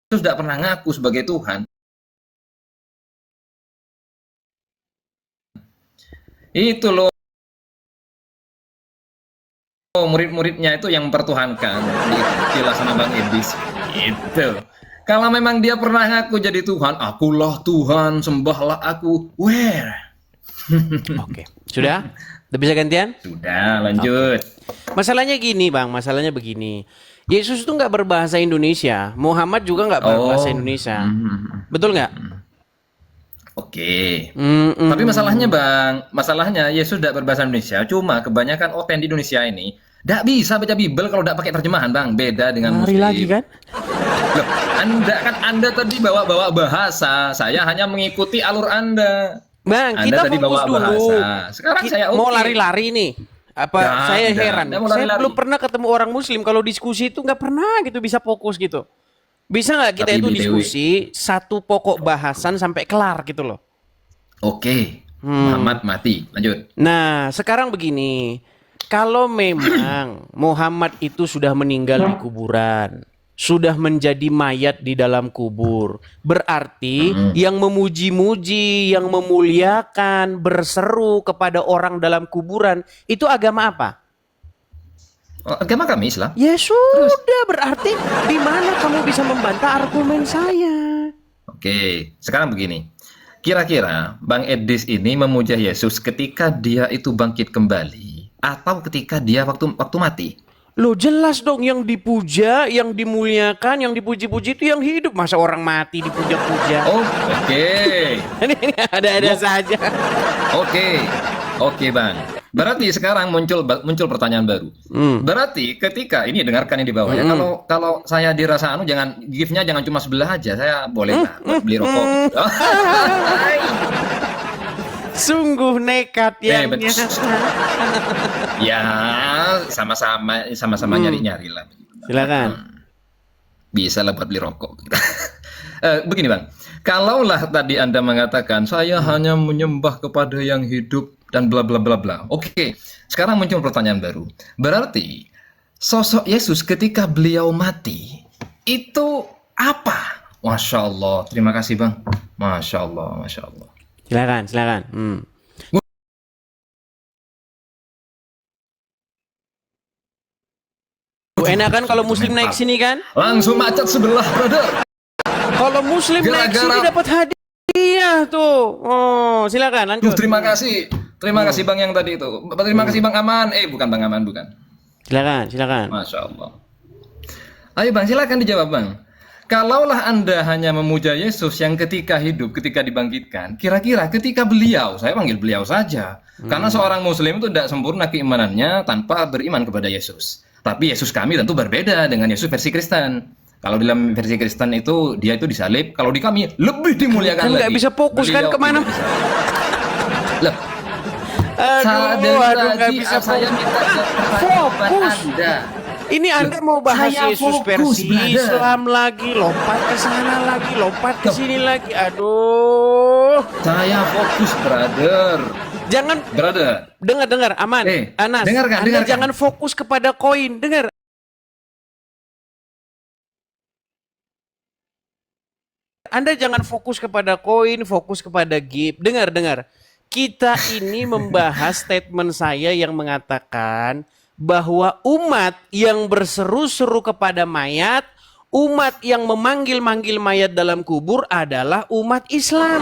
tidak pernah ngaku sebagai Tuhan. Itu loh murid-muridnya itu yang mempertuhankan, diikutilah sama Bang Edis. Itu. Kalau memang dia pernah ngaku jadi Tuhan, akulah Tuhan, sembahlah aku. Where? Oke. Sudah? Udah bisa gantian? Sudah, lanjut. Masalahnya gini Bang, masalahnya begini. Yesus itu nggak berbahasa Indonesia, Muhammad juga nggak berbahasa Indonesia. Betul nggak? Oke. Tapi masalahnya Bang, masalahnya Yesus tidak berbahasa Indonesia. Cuma kebanyakan OTN di Indonesia ini tidak bisa baca Bible kalau tidak pakai terjemahan Bang. Beda dengan Lari Muslim. lagi kan? Loh, Anda tadi bawa-bawa bahasa. Saya hanya mengikuti alur Anda. Bang, Anda kita tadi fokus bawa dulu. bahasa. Sekarang saya Mau oke. lari-lari nih. Apa Nggak, saya nggak. heran. Nggak mau Saya lari-lari. belum pernah ketemu orang Muslim kalau diskusi itu nggak pernah gitu bisa fokus gitu. Bisa nggak kita Tapi itu BTW. diskusi satu pokok bahasan sampai kelar gitu loh. Oke. Muhammad mati. Lanjut. Nah, sekarang begini. Kalau memang Muhammad itu sudah meninggal di kuburan, sudah menjadi mayat di dalam kubur, berarti yang memuji-muji, yang memuliakan, berseru kepada orang dalam kuburan, itu agama apa? Oh, agama kami Islam. Ya sudah, berarti di mana kamu bisa membantah argumen saya? Oke. Sekarang begini. Kira-kira Bang Edis ini memuja Yesus ketika dia itu bangkit kembali atau ketika dia waktu mati? Loh jelas dong yang dipuja, yang dimuliakan, yang dipuji-puji itu yang hidup. Masa orang mati dipuja-puja? Oh, oke. Ini ada-ada saja. Oke Bang. Berarti sekarang muncul pertanyaan baru. Berarti ketika ini dengarkan yang di bawah ya. Kalau saya dirasa jangan gift-nya jangan cuma sebelah aja. Saya boleh lah buat beli rokok. Sungguh nekat ya. Ya, sama-sama nyari-nyari lah. Silakan. Bisa lah buat beli rokok. Begini Bang, kalaulah tadi Anda mengatakan saya hanya menyembah kepada yang hidup dan bla bla bla bla. Oke, sekarang muncul pertanyaan baru. Berarti sosok Yesus ketika beliau mati itu apa? Masya Allah, terima kasih Bang. Masya Allah, Masya Allah. Silakan. Enak kan kalau Muslim naik sini kan? Langsung macet sebelah, brother. Kalau Muslim naik sini dapat hadiah tuh. Oh, silakan lanjut. Terima kasih Bang yang tadi itu. Terima kasih Bang Aman. Bukan Bang Aman, bukan. Silakan. Masya Allah. Ayo Bang, silakan dijawab Bang. Kalaulah Anda hanya memuja Yesus yang ketika hidup, ketika dibangkitkan, kira-kira ketika beliau, saya panggil beliau saja, karena seorang Muslim itu tidak sempurna keimanannya tanpa beriman kepada Yesus. Tapi Yesus kami tentu berbeda dengan Yesus versi Kristen. Kalau dalam versi Kristen itu dia itu disalib, kalau di kami lebih dimuliakan lagi. Kan nggak bisa fokus kan kemana? Loh. Aduh, nggak bisa saya minta fokus. Anda. Ini Anda mau bahas Yesus versi Islam lagi, lompat ke sana lagi, lompat ke sini lagi. Aduh. Saya fokus, brother. Jangan, brother. Dengar, Aman. Anas, Anda jangan fokus kepada koin. Dengar. Anda jangan fokus kepada koin, fokus kepada gift. Dengar. Kita ini membahas statement saya yang mengatakan bahwa umat yang berseru-seru kepada mayat, umat yang memanggil-manggil mayat dalam kubur adalah umat Islam.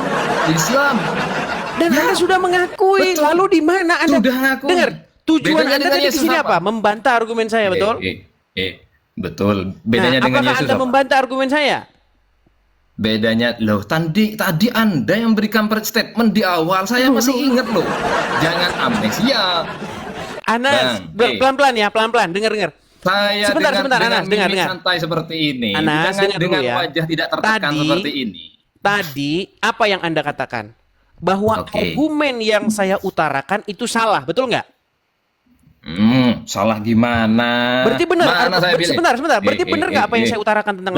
Dan Anda sudah mengakui. Betul. Lalu di mana Anda? Dengar, tujuan Anda tadi di sini apa? Membantah argumen saya, betul? Betul. Bedanya dengan apakah Yesus Anda membantah argumen saya? Bedanya loh, tadi Anda yang berikan statement di awal, saya masih ingat loh. Jangan amnesia. Anas, pelan-pelan ya, pelan-pelan. Dengar. Saya sebentar, Anas, dengar. Santai seperti ini. Anas, dengan wajah tidak tertekan seperti ini. Tadi apa yang Anda katakan? Bahwa argumen yang saya utarakan itu salah, betul nggak? Salah gimana? Berarti benar. Sebentar. Berarti benar nggak apa yang saya utarakan tentang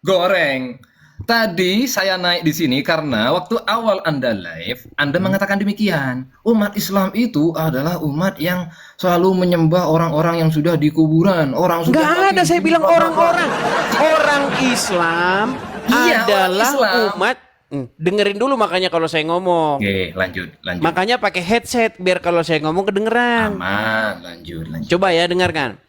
goreng. Tadi saya naik di sini karena waktu awal Anda live, Anda mengatakan demikian. Umat Islam itu adalah umat yang selalu menyembah orang-orang yang sudah di kuburan. Orang sudah Nggak mati ada di saya bilang kuburan. orang-orang. Orang Islam Iya, adalah orang Islam. umat. Dengerin dulu makanya kalau saya ngomong. Oke, lanjut. Makanya pakai headset biar kalau saya ngomong kedengeran. Aman, lanjut. Coba ya dengarkan.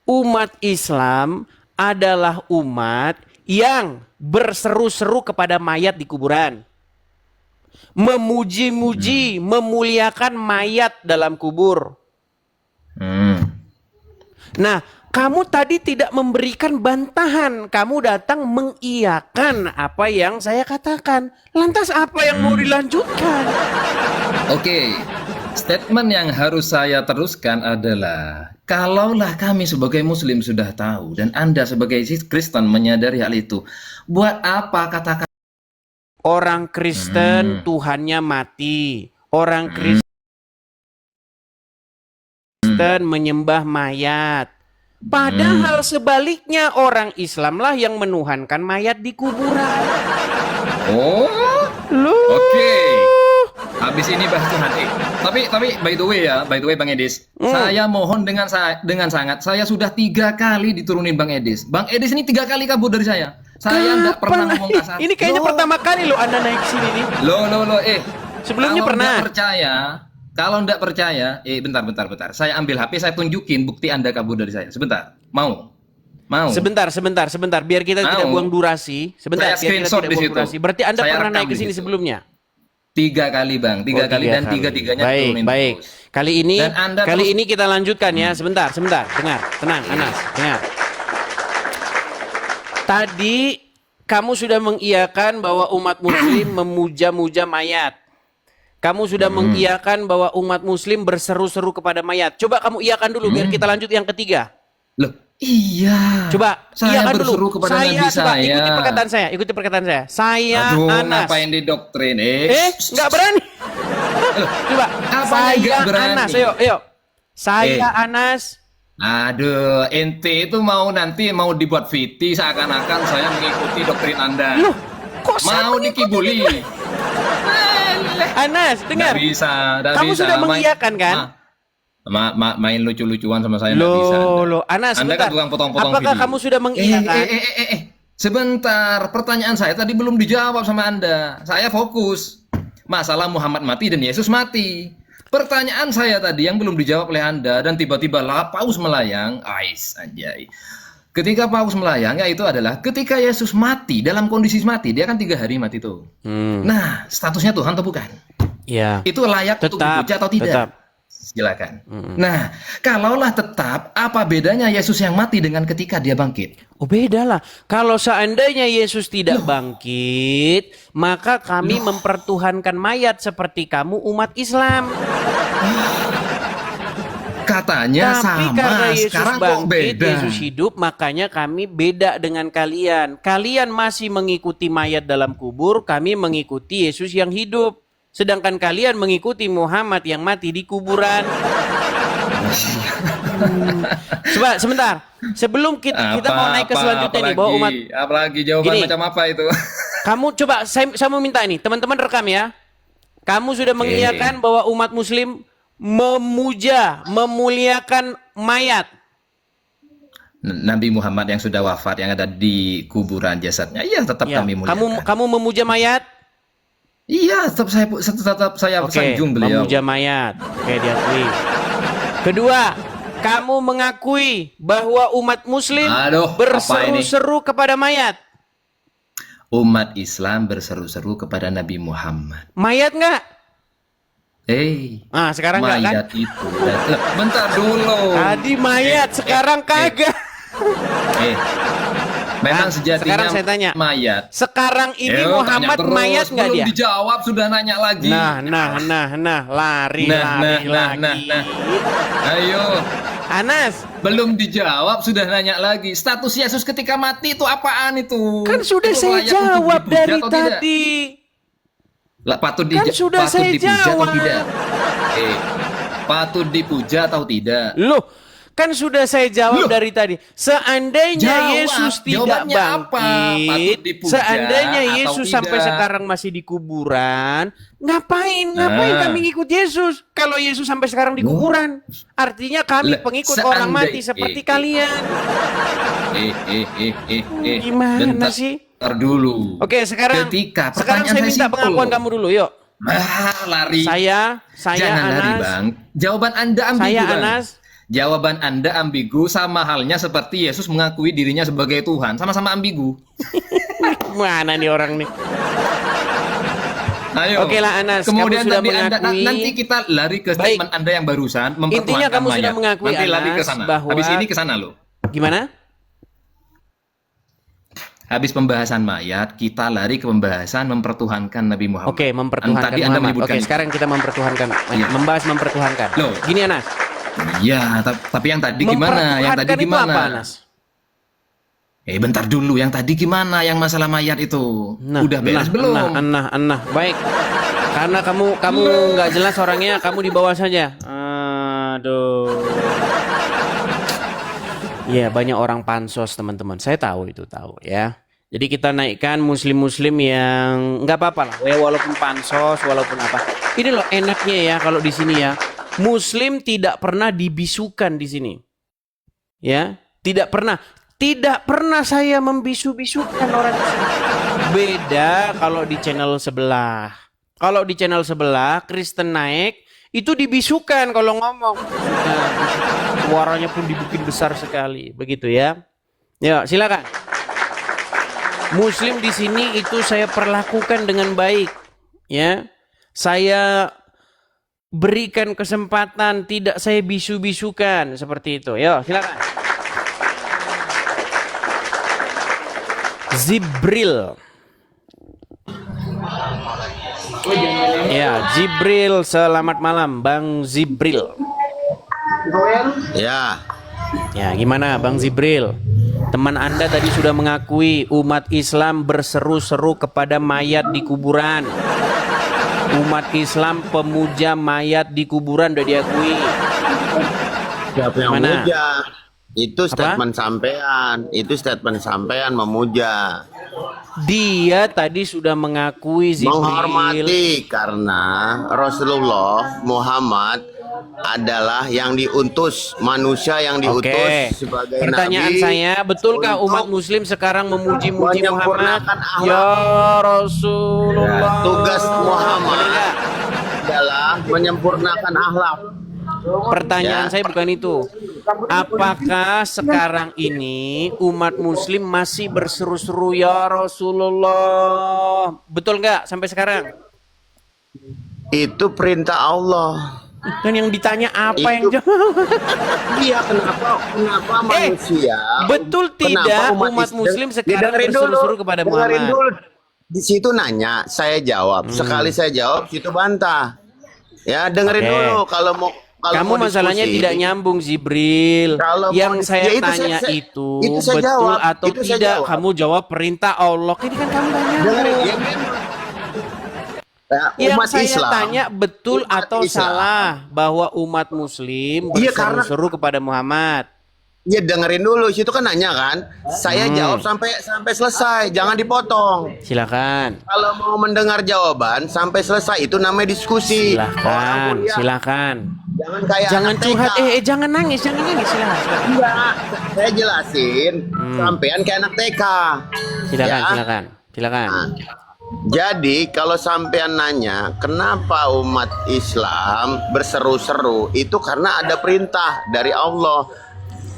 Umat Islam adalah umat yang berseru-seru kepada mayat di kuburan. Memuji-muji, memuliakan mayat dalam kubur. Nah, kamu tadi tidak memberikan bantahan. Kamu datang mengiyakan apa yang saya katakan. Lantas apa yang mau dilanjutkan? Oke, statement yang harus saya teruskan adalah kalaulah kami sebagai Muslim sudah tahu dan Anda sebagai Kristen menyadari hal itu, buat apa katakan Orang Kristen Tuhannya mati. Orang Kristen menyembah mayat. Padahal sebaliknya orang Islamlah yang menuhankan mayat di kuburan. Oh, Loh. oke. Habis ini bahas Tuhan. Tapi by the way Bang Edis, saya mohon dengan sangat, saya sudah 3 kali diturunin Bang Edis. Bang Edis ini 3 kali kabur dari saya. Saya nggak pernah ngomong kasar. Ini kayaknya pertama kali lo Anda naik sini nih. Loh, Sebelumnya kalau pernah. Kalau nggak percaya, bentar. Saya ambil HP, saya tunjukin bukti Anda kabur dari saya. Sebentar, mau? Sebentar. Biar kita tidak buang durasi. Saya screenshot di situ. Berarti Anda Saya pernah rekam naik ke di sini situ. sebelumnya? 3 kali Bang, 3 kali dan 3-3-nya turunin Baik. terus. Kali terus- ini kita lanjutkan ya. Sebentar. Dengar, tenang Anas, dengar. Tadi kamu sudah mengiyakan bahwa umat muslim memuja-muja mayat. Kamu sudah mengiyakan bahwa umat muslim berseru-seru kepada mayat. Coba kamu iyakan dulu biar kita lanjut yang ketiga. Loh, iya. Coba Saya iyakan berseru dulu. kepada Nabi Coba saya. ikuti perkataan saya. Saya Aduh, Anas. ngapain didoktrin? Nggak berani. Coba. Apanya Saya nggak berani? Anas. Ayo. Saya Anas. Aduh, ente itu nanti mau dibuat VT seakan-akan saya mengikuti doktrin Anda. Loh, kok saya Mau dikibuli? Anas, dengar. Nggak bisa. Kamu sudah mengiyakan kan? Main lucu-lucuan sama saya nggak bisa. Loh, Anas, Anda sebentar. kan tukang potong-potong Apakah video. kamu sudah mengiyakan? Sebentar, pertanyaan saya tadi belum dijawab sama Anda. Saya fokus. Masalah Muhammad mati dan Yesus mati. Pertanyaan saya tadi yang belum dijawab oleh Anda dan tiba-tiba paus melayang. Anjay. Ketika paus melayang, yaitu adalah ketika Yesus mati, dalam kondisi mati, dia kan 3 hari mati tuh. Nah, statusnya Tuhan atau bukan? Ya. Itu layak untuk dipuja atau tidak? Tetap. Silakan. Nah, kalaulah tetap, apa bedanya Yesus yang mati dengan ketika dia bangkit? Oh, beda lah. Kalau seandainya Yesus tidak bangkit, maka kami mempertuhankan mayat seperti kamu umat Islam. Katanya Tapi sama, karena Yesus sekarang kok bangkit, beda. Yesus hidup, makanya kami beda dengan kalian. Kalian masih mengikuti mayat dalam kubur, kami mengikuti Yesus yang hidup. Sedangkan kalian mengikuti Muhammad yang mati di kuburan. Coba sebentar, sebelum kita mau naik ke selanjutnya nih, bahwa umat. Apalagi jawaban Gini. macam apa itu? Kamu coba, saya mau minta ini, teman-teman rekam ya. Kamu sudah mengiyakan bahwa umat Muslim memuja, memuliakan mayat. Nabi Muhammad yang sudah wafat yang ada di kuburan jasadnya, iya tetap Ya. kami muliakan. Kamu memuja mayat? Iya, tetap saya Oke, sanjung beliau. memuja mayat. Oke, diakui. Kedua, kamu mengakui bahwa umat Muslim Aduh, apa berseru-seru kepada mayat. Umat Islam berseru-seru kepada Nabi Muhammad. Mayat nggak? Sekarang nggak kan? Mayat itu. Bentar dulu. Tadi mayat, sekarang kagak. Memang sejatinya sekarang saya tanya. mayat. Sekarang ini Tanya Muhammad terus, mayat nggak belum dia? dijawab sudah nanya lagi. Lari lagi. Ayo, Anas, belum dijawab sudah nanya lagi. Status Yesus ketika mati itu apaan itu? kan sudah Itu saya layak untuk jawab dipuja dari atau tidak? tadi. Patut Kan sudah saya dipuja atau jawab. tidak? Patut dipuja atau tidak? Loh, Kan sudah saya jawab Loh, dari tadi. Seandainya Yesus tidak jawabannya apa? Patut bangkit, dipuja seandainya atau Yesus tidak? sampai sekarang masih di kuburan, ngapain Nah. kami ikut Yesus? Kalau Yesus sampai sekarang di kuburan, artinya kami pengikut orang mati seperti kalian. Gimana Bentar, sih? bentar dulu. Oke, sekarang Pertanyaan saya minta simpel. pengakuan kamu dulu, yuk. Lari. Saya Jangan Anas. lari, Bang. Jawaban Anda ambigu, Saya Bang. Anas. Jawaban Anda ambigu sama halnya seperti Yesus mengakui dirinya sebagai Tuhan. Sama-sama ambigu. Mana nih orang nih? Ayo. Oke lah, Anas, Kemudian kamu sudah tadi mengakui. nanti kita lari ke statement Anda yang barusan mempertuhankan Intinya kamu sudah mayat. mengakui, Nanti lari ke Anas, sana. bahwa- Habis ini ke sana loh. Gimana? Habis pembahasan mayat, kita lari ke pembahasan mempertuhankan Nabi Muhammad. Oke, mempertuhankan Tadi Anda Muhammad. menyebutkan Oke, itu. sekarang kita mempertuhankan. Iya. Membahas mempertuhankan. Loh. Gini, Anas. Iya, tapi yang tadi gimana? Yang tadi Mempertuhankan itu gimana? apa, Anas? Bentar dulu, yang tadi gimana? Yang masalah mayat itu udah beres belum? Baik. Karena kamu nggak jelas orangnya, kamu di bawah saja. Aduh. Iya, banyak orang pansos, teman-teman. Saya tahu ya. Jadi kita naikkan muslim-muslim yang nggak apa-apa lah, ya, walaupun pansos, walaupun apa. Ini loh enaknya ya kalau di sini ya. Muslim tidak pernah dibisukan di sini. Ya, tidak pernah saya membisu-bisukan orang di sini. Beda kalau di channel sebelah. Kalau di channel sebelah Kristen naik itu dibisukan kalau ngomong. Nah, suaranya pun dibikin besar sekali, begitu ya. Ya, silakan. Muslim di sini itu saya perlakukan dengan baik, ya. Saya berikan kesempatan, tidak saya bisu-bisukan seperti itu. Yo, silakan. Zibril. Ya, Jibril, selamat malam, Bang Zibril. Ya, Ya, gimana Bang Zibril? Teman Anda tadi sudah mengakui umat Islam berseru-seru kepada mayat di kuburan. Umat Islam pemuja mayat di kuburan udah diakui. siapa yang Mana? memuja? Itu Apa? statement sampean memuja. Dia tadi sudah mengakui Zibril. Menghormati karena Rasulullah Muhammad adalah yang diutus, manusia yang diutus Oke. sebagai Pertanyaan nabi. saya, betulkah untuk umat muslim sekarang memuji-muji Muhammad? menyempurnakan akhlak. Ya Rasulullah. Tugas Muhammad Benar nggak? adalah menyempurnakan akhlak. Pertanyaan Ya. saya bukan itu. Apakah sekarang ini umat muslim masih berseru-seru ya Rasulullah? Betul nggak sampai sekarang? Itu perintah Allah. Kan yang ditanya apa yang Itu- jawab? Iya, kenapa manusia? betul tidak umat muslim sekarang Dengerin berseru-seru kepada dengerin Muhammad? dulu. Di situ nanya, saya jawab. Sekali saya jawab, situ bantah. Ya, dengerin Oke. dulu kalau mau Kamu mau masalahnya diskusi. tidak nyambung Zibril. Kalau Yang mau dis- saya ya itu tanya saya- itu itu saya betul jawab. atau Itu saya tidak? jawab. Kamu jawab perintah Allah. Ini kan kamu nggak nyambung. Dengerin, ya, Yang umat saya Islam, tanya betul umat atau Islam. salah bahwa umat muslim Iya, karena- berseru-seru kepada Muhammad. Ya dengerin dulu, situ kan nanya kan. Saya jawab sampai selesai, jangan dipotong. Silakan. Kalau mau mendengar jawaban sampai selesai itu namanya diskusi. Orang Silakan, kuliah, silakan. Jangan kayak Jangan anak curhat, TK. jangan nangis, silakan. Enggak, saya jelasin sampean kayak anak TK. Silakan, Ya. silakan. Nah, jadi kalau sampean nanya kenapa umat Islam berseru-seru, itu karena ada perintah dari Allah.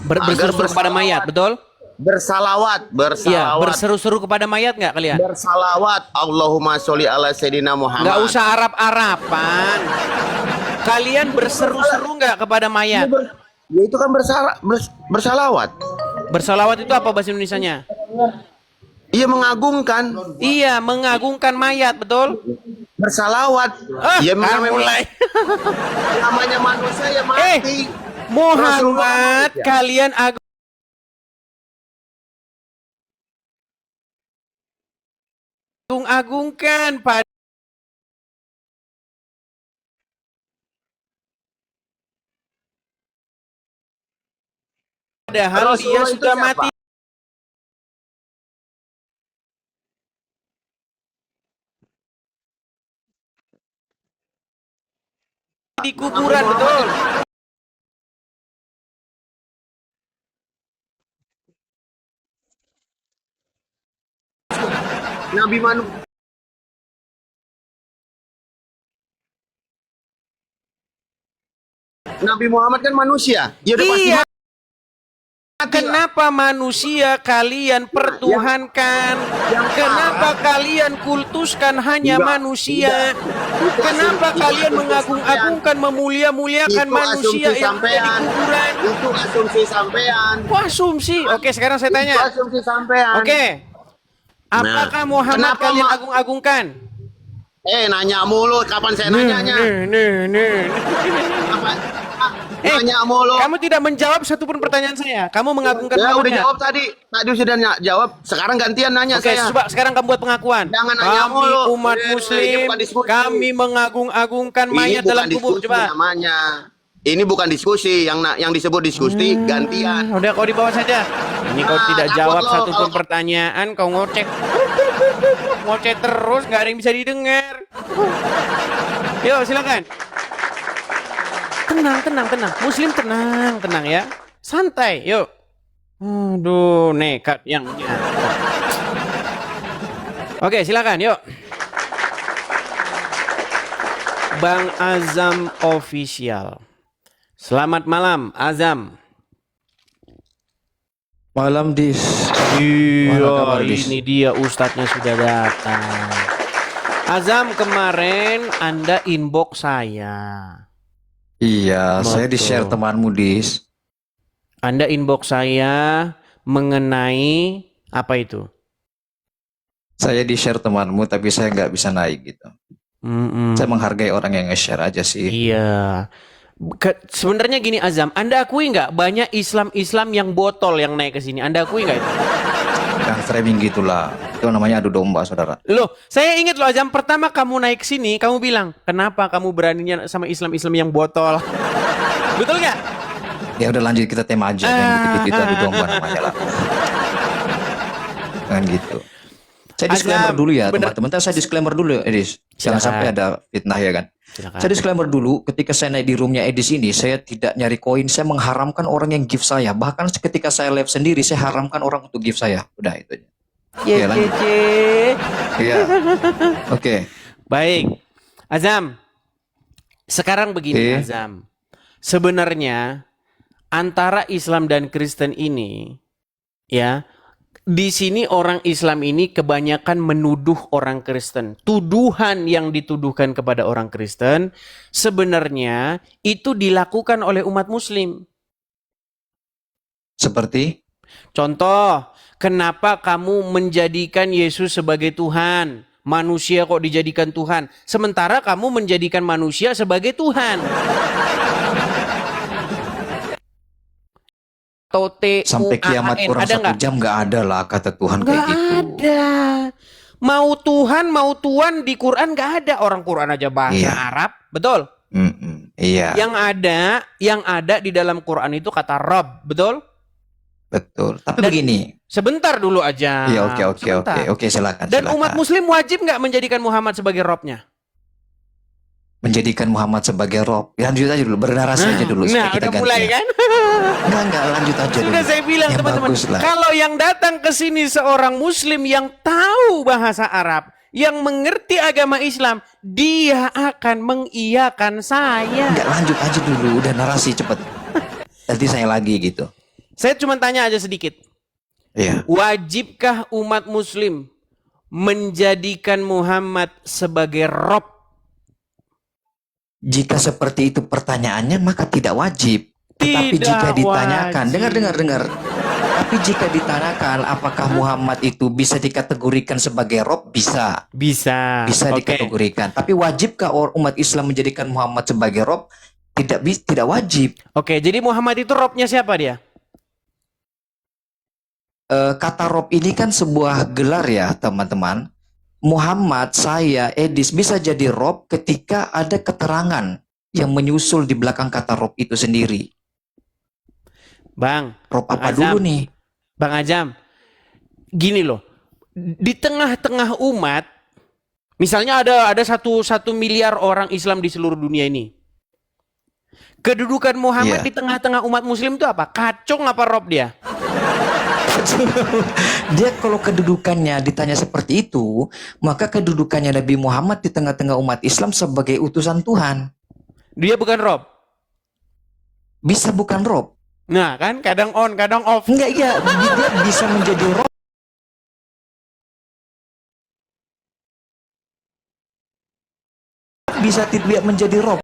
Berseru-seru kepada mayat, betul? Bersalawat, Iya, berseru-seru kepada mayat nggak kalian? bersalawat. Allahumma sholli ala sayyidina Muhammad. Nggak usah Arab-Araban. Kalian berseru-seru nggak kepada mayat? Ya itu kan bersalawat. Bersalawat itu apa bahasa Indonesianya? Iya, mengagungkan. Iya, mengagungkan mayat, betul? Bersalawat. Ya kan mulai. namanya manusia ya mati. Muhammad, Rasulullah. kalian agung-agungkan pada Padahal dia Rasulullah itu sudah siapa? mati di kuburan, betul. Nabi Manu Nabi Muhammad kan manusia. Ya udah pasti Iya, mati lah. kenapa manusia kalian pertuhankan? Kenapa kalian kultuskan hanya Enggak, manusia? Itu Kenapa asumsi- kalian itu mengagung-agungkan, memulia-muliakan Itu manusia asumsi yang ada di sampean. kuburan? Itu asumsi sampean. Kok asumsi? Oke, sekarang saya Itu tanya. asumsi sampean. Oke, apakah Muhammad kenapa, kalian Mak? agung-agungkan? Nanya mulu, kapan saya nanyanya? Apa? Nanya mulu. Kamu tidak menjawab satupun pertanyaan saya. Kamu mengagungkan Ya udah Muhammad nggak? jawab tadi. Tadi sudah jawab. Sekarang gantian nanya Oke, saya. coba sekarang kamu buat pengakuan. Jangan nanya Kami mulu. umat Ini Muslim, bukan diskusi. kami mengagung-agungkan mayat bukan dalam kubur. diskusi Coba. namanya. Ini bukan diskusi. Yang disebut diskusi gantian. Udah kau di bawah saja. Ini kau tidak takut jawab lo satupun kalau- pertanyaan, kau ngocek. Ngocek terus, nggak ada yang bisa didengar. Yuk, silakan. Tenang. Muslim tenang ya. Santai, yuk. Aduh, nekat yang nyata. Oke, silakan, yuk. Bang Azam Official. Selamat malam, Azam. Malam Dis. Iya, Mana kabar, Dis? ini dia ustadznya sudah datang. Azam, kemarin Anda inbox saya. Iya, saya Betul. di-share temanmu Dis. Anda inbox saya mengenai apa itu? Saya di-share temanmu tapi saya nggak bisa naik gitu. Mm-mm. Saya menghargai orang yang nge-share aja sih. Iya. Sebenarnya gini Azam, Anda akui nggak banyak Islam yang botol yang naik ke sini? Anda akui nggak itu? Kan framing gitulah. Itu namanya adu domba, saudara. Loh, saya ingat loh Azam, pertama kamu naik sini, kamu bilang, kenapa kamu beraninya sama Islam yang botol? Betul nggak? Ya udah lanjut kita tema aja. Jangan gitu-gitu itu adu domba namanya lah. Kan gitu. Saya disclaimer Azam, dulu ya bener. teman-teman. Saya disclaimer dulu Edis. Jangan Silakan. sampai ada fitnah ya kan. Silakan. Saya disclaimer dulu, ketika saya naik di roomnya Edis ini, saya tidak nyari koin, saya mengharamkan orang yang give saya. Bahkan ketika saya live sendiri, saya haramkan orang untuk give saya. Udah itu aja. Oke, lanjut. Iya. Oke. Baik, Azam. Sekarang begini Oke. Azam. Sebenarnya antara Islam dan Kristen ini, ya, di sini orang Islam ini kebanyakan menuduh orang Kristen. Tuduhan yang dituduhkan kepada orang Kristen sebenarnya itu dilakukan oleh umat Muslim. Seperti Contoh, kenapa kamu menjadikan Yesus sebagai Tuhan? Manusia kok dijadikan Tuhan? Sementara kamu menjadikan manusia sebagai Tuhan. sampai kiamat orang ada 1 jam nggak ada lah kata Tuhan Nggak kayak gitu. ada. Mau Tuhan, mau Tuhan di Quran nggak ada. Orang Quran aja bahasa Iya. Arab, betul? Iya, Yang ada di dalam Quran itu kata Rob, betul? betul. Tapi Dan- begini. Sebentar dulu aja. Iya, oke, Sebentar. silakan. Dan silakan. umat Muslim wajib nggak menjadikan Muhammad sebagai Robnya? Menjadikan Muhammad sebagai Rob. Ya, lanjut aja dulu, bernarasi aja dulu. supaya Nah, kita udah mulai ganti ya. kan? Enggak, lanjut aja dulu. Sudah saya bilang Ya, teman-teman, bagus lah. kalau yang datang ke sini seorang Muslim yang tahu bahasa Arab, yang mengerti agama Islam, dia akan mengiyakan saya. Enggak, lanjut aja dulu. Udah narasi cepet. Nanti saya lagi gitu. Saya cuma tanya aja sedikit. Iya. Wajibkah umat Muslim menjadikan Muhammad sebagai Rob? Jika seperti itu pertanyaannya, maka tidak wajib. Tetapi Tidak jika ditanyakan, wajib. dengar. Tapi jika ditanyakan, apakah Muhammad itu bisa dikategorikan sebagai Rob? Bisa. Bisa. Bisa Oke. dikategorikan. Tapi wajibkah umat Islam menjadikan Muhammad sebagai Rob? Tidak wajib. Oke, jadi Muhammad itu Robnya siapa dia? Kata Rob ini kan sebuah gelar ya teman-teman. Muhammad, saya, Edis bisa jadi Rob ketika ada keterangan yang menyusul di belakang kata Rob itu sendiri. Bang, Rob Bang apa Azam, dulu nih? Bang Ajam, gini loh, di tengah-tengah umat, misalnya ada 1 miliar orang Islam di seluruh dunia ini. Kedudukan Muhammad Iya. di tengah-tengah umat Muslim itu apa? Kacung apa Rob dia? Dia kalau kedudukannya ditanya seperti itu, maka kedudukannya Nabi Muhammad di tengah-tengah umat Islam sebagai utusan Tuhan. Dia bukan Rob. Bisa bukan Rob? Nah kan, kadang on, kadang off. Enggak, iya. Dia bisa menjadi Rob. Bisa tidak menjadi Rob.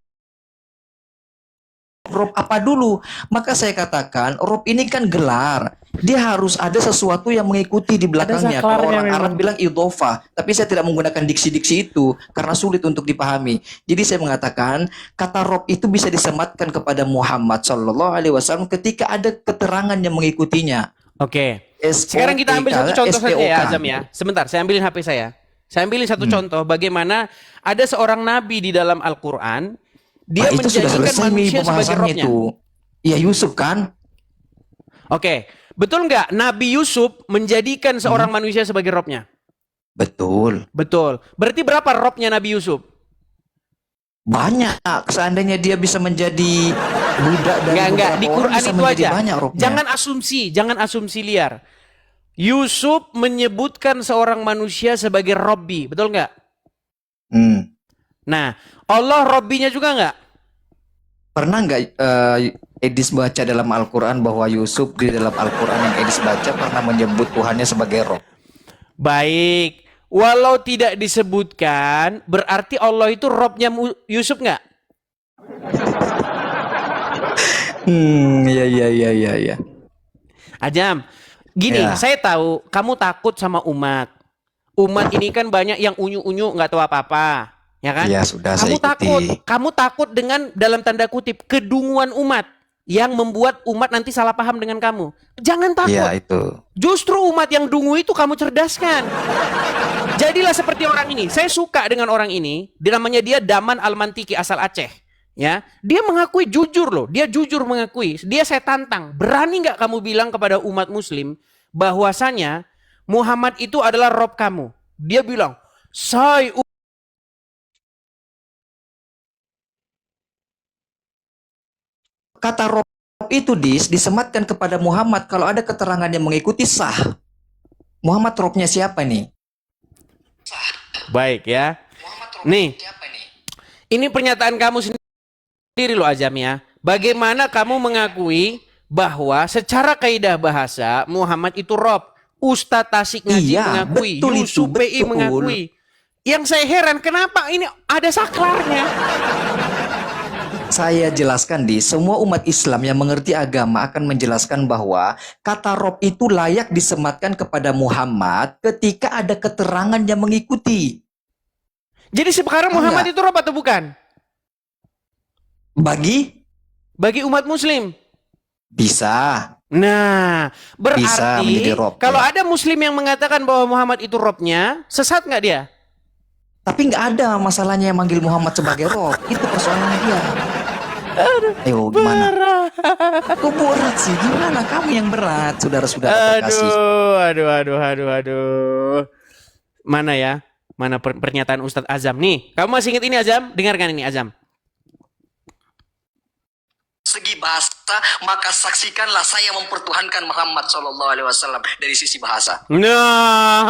Rob apa dulu? Maka saya katakan Rob ini kan gelar. Dia harus ada sesuatu yang mengikuti di belakangnya. Kalau saklarnya orang Arab memang. bilang idhofah, tapi saya tidak menggunakan diksi-diksi itu karena sulit untuk dipahami. Jadi saya mengatakan kata Rob itu bisa disematkan kepada Muhammad Shallallahu Alaihi Wasallam ketika ada keterangan yang mengikutinya. Oke. Sekarang kita ambil satu contoh saja ya Azam ya. Sebentar, saya ambilin HP saya. Saya ambilin satu contoh bagaimana ada seorang nabi di dalam Al-Qur'an, dia Nah, itu sudah menjadikan selesai manusia sebagai pembahasannya robnya. itu. Ya Yusuf kan? Oke, betul nggak Nabi Yusuf menjadikan seorang manusia sebagai robnya? Betul. Betul. Berarti berapa robnya Nabi Yusuf? Banyak. Seandainya dia bisa menjadi budak dari Enggak. beberapa Di orang, Quran bisa itu menjadi aja. banyak robnya. Jangan asumsi liar. Yusuf menyebutkan seorang manusia sebagai Robbi, betul nggak? Hmm. Nah, Allah Robbinya juga nggak? Pernah nggak Edis baca dalam Al-Quran bahwa Yusuf di dalam Al-Quran yang Edis baca pernah menyebut Tuhannya sebagai Rob? Baik, walau tidak disebutkan, berarti Allah itu Robnya Yusuf nggak? Iya. Ajam, gini, Ya. saya tahu kamu takut sama umat. Umat ini kan banyak yang unyu-unyu nggak tahu apa-apa, ya kan? Iya, sudah Kamu saya ikuti. kamu takut dengan dalam tanda kutip kedunguan umat yang membuat umat nanti salah paham dengan kamu. Jangan takut. Iya, itu. Justru umat yang dungu itu kamu cerdaskan. Jadilah seperti orang ini. Saya suka dengan orang ini. Namanya dia Daman Al-Mantiki asal Aceh. Ya, dia mengakui jujur loh. Dia jujur mengakui. Dia saya tantang. Berani nggak kamu bilang kepada umat Muslim bahwasanya Muhammad itu adalah Rob kamu? Dia bilang, saya Kata Rob itu disematkan kepada Muhammad kalau ada keterangan yang mengikuti sah. Muhammad Robnya siapa nih? baik ya. Nih, ini pernyataan kamu sendiri loh Azam ya. Bagaimana kamu mengakui bahwa secara kaidah bahasa Muhammad itu Rob? Ustadz Tasik Ngaji Iya, mengakui, betul Yusuf itu, PI betul. mengakui. Yang saya heran kenapa ini ada saklarnya? Saya jelaskan semua umat Islam yang mengerti agama akan menjelaskan bahwa kata Rob itu layak disematkan kepada Muhammad ketika ada keterangan yang mengikuti. Jadi sekarang Muhammad itu Rob atau bukan? Bagi umat Muslim. Bisa. Nah, Bisa menjadi berarti Rob, kalau ya. ada Muslim yang mengatakan bahwa Muhammad itu Robnya, sesat nggak dia? Tapi nggak ada masalahnya yang manggil Muhammad sebagai Rob. Itu persoalannya dia. Ayo gimana? Kok berat sih? Gimana kamu yang berat? Saudara-saudara terkasih. Aduh. Mana ya? Mana pernyataan Ustadz Azam nih? Kamu masih ingat ini Azam? Dengarkan ini Azam. Segi bahasa, maka saksikanlah saya mempertuhankan Muhammad SAW dari sisi bahasa. Nah.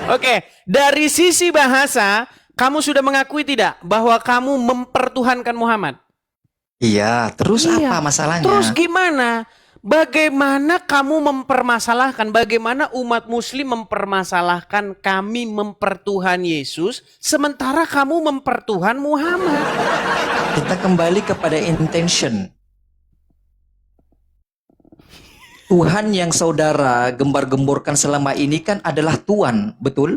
Oke, dari sisi bahasa, kamu sudah mengakui tidak bahwa kamu mempertuhankan Muhammad? Iya, terus Iya. apa masalahnya? Terus gimana? Bagaimana kamu mempermasalahkan, bagaimana umat muslim mempermasalahkan kami mempertuhan Yesus, sementara kamu mempertuhan Muhammad? Kita kembali kepada intention. Tuhan yang saudara gembar-gemborkan selama ini kan adalah Tuhan, betul?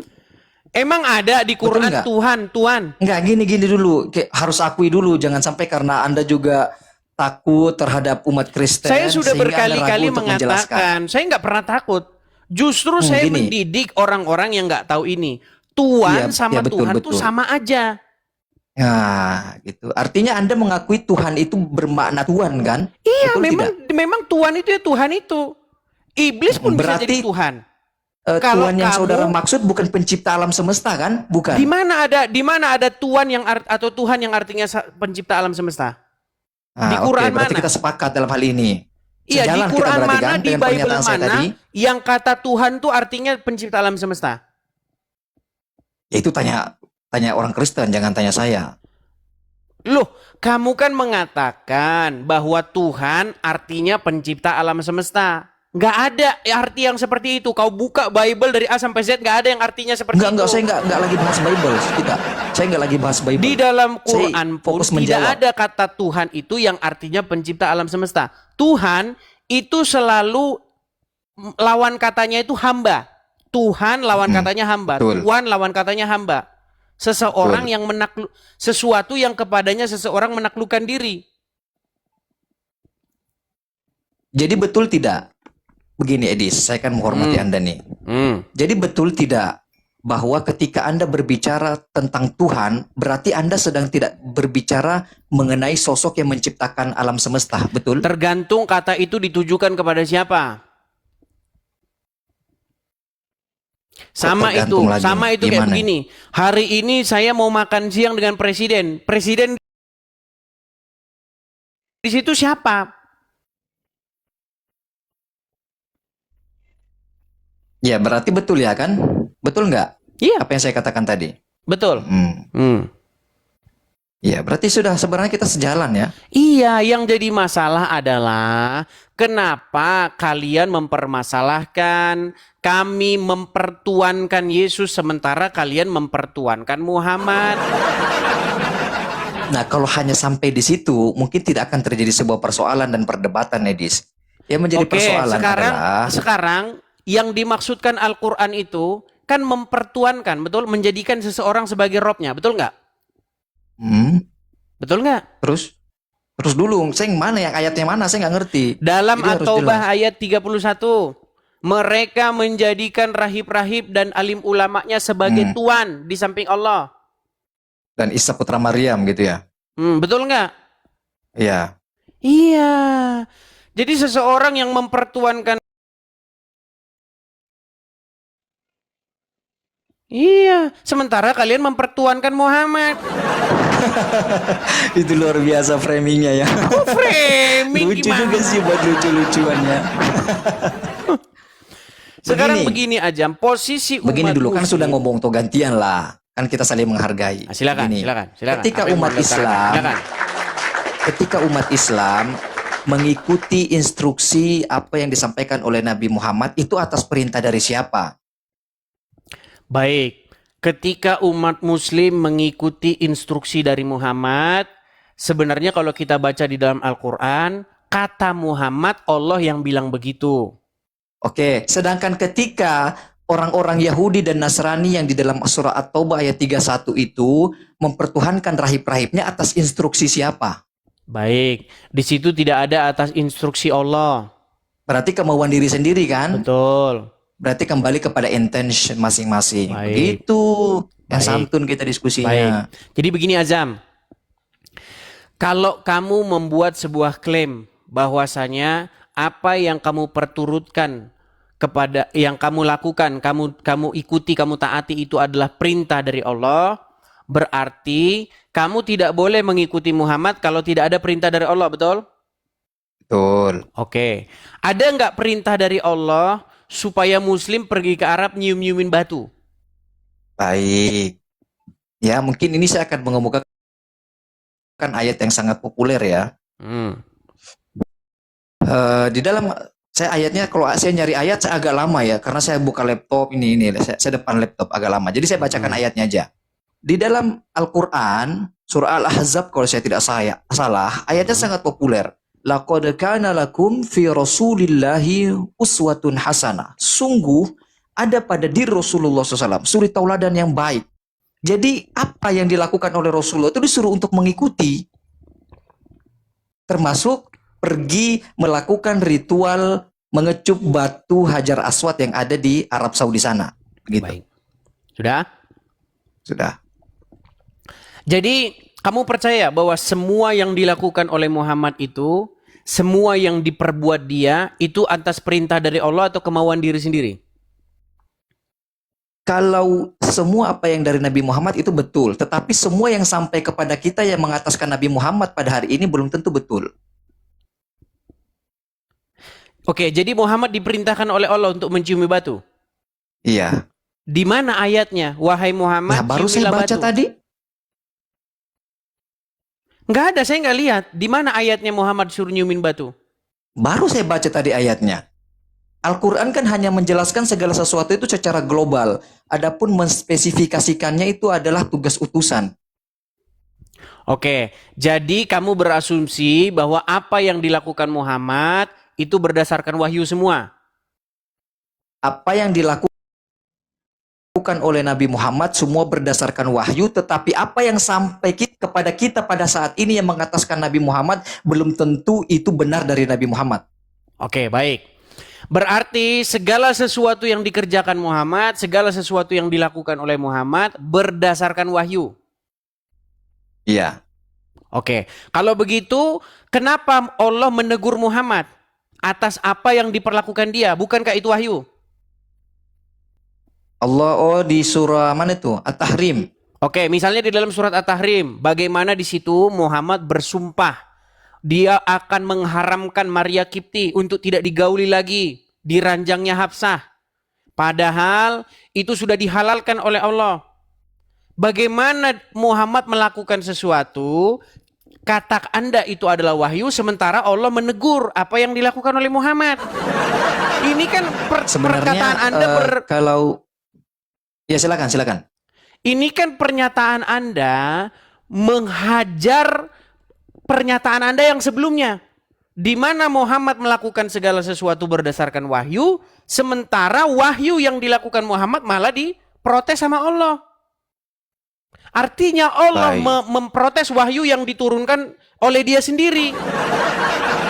Emang ada di Betul Quran nggak? Tuhan? Enggak, gini dulu. Harus akui dulu, jangan sampai karena Anda juga takut terhadap umat Kristen. Saya sudah sehingga Anda berkali-kali ragu untuk menjelaskan. mengatakan, saya nggak pernah takut. Justru saya Gini. mendidik orang-orang yang nggak tahu ini. Tuhan Iya, sama iya, betul, Tuhan tuh betul. sama aja. Ya, gitu. Artinya Anda mengakui Tuhan itu bermakna Tuhan kan? Iya, Betul memang tidak? memang Tuhan itu ya Tuhan itu. Iblis pun bisa jadi Berarti Tuhan. Kalau Tuhan yang saudara kamu maksud bukan pencipta alam semesta kan? Bukan. di mana ada Tuhan yang atau Tuhan yang artinya pencipta alam semesta? Di Oke, Quran berarti mana? kita sepakat dalam hal ini. Iya, di Sejalan kita Quran berarti mana, kan di dengan Bible pernyataan saya mana tadi. yang kata Tuhan tuh artinya pencipta alam semesta? Ya itu tanya orang Kristen, jangan tanya saya. Loh, kamu kan mengatakan bahwa Tuhan artinya pencipta alam semesta. Nggak ada arti yang seperti itu. Kau buka Bible dari A sampai Z, nggak ada yang artinya seperti Enggak, itu. saya enggak lagi bahas Bible. Saya enggak lagi bahas Bible. Di dalam Saya Quran pun fokus tidak menjawab. ada kata Tuhan itu yang artinya pencipta alam semesta. Tuhan itu selalu lawan katanya itu hamba. Tuhan lawan katanya hamba. betul. Tuhan lawan katanya hamba. Seseorang yang sesuatu yang kepadanya seseorang menaklukkan diri. Jadi betul tidak? Begini Edis, saya kan menghormati Anda nih. Jadi betul tidak bahwa ketika Anda berbicara tentang Tuhan, berarti Anda sedang tidak berbicara mengenai sosok yang menciptakan alam semesta, betul? Tergantung kata itu ditujukan kepada siapa. Sama tergantung lagi? itu kayak Gimana? begini. Hari ini saya mau makan siang dengan presiden. Presiden di situ siapa? Ya berarti betul ya kan? Betul nggak? Iya, Apa yang saya katakan tadi? betul. Ya berarti sudah sebenarnya kita sejalan ya. Iya, yang jadi masalah adalah kenapa kalian mempermasalahkan kami mempertuankan Yesus sementara kalian mempertuankan Muhammad. Nah kalau hanya sampai di situ mungkin tidak akan terjadi sebuah persoalan dan perdebatan Edis. Yang menjadi Oke, persoalan adalah sekarang yang dimaksudkan Al-Quran itu kan mempertuankan, betul? Menjadikan seseorang sebagai robnya, betul nggak? Betul nggak? Terus dulu, saya yang mana yang ayatnya mana? Saya nggak ngerti. Dalam Jadi harus At-Taubah jelas. ayat 31, mereka menjadikan rahib-rahib dan alim ulamanya sebagai tuan di samping Allah. Dan Isa putra Maryam gitu ya. Betul nggak? Iya. Iya. Jadi seseorang yang mempertuankan. Iya. Sementara kalian mempertuankan Muhammad. Itu luar biasa framingnya ya. Oh, framing Lucu gimana? juga sih buat lucu-lucuannya. Sekarang begini aja, posisi umat Begini dulu kan Muslim. sudah ngomong tuh gantian lah. Kan kita saling menghargai. Silakan, Begini, silakan. Ketika Apa yang umat mau Anda Islam, utarakan? Silakan. ketika umat Islam mengikuti instruksi apa yang disampaikan oleh Nabi Muhammad itu atas perintah dari siapa? Baik, ketika umat Muslim mengikuti instruksi dari Muhammad, sebenarnya kalau kita baca di dalam Al-Quran, kata Muhammad Allah yang bilang begitu. Oke, sedangkan ketika orang-orang Yahudi dan Nasrani yang di dalam surah At-Taubah ayat 31 itu mempertuhankan rahib-rahibnya atas instruksi siapa? Baik, di situ tidak ada atas instruksi Allah. Berarti kemauan diri sendiri kan? Betul. Berarti kembali kepada intention masing-masing. Baik. Begitu. Yang Baik. santun kita diskusinya. Baik. Jadi begini Azam, kalau kamu membuat sebuah klaim bahwasanya apa yang kamu perturutkan kepada yang kamu lakukan, kamu ikuti, kamu taati itu adalah perintah dari Allah, berarti kamu tidak boleh mengikuti Muhammad kalau tidak ada perintah dari Allah, betul? Betul. Oke. Ada nggak perintah dari Allah supaya Muslim pergi ke Arab nyium-nyiumin batu? Baik. Ya, mungkin ini saya akan mengemukakan ayat yang sangat populer ya. Di dalam saya ayatnya, kalau saya nyari ayat saya agak lama ya, karena saya buka laptop ini saya depan laptop agak lama. Jadi saya bacakan ayatnya aja. Di dalam Al-Qur'an surah Al-Ahzab kalau saya tidak salah, ayatnya sangat populer. Laqad kana lakum fi Rasulillahi uswatun hasanah. Sungguh ada pada diri Rasulullah SAW suri tauladan yang baik. Jadi apa yang dilakukan oleh Rasulullah itu disuruh untuk mengikuti, termasuk pergi melakukan ritual mengecup batu Hajar Aswad yang ada di Arab Saudi sana. Begitu. Baik. Sudah? Sudah. Jadi kamu percaya bahwa semua yang dilakukan oleh Muhammad itu, semua yang diperbuat dia itu atas perintah dari Allah atau kemauan diri sendiri? Kalau semua apa yang dari Nabi Muhammad itu betul, tetapi semua yang sampai kepada kita yang mengataskan Nabi Muhammad pada hari ini belum tentu betul. Oke, jadi Muhammad diperintahkan oleh Allah untuk menciumi batu. Iya. Di mana ayatnya? Wahai Muhammad, Nah, baru saya ciumilah baca batu. tadi. Nggak ada, saya nggak lihat. Di mana ayatnya Muhammad suruh nyiumin batu? Baru saya baca tadi ayatnya. Al-Quran kan hanya menjelaskan segala sesuatu itu secara global. Adapun menspesifikasikannya itu adalah tugas utusan. Oke, jadi kamu berasumsi bahwa apa yang dilakukan Muhammad itu berdasarkan wahyu semua. Apa yang dilakukan oleh Nabi Muhammad semua berdasarkan wahyu, tetapi apa yang sampai kepada kita pada saat ini yang mengataskan Nabi Muhammad belum tentu itu benar dari Nabi Muhammad. Oke, baik. Berarti segala sesuatu yang dikerjakan Muhammad, segala sesuatu yang dilakukan oleh Muhammad berdasarkan wahyu. Iya. Oke, kalau begitu kenapa Allah menegur Muhammad atas apa yang diperlakukan dia? Bukankah itu wahyu? Allah di surah mana itu? At-Tahrim. Oke, misalnya di dalam surat At-Tahrim, bagaimana di situ Muhammad bersumpah dia akan mengharamkan Maria Kipti untuk tidak digauli lagi di ranjangnya Hafsah. Padahal itu sudah dihalalkan oleh Allah. Bagaimana Muhammad melakukan sesuatu, kata Anda itu adalah wahyu, sementara Allah menegur apa yang dilakukan oleh Muhammad. Ini kan perkataan Anda kalau ya silakan. Ini kan pernyataan Anda menghajar pernyataan Anda yang sebelumnya, di mana Muhammad melakukan segala sesuatu berdasarkan wahyu, sementara wahyu yang dilakukan Muhammad malah diprotes sama Allah. Artinya Allah memprotes wahyu yang diturunkan oleh dia sendiri.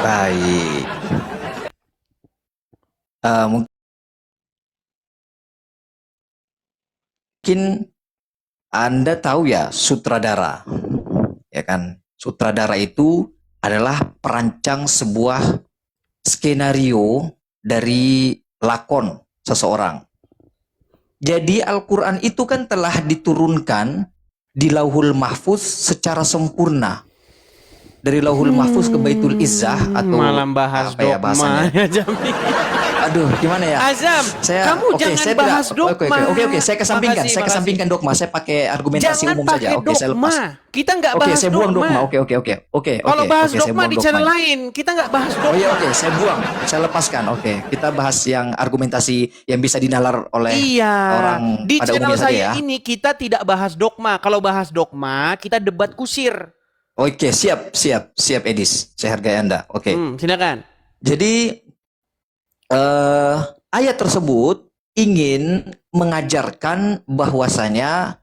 Baik. Mungkin Anda tahu ya sutradara, ya kan? Sutradara itu adalah perancang sebuah skenario dari lakon seseorang. Jadi Al-Quran itu kan telah diturunkan di Lauhul Mahfuz secara sempurna. Dari Lauhul Mahfuz ke Baitul Izzah atau malam bahas apa ya dogma bahasanya? ya, Aduh, gimana ya? Azam, kamu jangan bahas dogma. Oke, saya kesampingkan. Makasih, Saya kesampingkan dogma. Saya pakai argumentasi jangan umum saja. pakai Oke, saya lepas. dogma. Kita nggak bahas saya buang dogma. Oke. Kalau bahas saya dogma buang di channel dogma. lain, kita nggak bahas dogma. Oh iya, oke, saya buang. Saya lepaskan. Oke, kita bahas yang argumentasi yang bisa dinalar oleh orang Di pada channel umumnya saja saya ya. ini kita tidak bahas dogma. Kalau bahas dogma, kita debat kusir. Oke, siap Edis. Saya hargai Anda. Oke. Silakan. Jadi ayat tersebut ingin mengajarkan bahwasanya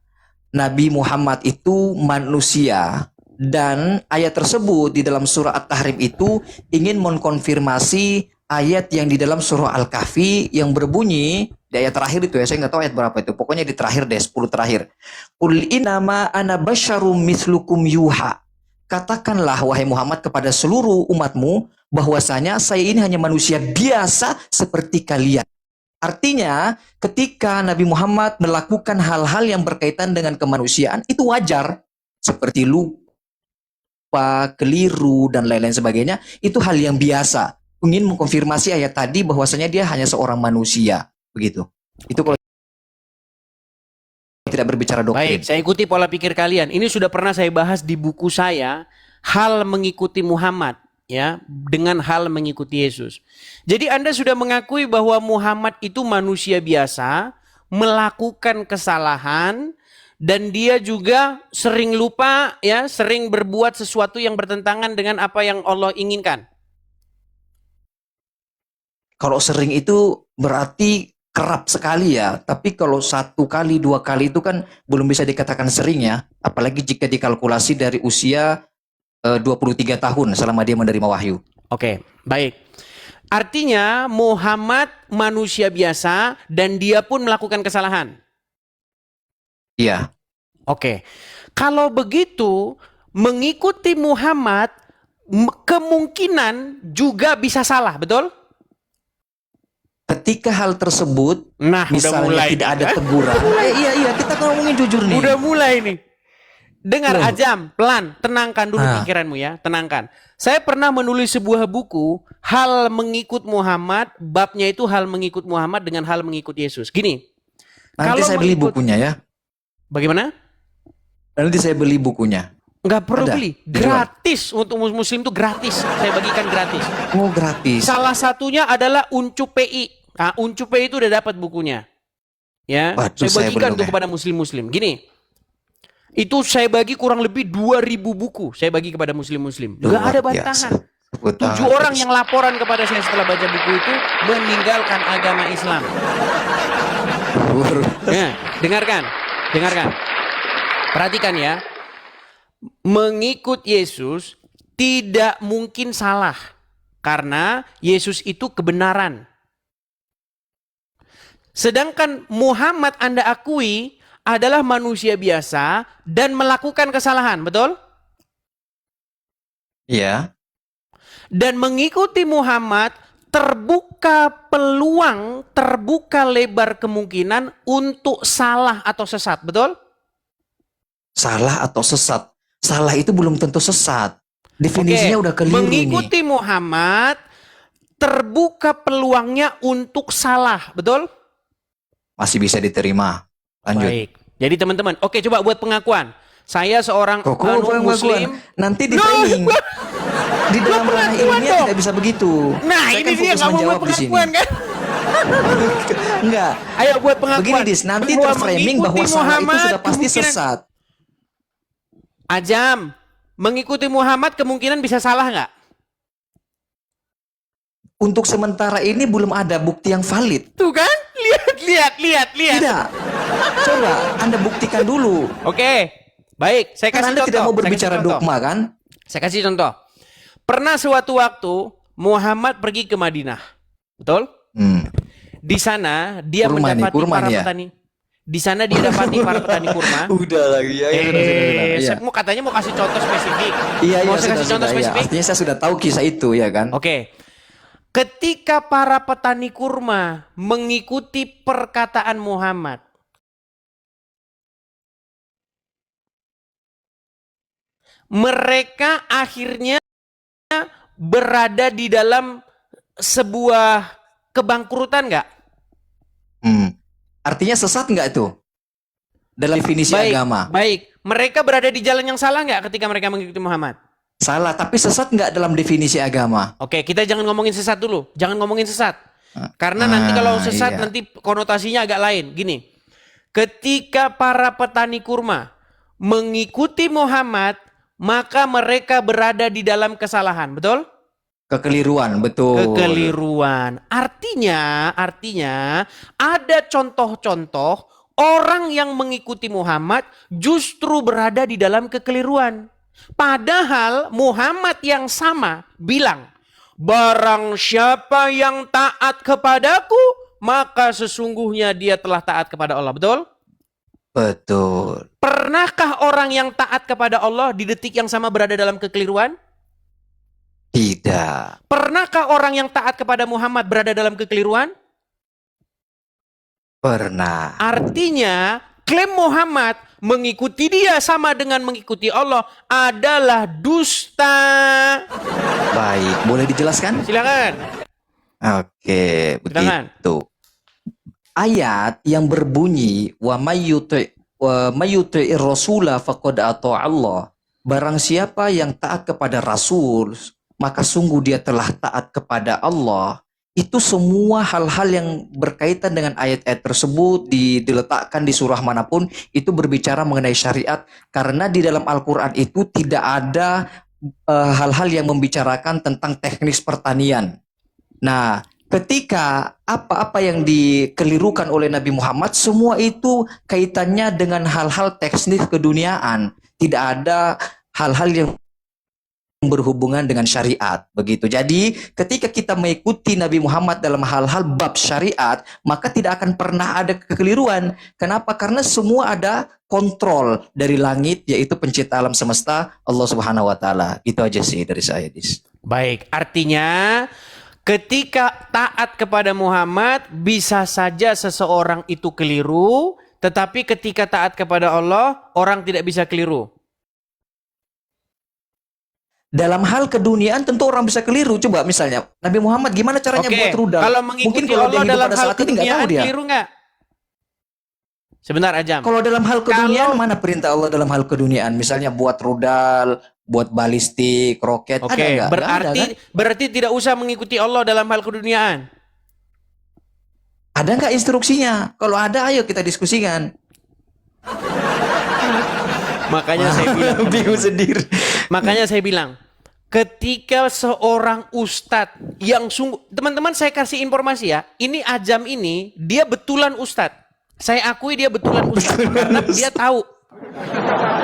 Nabi Muhammad itu manusia, dan ayat tersebut di dalam surah At-Tahrim itu ingin mengkonfirmasi ayat yang di dalam surah Al-Kahfi yang berbunyi di ayat terakhir itu ya, saya nggak tahu ayat berapa itu, pokoknya di terakhir deh, 10 terakhir. Qul innama ana basyarum mislukum yuha. Katakanlah wahai Muhammad kepada seluruh umatmu bahwasanya saya ini hanya manusia biasa seperti kalian. Artinya ketika Nabi Muhammad melakukan hal-hal yang berkaitan dengan kemanusiaan itu wajar, seperti lupa, keliru dan lain-lain sebagainya, itu hal yang biasa. Ingin mengkonfirmasi ayat tadi bahwasanya dia hanya seorang manusia, begitu. Itu kalau tidak berbicara doktrin. Baik, saya ikuti pola pikir kalian. Ini sudah pernah saya bahas di buku saya, Hal Mengikuti Muhammad, ya, dengan hal mengikuti Yesus. Jadi Anda sudah mengakui bahwa Muhammad itu manusia biasa, melakukan kesalahan, dan dia juga sering lupa, ya, sering berbuat sesuatu yang bertentangan dengan apa yang Allah inginkan. Kalau sering itu berarti kerap sekali ya, tapi kalau 1 kali, 2 kali itu kan belum bisa dikatakan sering ya, apalagi jika dikalkulasi dari usia 23 tahun selama dia menerima wahyu. Oke, baik. Artinya Muhammad manusia biasa dan dia pun melakukan kesalahan. Iya. Oke. Kalau begitu, mengikuti Muhammad kemungkinan juga bisa salah, betul? Ketika hal tersebut, Nah, udah misalnya mulai tidak nih, ada kan? teguran. Iya, kita ngomongin jujur nih. Udah mulai nih. Dengar Loh. Ajam, pelan, tenangkan dulu pikiranmu ya, tenangkan. Saya pernah menulis sebuah buku, hal mengikut Muhammad, babnya itu hal mengikut Muhammad dengan hal mengikut Yesus. Gini, Nanti saya beli bukunya ya. Bagaimana? Nanti saya beli bukunya. Nggak perlu Ada, beli, dijual. gratis untuk muslim itu gratis. Saya bagikan gratis. Oh, gratis. Salah satunya adalah Uncu PI. Nah, Uncu PI itu udah dapat bukunya. Ya, Waduh, saya bagikan belum tuh ya. kepada muslim-muslim. Gini, itu saya bagi kurang lebih 2.000 buku. Saya bagi kepada muslim-muslim. Nggak ada bantahan. 7 orang yang laporan kepada saya setelah baca buku itu meninggalkan agama Islam. Ya, dengarkan. Perhatikan ya. Mengikut Yesus tidak mungkin salah. Karena Yesus itu kebenaran. Sedangkan Muhammad Anda akui adalah manusia biasa dan melakukan kesalahan, betul? Iya. Dan mengikuti Muhammad terbuka peluang, terbuka lebar kemungkinan untuk salah atau sesat, betul? Salah atau sesat. Salah itu belum tentu sesat. Definisinya Oke, udah keliru mengikuti nih. Muhammad terbuka peluangnya untuk salah, betul? Masih bisa diterima. Lanjut. Baik. Jadi teman-teman, oke coba buat pengakuan. Saya seorang Kok muslim. nanti di training. Di dalam ranah ilmiah tidak bisa begitu. Nah, Saya ini kan dia fokus nggak mau buat menjawab di sini. pengakuan kan? Enggak. Ayo buat pengakuan. Begini Dis, nanti Bahwa terframing bahwa mengikuti salah itu Muhammad sudah pasti kemungkinan- sesat. Ajam, mengikuti Muhammad kemungkinan bisa salah nggak? Untuk sementara ini belum ada bukti yang valid. Tuh kan? Lihat. Tidak. Coba Anda buktikan dulu. Oke, baik. Saya Karena kasih Anda contoh. tidak mau Saya kasih berbicara contoh. dogma kan? Saya kasih contoh. Pernah suatu waktu Muhammad pergi ke Madinah, betul? Di sana dia Kurma nih, mendapati kurma para nih ya? petani. Di sana dia dapati para petani kurma. Udah lagi ya. Sudah. Saya mau katanya mau kasih contoh spesifik. Iya, Mau sudah, saya kasih contoh iya. spesifik? Artinya saya sudah tahu kisah itu ya kan? Oke. Ketika para petani kurma mengikuti perkataan Muhammad, mereka akhirnya berada di dalam sebuah kebangkrutan nggak? Artinya sesat nggak itu? Dalam definisi agama. Baik. Mereka berada di jalan yang salah nggak ketika mereka mengikuti Muhammad? Salah, tapi sesat nggak dalam definisi agama? Oke, kita jangan ngomongin sesat dulu. Jangan ngomongin sesat. Karena nanti kalau sesat iya. nanti konotasinya agak lain. Gini, ketika para petani kurma mengikuti Muhammad, maka mereka berada di dalam kesalahan. Betul? Kekeliruan, betul. Kekeliruan. Artinya ada contoh-contoh orang yang mengikuti Muhammad justru berada di dalam kekeliruan. Padahal Muhammad yang sama bilang, barang siapa yang taat kepadaku, maka sesungguhnya dia telah taat kepada Allah. Betul? Betul. Pernahkah orang yang taat kepada Allah di detik yang sama berada dalam kekeliruan? Tidak. Pernahkah orang yang taat kepada Muhammad berada dalam kekeliruan? Pernah. Artinya, klaim Muhammad mengikuti dia sama dengan mengikuti Allah adalah dusta. Baik, boleh dijelaskan? Silakan. Oke, Silakan. begitu. Ayat yang berbunyi wa mayyuti'ir rasula faqad ata Allah. Barang siapa yang taat kepada Rasul, maka sungguh dia telah taat kepada Allah. Itu semua hal-hal yang berkaitan dengan ayat-ayat tersebut diletakkan di surah manapun itu berbicara mengenai syariat, karena di dalam Al-Quran itu tidak ada hal-hal yang membicarakan tentang teknis pertanian. Nah, ketika apa-apa yang dikelirukan oleh Nabi Muhammad, semua itu kaitannya dengan hal-hal teknis keduniaan. Tidak ada hal-hal yang berhubungan dengan syariat, begitu. Jadi ketika kita mengikuti Nabi Muhammad dalam hal-hal bab syariat, maka tidak akan pernah ada kekeliruan. Kenapa? Karena semua ada kontrol dari langit, yaitu pencipta alam semesta, Allah Subhanahu wa taala. Itu aja sih dari saya, Dis. Baik, artinya ketika taat kepada Muhammad bisa saja seseorang itu keliru, tetapi ketika taat kepada Allah, orang tidak bisa keliru. Dalam hal keduniaan tentu orang bisa keliru. Coba misalnya Nabi Muhammad gimana caranya buat rudal? Kalau Mungkin mengikuti kalau dia Allah hidup dalam pada hal saat ini nggak tahu keduniaan dia. keliru nggak? Sebentar Ajam. Kalau dalam hal keduniaan mana perintah Allah dalam hal keduniaan? Misalnya buat rudal, buat balistik, roket, ada Oke, nggak? Nggak berarti ada, kan? berarti tidak usah mengikuti Allah dalam hal keduniaan. Ada nggak instruksinya? Kalau ada, ayo kita diskusikan. Makanya saya bilang, Bingung sendiri. makanya saya bilang, ketika seorang ustadz yang sungguh, teman-teman saya kasih informasi ya, ini Ajam ini dia betulan ustadz. Saya akui dia betulan ustadz karena dia tahu.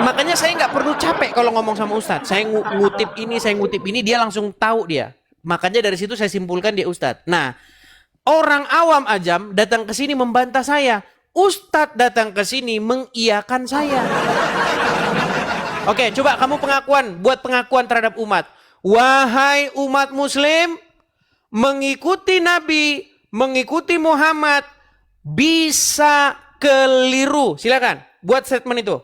Makanya saya nggak perlu capek kalau ngomong sama ustadz. Saya ngutip ini, saya ngutip ini, dia langsung tahu dia. Makanya dari situ saya simpulkan dia ustadz. Nah, orang awam Ajam datang ke sini membantah saya. Ustadz datang ke sini mengiyakan saya. Oke, coba kamu buat pengakuan terhadap umat. Wahai umat muslim, mengikuti Nabi, mengikuti Muhammad, bisa keliru. Silakan, buat statement itu.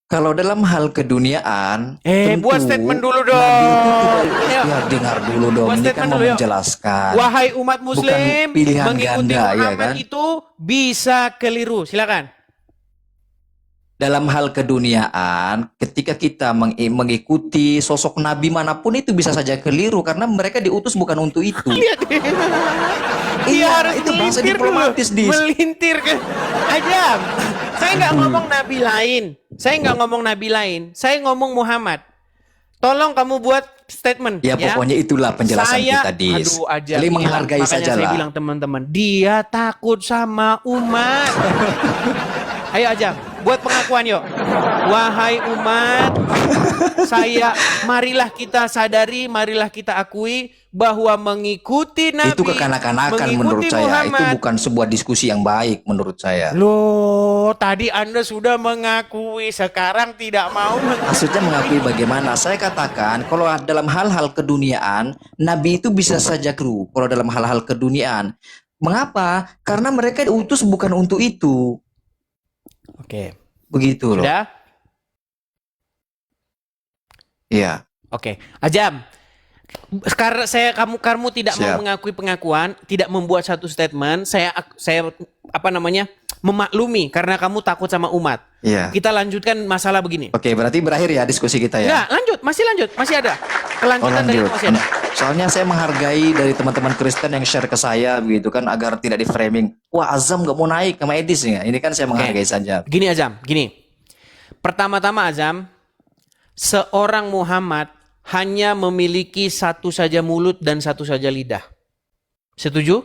Kalau dalam hal keduniaan, Buat statement dulu dong. Nabi itu Ayo. ya dengar dulu dong. Buat Ini kan statement mau dulu, yuk. menjelaskan. Wahai umat muslim, Bukan pilihan mengikuti ganda, ya Muhammad kan? itu bisa keliru. Silakan. Dalam hal keduniaan, ketika kita mengikuti sosok Nabi manapun itu bisa saja keliru karena mereka diutus bukan untuk itu. Lihat. Dia Iya, harus itu bahasa melintir dulu. diplomatis, Dis. Melintir ke Ajam. Saya nggak ngomong nabi lain. Saya nggak ngomong nabi lain. Saya ngomong Muhammad. Tolong kamu buat statement. Ya, pokoknya itulah penjelasan Saya, kita, Dis. aduh Ajam. Saling menghargai Makanya saja saya lah. bilang teman-teman, dia takut sama umat. Ayo Ajam, buat pengakuan yuk. Wahai umat, marilah kita sadari, marilah kita akui bahwa mengikuti Nabi, Itu kekanak-kanakan menurut mengikuti saya. Itu Muhammad. bukan sebuah diskusi yang baik menurut saya. Loh, tadi Anda sudah mengakui, sekarang tidak mau Maksudnya mengakui bagaimana? Saya katakan kalau dalam hal-hal keduniaan, Nabi itu bisa saja kru. Kalau dalam hal-hal keduniaan, mengapa? Karena mereka diutus bukan untuk itu. Oke, Begitu loh. sudah? Iya. Oke, Ajam. Karena kamu tidak mau Siap. mengakui pengakuan, tidak membuat satu statement, saya memaklumi karena kamu takut sama umat. Iya. Kita lanjutkan masalah begini. Oke, berarti berakhir ya diskusi kita ya. Enggak, lanjut, masih ada. Kelanjutan dari itu lanjut. masih ada. Soalnya saya menghargai dari teman-teman Kristen yang share ke saya begitu kan agar tidak di framing. Wah, Azam nggak mau naik sama Edis ya. Ini kan saya menghargai saja. Gini Azam, gini. Pertama-tama Azam, seorang Muhammad hanya memiliki satu saja mulut dan satu saja lidah. Setuju?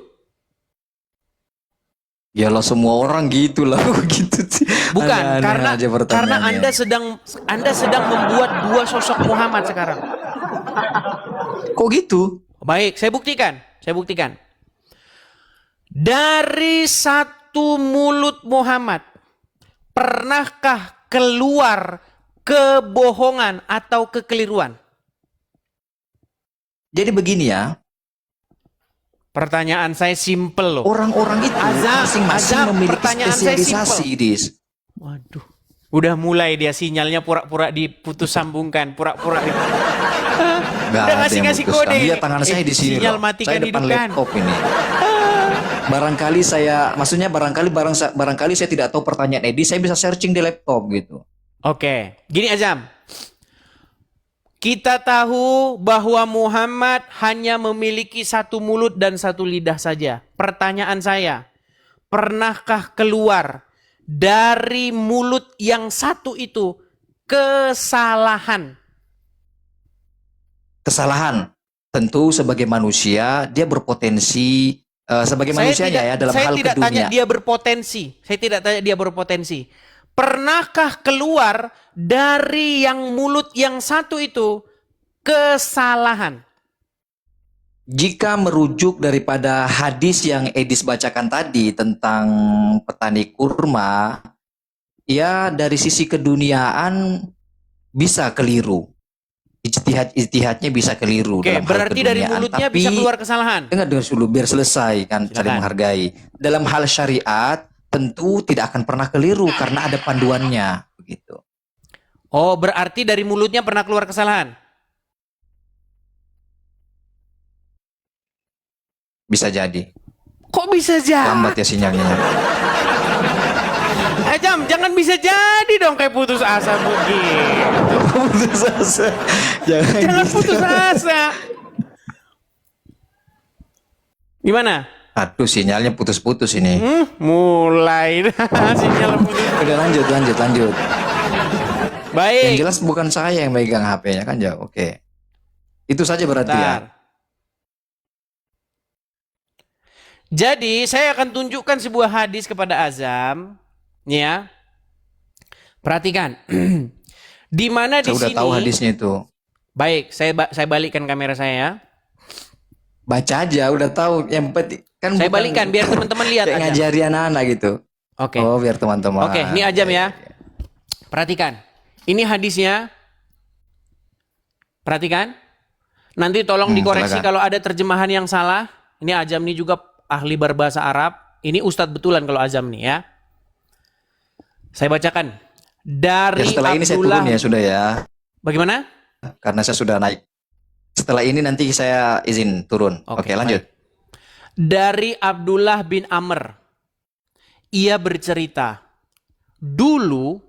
Yalah semua orang gitu lah gitu sih. Bukan, Aneh-aneh aja karena pertanyaannya. Anda sedang membuat dua sosok Muhammad sekarang. Kok gitu? Baik, saya buktikan. Dari satu mulut Muhammad, pernahkah keluar kebohongan atau kekeliruan? Jadi begini ya, Pertanyaan saya simple loh. orang-orang itu Azam, masing-masing memiliki pertanyaan saya spesialisasi, Dis. Waduh. Udah mulai dia sinyalnya pura-pura diputus sambungkan, pura-pura. Nggak Udah ada yang ngasih-ngasih putuskan. kode. Dia tangan saya di sini Sinyal loh. matikan Saya depan hidupkan. laptop ini. Barangkali saya tidak tahu pertanyaan Edi, saya bisa searching di laptop gitu. Oke, gini Azam. Kita tahu bahwa Muhammad hanya memiliki satu mulut dan satu lidah saja. Pertanyaan saya, pernahkah keluar dari mulut yang satu itu kesalahan? Kesalahan. Tentu sebagai manusia dia berpotensi sebagai manusianya ya dalam saya hal tidak tanya keduniaan. dia berpotensi. Saya tidak tanya dia berpotensi. Pernahkah keluar dari yang mulut yang satu itu kesalahan? Jika merujuk daripada hadis yang Edis bacakan tadi tentang petani kurma, ya dari sisi keduniaan bisa keliru. Ijtihadnya bisa keliru. Oke, dalam hal berarti dari keduniaan. mulutnya Tapi, bisa keluar kesalahan. dengar dulu biar selesai kan, saling Silakan. menghargai. Dalam hal syariat tentu tidak akan pernah keliru karena ada panduannya begitu. Oh, berarti dari mulutnya pernah keluar kesalahan. Bisa jadi. Kok bisa jadi? Lambat ya sinyalnya. Jam, jangan bisa jadi dong kayak putus asa begitu. Putus asa. Jangan putus asa. Gimana? Aduh, sinyalnya putus-putus ini. Mulai sinyal putus. Udah lanjut. Yang Baik. jelas bukan saya yang megang HP-nya kan, jauh. Oke. Itu saja berarti ya. Bentar. Jadi saya akan tunjukkan sebuah hadis kepada Azam, ya. Perhatikan, di mana di Saya udah sini. tahu hadisnya itu. Baik, saya balikkan kamera saya ya. Baca aja, udah tahu. Yang penting kan Saya bukan balikkan biar teman-teman lihat kayak aja. ngajari anak-anak gitu. Oke. Oh, biar teman-teman. Oke, ini Ajam ya. Perhatikan. Ini hadisnya. Perhatikan. Nanti tolong dikoreksi silakan. kalau ada terjemahan yang salah. Ini Ajam ini juga ahli berbahasa Arab. Ini Ustadz betulan kalau Azam nih ya. Saya bacakan. Ya, Dari setelah ini saya Abdullah. turun ya sudah ya. Bagaimana? Karena saya sudah naik. Setelah ini nanti saya izin turun. Oke, lanjut. baik. Dari Abdullah bin Amr. Ia bercerita, dulu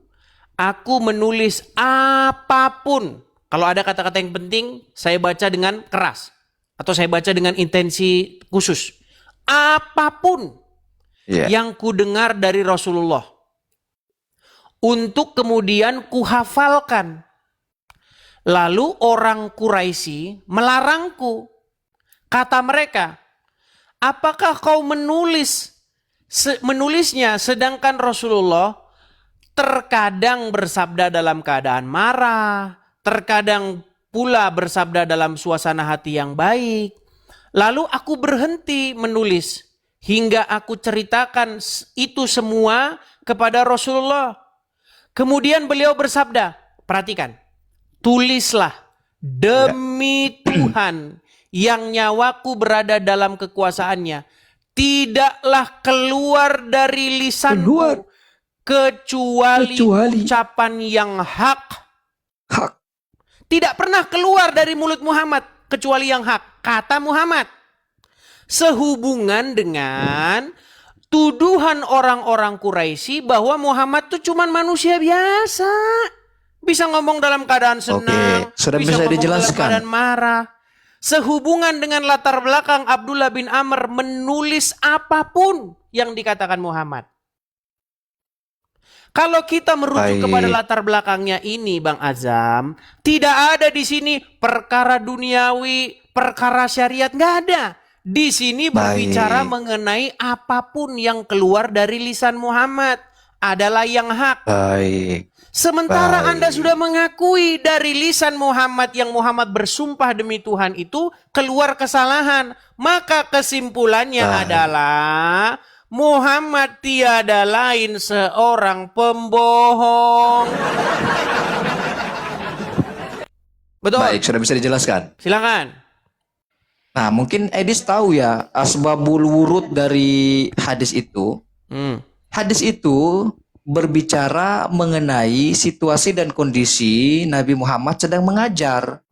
aku menulis apapun. Kalau ada kata-kata yang penting, saya baca dengan keras. Atau saya baca dengan intensi khusus. Apapun Iya. yang ku dengar dari Rasulullah. Untuk kemudian kuhafalkan. Lalu orang Quraisy melarangku. Kata mereka, apakah kau menulisnya sedangkan Rasulullah terkadang bersabda dalam keadaan marah, terkadang pula bersabda dalam suasana hati yang baik. Lalu aku berhenti menulis hingga aku ceritakan itu semua kepada Rasulullah. Kemudian beliau bersabda, perhatikan, tulislah demi Tuhan yang nyawaku berada dalam kekuasaannya. Tidaklah keluar dari lisanku kecuali ucapan yang hak. Tidak pernah keluar dari mulut Muhammad kecuali yang hak. Kata Muhammad. Sehubungan dengan tuduhan orang-orang Quraisy bahwa Muhammad itu cuma manusia biasa. Bisa ngomong dalam keadaan senang. Oke, sudah bisa ngomong dijelaskan. dalam keadaan marah. Sehubungan dengan latar belakang Abdullah bin Amr menulis apapun yang dikatakan Muhammad. Kalau kita merujuk kepada latar belakangnya ini, Bang Azam, tidak ada di sini perkara duniawi, perkara syariat, nggak ada. Di sini berbicara mengenai apapun yang keluar dari lisan Muhammad adalah yang hak. Baik. Sementara Anda sudah mengakui dari lisan Muhammad yang Muhammad bersumpah demi Tuhan itu keluar kesalahan. Maka kesimpulannya adalah Muhammad tiada lain seorang pembohong. Betul? Baik, sudah bisa dijelaskan. Silakan. Nah, mungkin Edis tahu ya asbabul wurud dari hadis itu. Hadis itu berbicara mengenai situasi dan kondisi Nabi Muhammad sedang mengajar.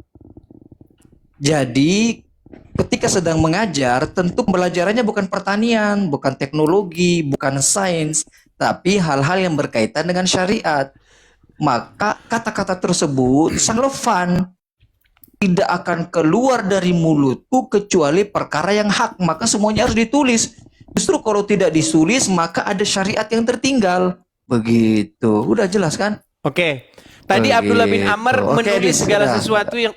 Jadi ketika sedang mengajar, tentu pembelajarannya bukan pertanian, bukan teknologi, bukan sains, tapi hal-hal yang berkaitan dengan syariat. Maka kata-kata tersebut sangat relevan. Tidak akan keluar dari mulutku kecuali perkara yang hak. Maka semuanya harus ditulis. Justru kalau tidak ditulis, maka ada syariat yang tertinggal. Begitu. Udah jelas kan? Oke. Tadi Abdullah bin Amr menulis segala sesuatu yang...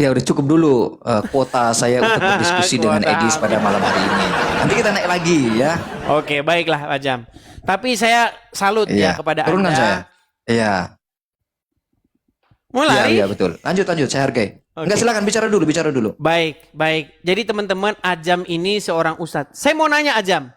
Ya udah cukup dulu kuota saya untuk berdiskusi dengan Edis pada malam hari ini. Nanti kita naik lagi ya. Oke, baiklah Pak Jam. Tapi saya salut ya kepada turunkan Anda. saya. Iya. Mulai. Iya, betul. Lanjut, saya hargai. Enggak, silakan bicara dulu. Baik. Jadi teman-teman, Ajam ini seorang ustadz. Saya mau nanya Ajam,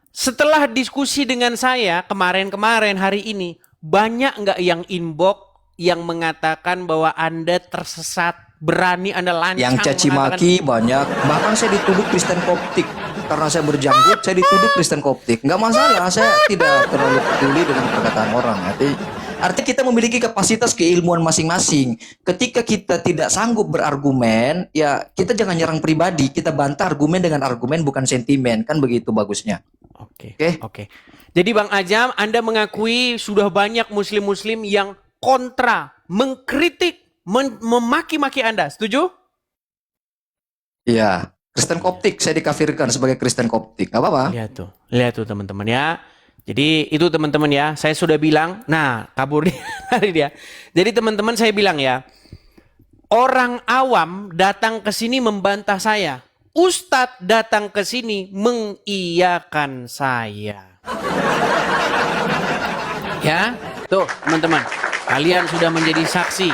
setelah diskusi dengan saya kemarin hari ini, banyak nggak yang inbox yang mengatakan bahwa Anda tersesat, berani Anda lancang Yang caci maki banyak. Bahkan saya dituduh Kristen Koptik. Karena saya berjanggut, saya dituduh Kristen Koptik. Nggak masalah, saya tidak terlalu peduli dengan perkataan orang. Artinya kita memiliki kapasitas keilmuan masing-masing. Ketika kita tidak sanggup berargumen, ya kita jangan nyerang pribadi. Kita bantah argumen dengan argumen, bukan sentimen. Kan begitu bagusnya. Oke. Jadi Bang Ajam, Anda mengakui sudah banyak muslim-muslim yang kontra, mengkritik, memaki-maki Anda. Setuju? Iya. Kristen Koptik, saya dikafirkan sebagai Kristen Koptik. Gak apa-apa. Lihat tuh teman-teman ya. Jadi itu teman-teman ya, saya sudah bilang, nah kabur dari dia. Jadi teman-teman saya bilang ya, orang awam datang ke sini membantah saya. Ustadz datang ke sini mengiyakan saya. Ya, tuh teman-teman, kalian sudah menjadi saksi.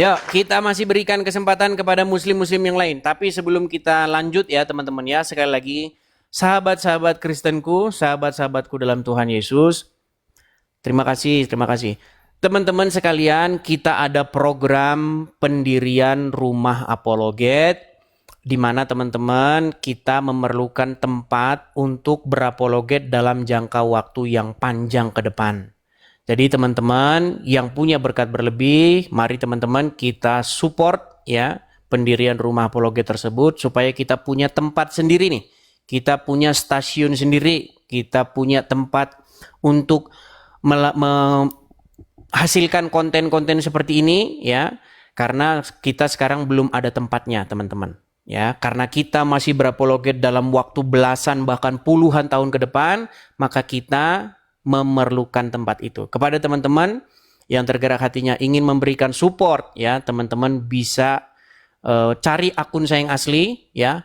Yuk, kita masih berikan kesempatan kepada muslim-muslim yang lain. Tapi sebelum kita lanjut ya teman-teman ya, sekali lagi, sahabat-sahabat Kristenku, sahabat-sahabatku dalam Tuhan Yesus, terima kasih. Teman-teman sekalian, kita ada program pendirian rumah apologet, di mana teman-teman kita memerlukan tempat untuk berapologet dalam jangka waktu yang panjang ke depan. Jadi teman-teman yang punya berkat berlebih, mari teman-teman kita support ya pendirian rumah apologet tersebut supaya kita punya tempat sendiri nih. Kita punya stasiun sendiri, kita punya tempat untuk menghasilkan konten-konten seperti ini ya. Karena kita sekarang belum ada tempatnya teman-teman. Ya, karena kita masih berapologet dalam waktu belasan bahkan puluhan tahun ke depan, maka kita memerlukan tempat itu. Kepada teman-teman yang tergerak hatinya ingin memberikan support ya, teman-teman bisa cari akun Sayang Asli ya.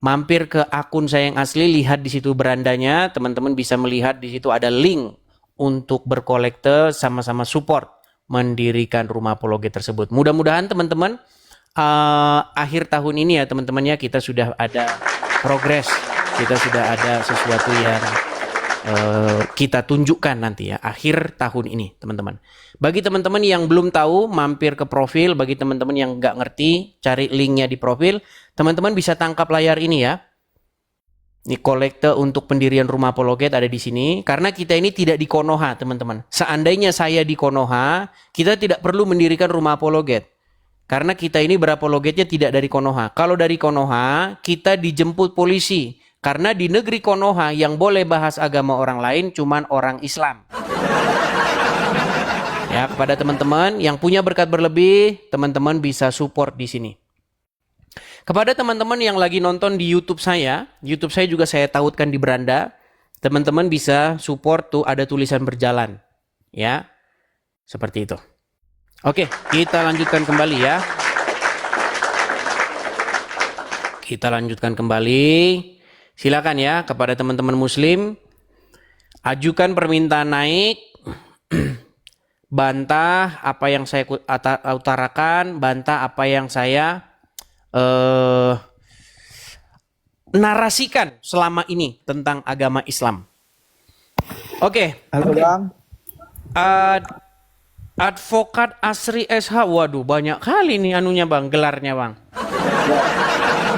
Mampir ke akun Sayang Asli, lihat di situ berandanya, teman-teman bisa melihat di situ ada link untuk berkolekte sama-sama support mendirikan rumah apologet tersebut. Mudah-mudahan teman-teman akhir tahun ini ya teman-teman ya, kita sudah ada progres, kita sudah ada sesuatu yang kita tunjukkan nanti ya akhir tahun ini teman-teman. Bagi teman-teman yang belum tahu, mampir ke profil. Bagi teman-teman yang nggak ngerti, cari linknya di profil. Teman-teman bisa tangkap layar ini ya. Ini kolekte untuk pendirian rumah apologet ada di sini. Karena kita ini tidak di Konoha teman-teman. Seandainya saya di Konoha, kita tidak perlu mendirikan rumah apologet. Karena kita ini berapologetnya tidak dari Konoha. Kalau dari Konoha, kita dijemput polisi. Karena di negeri Konoha yang boleh bahas agama orang lain cuman orang Islam. Ya, kepada teman-teman yang punya berkat berlebih, teman-teman bisa support di sini. Kepada teman-teman yang lagi nonton di YouTube saya juga saya tautkan di beranda, teman-teman bisa support tuh ada tulisan berjalan. Ya, seperti itu. Oke, kita lanjutkan kembali ya. Kita lanjutkan kembali. Silakan ya kepada teman-teman muslim, ajukan permintaan naik, bantah apa yang saya utarakan, bantah apa yang saya narasikan selama ini tentang agama Islam. Oke. Halo Bang. Advokat Asri SH, waduh banyak kali nih anunya Bang, gelarnya Bang.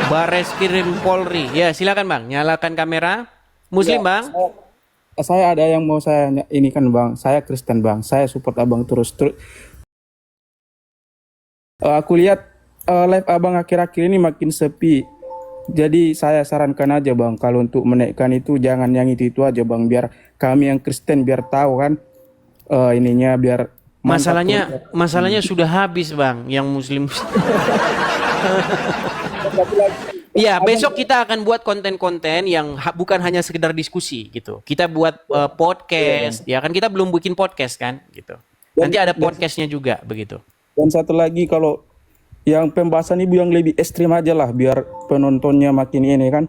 Bareskrim Polri. Ya, silakan Bang, nyalakan kamera. Muslim Ya, Bang. saya ada yang mau saya ini kan Bang. Saya Kristen Bang. Saya support Abang terus. Aku lihat live Abang akhir-akhir ini makin sepi. Jadi saya sarankan aja Bang, kalau untuk menaikkan itu jangan yang itu aja Bang, biar kami yang Kristen biar tahu kan ininya biar Masalahnya sudah habis Bang, yang Muslim. Ya, besok kita akan buat konten-konten yang bukan hanya sekedar diskusi gitu. Kita buat podcast, ya kan kita belum bikin podcast kan gitu. Nanti ada podcastnya juga begitu. Dan satu lagi, kalau yang pembahasan ibu yang lebih ekstrim aja lah, biar penontonnya makin ini kan.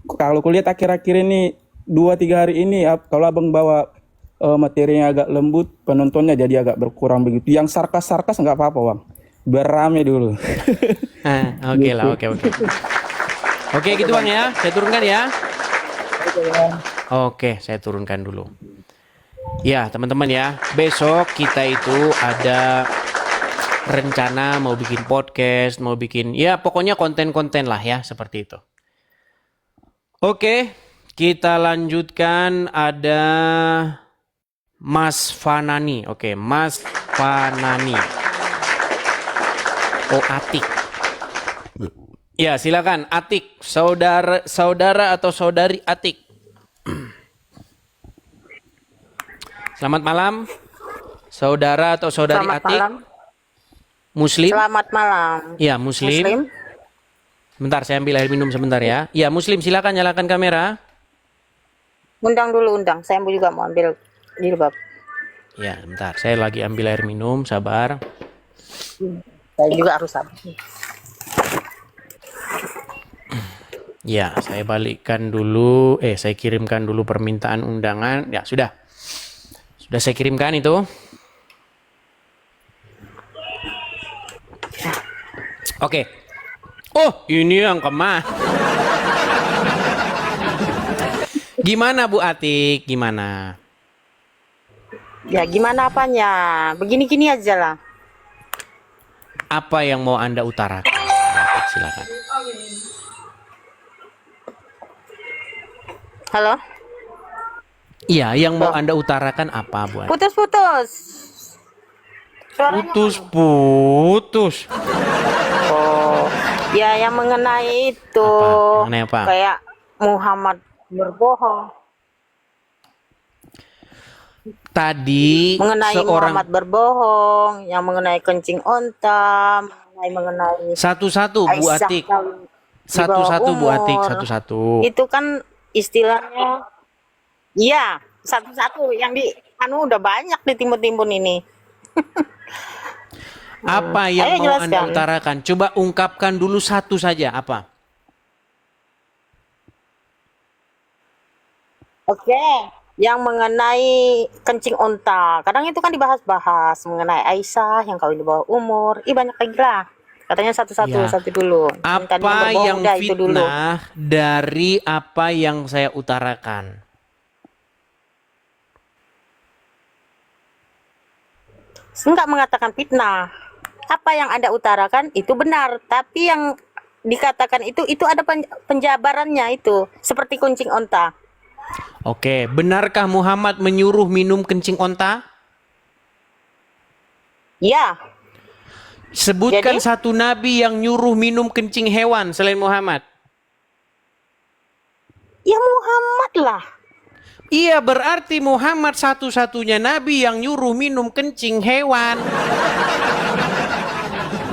Kalau kulihat akhir-akhir ini 2-3 hari ini kalau abang bawa materinya agak lembut, penontonnya jadi agak berkurang begitu. Yang sarkas-sarkas nggak apa-apa bang, berame dulu. Oke lah, oke. Oke gitu bang ya, saya turunkan ya. Oke, saya turunkan dulu. Ya teman-teman ya, besok kita itu ada rencana mau bikin podcast, mau bikin ya pokoknya konten-konten lah ya seperti itu. Oke, kita lanjutkan ada Mas Fanani. Oke, Mas Fanani. Oh, Atik. Ya, silakan Atik, saudara atau saudari Atik. Selamat malam. Saudara atau saudari Selamat Atik. malam. Muslim? Selamat malam. Ya, Muslim. Bentar, saya ambil air minum sebentar ya. Ya, Muslim, silakan nyalakan kamera. Undang dulu, undang. Saya juga mau ambil jilbab. Ya, bentar. Saya lagi ambil air minum, sabar. Saya juga harus sabar. Ya, saya balikkan dulu. Saya kirimkan dulu permintaan undangan. Ya, sudah. Sudah saya kirimkan itu. Oke. Oh, ini yang kemah. Gimana Bu Atik? Gimana? Ya, gimana apanya? Begini-gini aja lah. Apa yang mau Anda utarakan? Bu Atik, silakan. Halo? Iya, yang mau Anda utarakan apa, Bu Atik? Putus-putus. Suaranya Putus. Oh, ya yang mengenai itu. Apa? Mengenai apa? Kayak Muhammad berbohong. Tadi Mengenai seorang Muhammad berbohong, yang mengenai kencing onta, mengenai satu-satu Bu Aisyah Atik. kawin di bawah Satu-satu Bu Atik, umur. satu-satu. Itu kan istilahnya, iya satu-satu yang di udah banyak ditimbun-timbun ini. Apa yang Ayo mau Anda jelaskan. utarakan? Coba ungkapkan dulu satu saja, apa? Oke, yang mengenai kencing onta, kadang itu kan dibahas-bahas mengenai Aisyah yang kawin di bawah umur. Banyak lagi lah. Katanya satu-satu, Ya. satu dulu. Tadi Apa berbohong, yang udah, itu dulu. fitnah dari apa yang saya utarakan? Enggak mengatakan fitnah. Apa yang Anda utarakan itu benar, tapi yang dikatakan itu ada penjabarannya itu, seperti kuncing onta. Oke, benarkah Muhammad menyuruh minum kencing onta? Ya, Sebutkan Jadi? satu nabi yang nyuruh minum kencing hewan selain Muhammad. ya Muhammad lah. Iya, berarti Muhammad satu-satunya nabi yang nyuruh minum kencing hewan.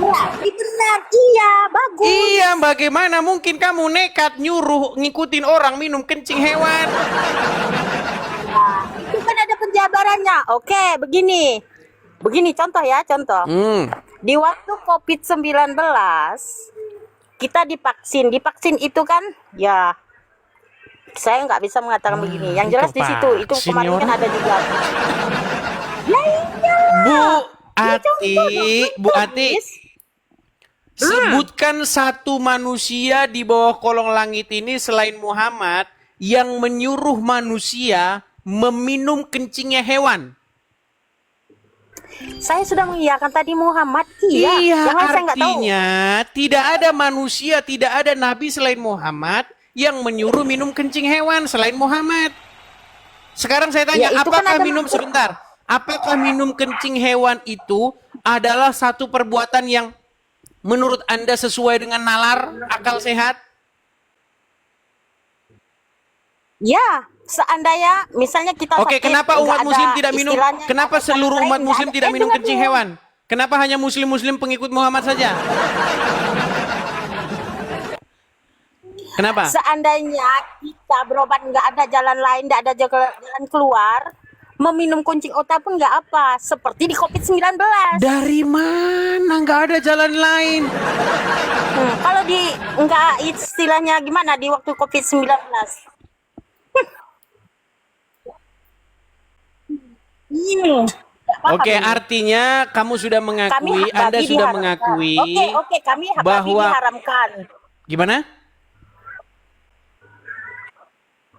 Ya, benar. Iya, bagus. Iya, bagaimana mungkin kamu nekat nyuruh ngikutin orang minum kencing hewan? Itu kan ada penjabarannya. Oke, begini. Begini contoh ya, contoh. Di waktu COVID-19 kita divaksin. Divaksin itu kan ya saya nggak bisa mengatakan begini. Yang jelas di situ itu vaksin kemarin ya kan orang. ada juga. Ya iya. Bu Ya, contoh Ati, dong, Bu Ati, Miss. sebutkan satu manusia di bawah kolong langit ini selain Muhammad yang menyuruh manusia meminum kencingnya hewan. Saya sudah mengiyakan tadi Muhammad. Iya. Yang lain saya nggak tahu. Artinya tidak ada manusia, tidak ada nabi selain Muhammad yang menyuruh minum kencing hewan selain Muhammad. Sekarang saya tanya, Ya, itu kan apakah ada minum sebentar? Apakah minum kencing hewan itu adalah satu perbuatan yang menurut Anda sesuai dengan nalar, akal sehat? Ya, seandainya misalnya kita Oke, sakit, kenapa umat nggak muslim ada tidak minum? istilahnya, Kenapa nggak ada seluruh lain, umat nggak muslim ada- tidak minum dengar kencing dulu. hewan? Kenapa hanya muslim-muslim pengikut Muhammad saja? Kenapa? Seandainya kita berobat nggak ada jalan lain, nggak ada jalan keluar, meminum kuncing otak pun nggak apa. Seperti di COVID-19. Dari mana nggak ada jalan lain? Kalau di nggak istilahnya gimana di waktu COVID-19? Nggak paham Oke, ini. artinya kamu sudah Kami mengakui, hak Anda babi sudah diharamkan. mengakui Oke, kami hak babi bahwa diharamkan. gimana?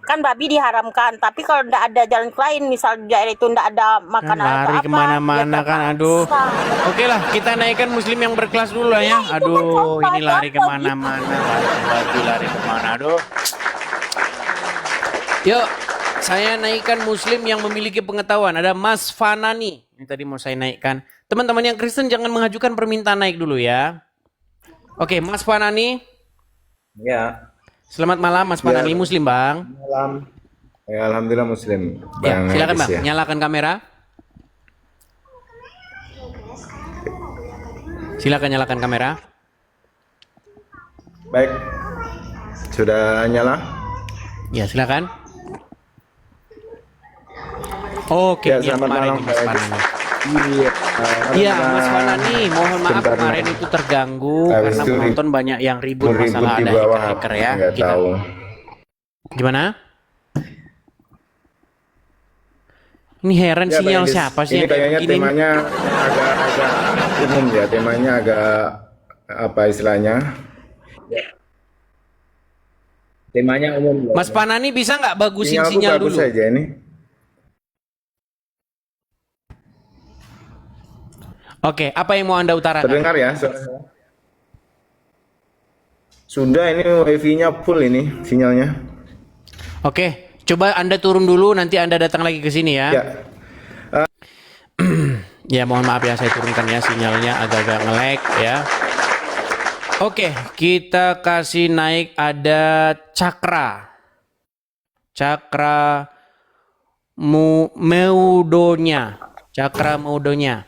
Kan babi diharamkan, tapi kalau tidak ada jalan lain, misal di daerah itu tidak ada Kan makanan atau lari apa, kemana-mana ya kan, aduh. terpaksa. Oke lah, kita naikkan muslim yang berkelas dulu lah ya. Iya, itu kan Aduh, contoh, ini lari contoh kemana-mana, lari kemana, aduh. Yuk, saya naikkan muslim yang memiliki pengetahuan. Ada Mas Fanani. Ini tadi mau saya naikkan. Teman-teman yang Kristen jangan mengajukan permintaan naik dulu ya. Oke, Mas Fanani. Ya, Selamat malam Mas Fanani, muslim Bang. malam. Ya, alhamdulillah muslim. Ya, silakan Hafiz Bang, ya. nyalakan kamera. Silakan nyalakan kamera. Baik. Sudah nyala? Ya, silakan. Oke, Ya, yang selamat kemarin malam, nih, Mas Pak Edi. Fanani. Iya. Iya, Mas Fanani, mohon maaf Sebentar, kemarin Mas. itu terganggu Habis karena itu penonton banyak yang ribut Ribut masalah di ada bawah. hacker ya. Nggak Kita tahu. gimana? Ini heran Ya, sinyal Pak Edis. siapa sih Ini yang kayak kayaknya begini? temanya agak umum ya. Temanya agak apa istilahnya? Temanya umum. Ya. Mas Fanani bisa nggak bagusin Sinyalku sinyal bagus dulu? saja ini. Oke, apa yang mau Anda utarakan? Terdengar ya? Sudah, ini wifi-nya full ini sinyalnya. Oke, coba Anda turun dulu, nanti Anda datang lagi ke sini ya. Ya. Ya, mohon maaf ya, saya turunkan ya, sinyalnya agak-agak nge-lag ya. Oke, kita kasih naik ada Cakra. Cakra Meudonya. Cakra Meudonya.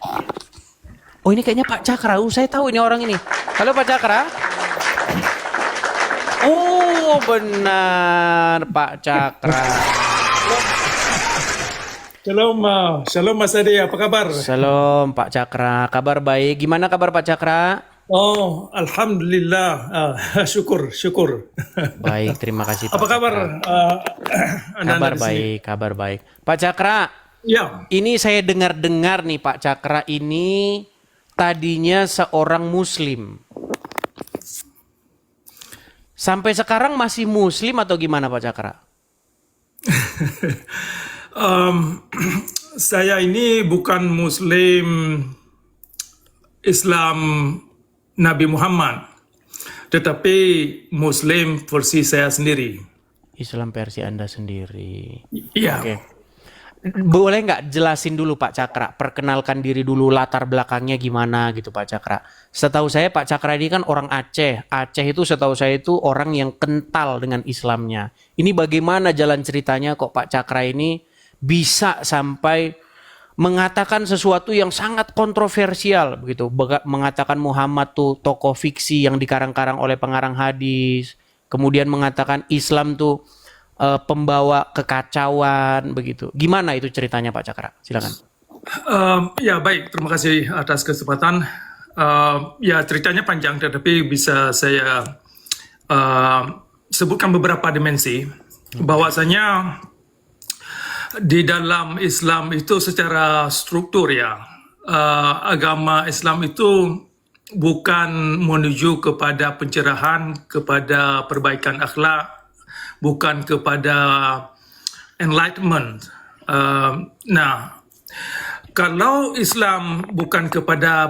Oh, ini kayaknya Pak Cakra. Saya tahu ini orang ini. Halo Pak Cakra. Oh, benar Pak Cakra. Shalom Mas Adi, apa kabar? Salam Pak Cakra. Kabar baik. Gimana kabar Pak Cakra? Oh, alhamdulillah, syukur. Baik, terima kasih Pak Apa kabar? Cakra. Anda Kabar di sini? baik, kabar baik. Pak Cakra, Ya, ini saya dengar-dengar nih Pak Cakra ini tadinya seorang muslim. Sampai sekarang masih muslim atau gimana Pak Cakra? saya ini bukan Muslim Islam Nabi Muhammad, tetapi Muslim versi saya sendiri. Islam versi Anda sendiri. Iya. Oke. Boleh nggak jelasin dulu Pak Cakra, perkenalkan diri dulu, latar belakangnya gimana gitu Pak Cakra. Setahu saya Pak Cakra ini kan orang Aceh. Aceh itu setahu saya itu orang yang kental dengan Islamnya. Ini bagaimana jalan ceritanya kok Pak Cakra ini bisa sampai mengatakan sesuatu yang sangat kontroversial begitu. Mengatakan Muhammad tuh tokoh fiksi yang dikarang-karang oleh pengarang hadis. Kemudian mengatakan Islam tuh pembawa kekacauan begitu. Gimana itu ceritanya Pak Cakra? Silakan. Ya baik, terima kasih atas kesempatan. Ya ceritanya panjang, tetapi bisa saya sebutkan beberapa dimensi. Bahwasanya di dalam Islam itu secara struktur ya, agama Islam itu bukan menuju kepada pencerahan, kepada perbaikan akhlak, bukan kepada enlightenment. Nah, kalau Islam bukan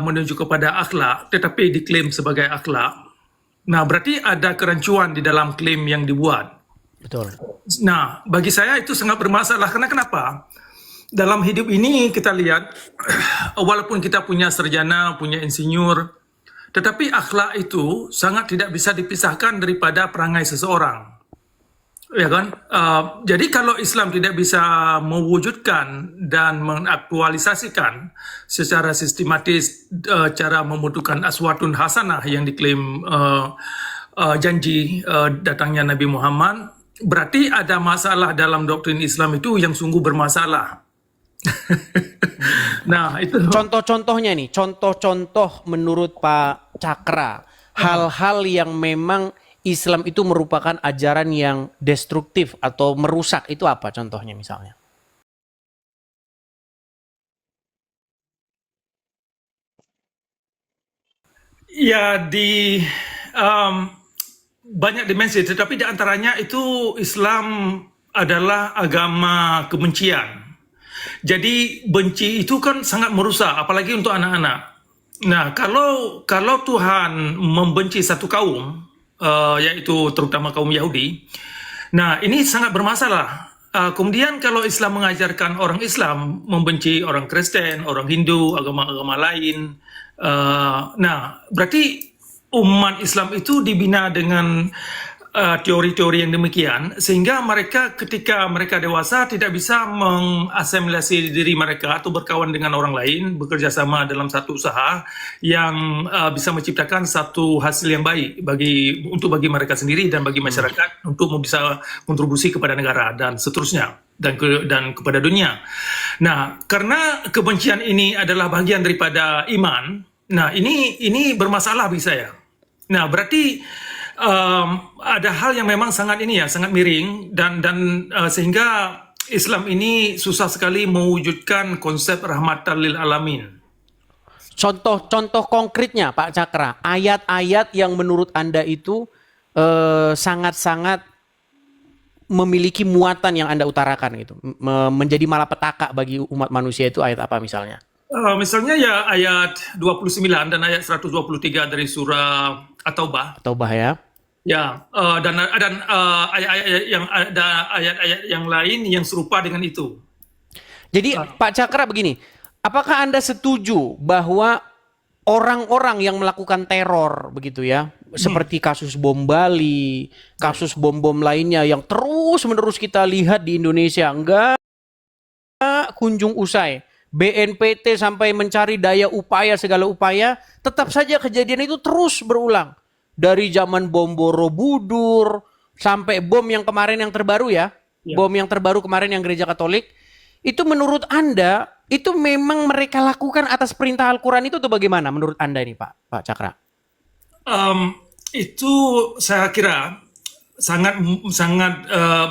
menuju kepada akhlak, tetapi diklaim sebagai akhlak, nah berarti ada kerancuan di dalam klaim yang dibuat. Betul. Nah, bagi saya itu sangat bermasalah. Karena kenapa? Dalam hidup ini kita lihat, walaupun kita punya sarjana, punya insinyur, tetapi akhlak itu sangat tidak bisa dipisahkan daripada perangai seseorang. Ya kan? Jadi kalau Islam tidak bisa mewujudkan dan mengaktualisasikan secara sistematis cara membentukkan aswatun hasanah yang diklaim janji datangnya Nabi Muhammad, berarti ada masalah dalam doktrin Islam itu yang sungguh bermasalah. Nah, itu Contoh-contohnya nih, contoh-contoh menurut Pak Cakra, hal-hal yang memang Islam itu merupakan ajaran yang destruktif atau merusak, itu apa contohnya misalnya? Ya di um, banyak dimensi, tetapi di antaranya itu Islam adalah agama kebencian. Jadi benci itu kan sangat merusak, apalagi untuk anak-anak. Nah, kalau Tuhan membenci satu kaum, yaitu terutama kaum Yahudi, nah ini sangat bermasalah. Kemudian kalau Islam mengajarkan orang Islam membenci orang Kristen, orang Hindu, agama-agama lain, nah berarti umat Islam itu dibina dengan teori-teori yang demikian, sehingga mereka ketika mereka dewasa tidak bisa mengasimilasi diri mereka atau berkawan dengan orang lain, bekerja sama dalam satu usaha yang bisa menciptakan satu hasil yang baik bagi mereka sendiri dan bagi masyarakat untuk bisa kontribusi kepada negara dan seterusnya dan kepada dunia. Nah, karena kebencian ini adalah bagian daripada iman, nah ini bermasalah bagi saya. Nah, berarti ada hal yang memang sangat miring dan sehingga Islam ini susah sekali mewujudkan konsep rahmatan lil alamin. Contoh konkretnya Pak Cakra, ayat-ayat yang menurut Anda itu sangat-sangat memiliki muatan yang Anda utarakan gitu, menjadi malapetaka bagi umat manusia, itu ayat apa misalnya? Misalnya ya ayat 29 dan ayat 123 dari surah At-Taubah. Taubah ya. Ya, dan ayat-ayat yang lain yang serupa dengan itu. Jadi Pak Cakra begini, apakah Anda setuju bahwa orang-orang yang melakukan teror begitu ya, seperti kasus bom Bali, kasus bom-bom lainnya yang terus-menerus kita lihat di Indonesia enggak kunjung usai. BNPT sampai mencari daya upaya segala upaya, tetap saja kejadian itu terus berulang. Dari zaman bom Borobudur sampai bom yang kemarin yang terbaru ya. Bom yang terbaru kemarin yang gereja Katolik. Itu menurut Anda, itu memang mereka lakukan atas perintah Al-Quran itu atau bagaimana menurut Anda ini Pak Cakra? Itu saya kira sangat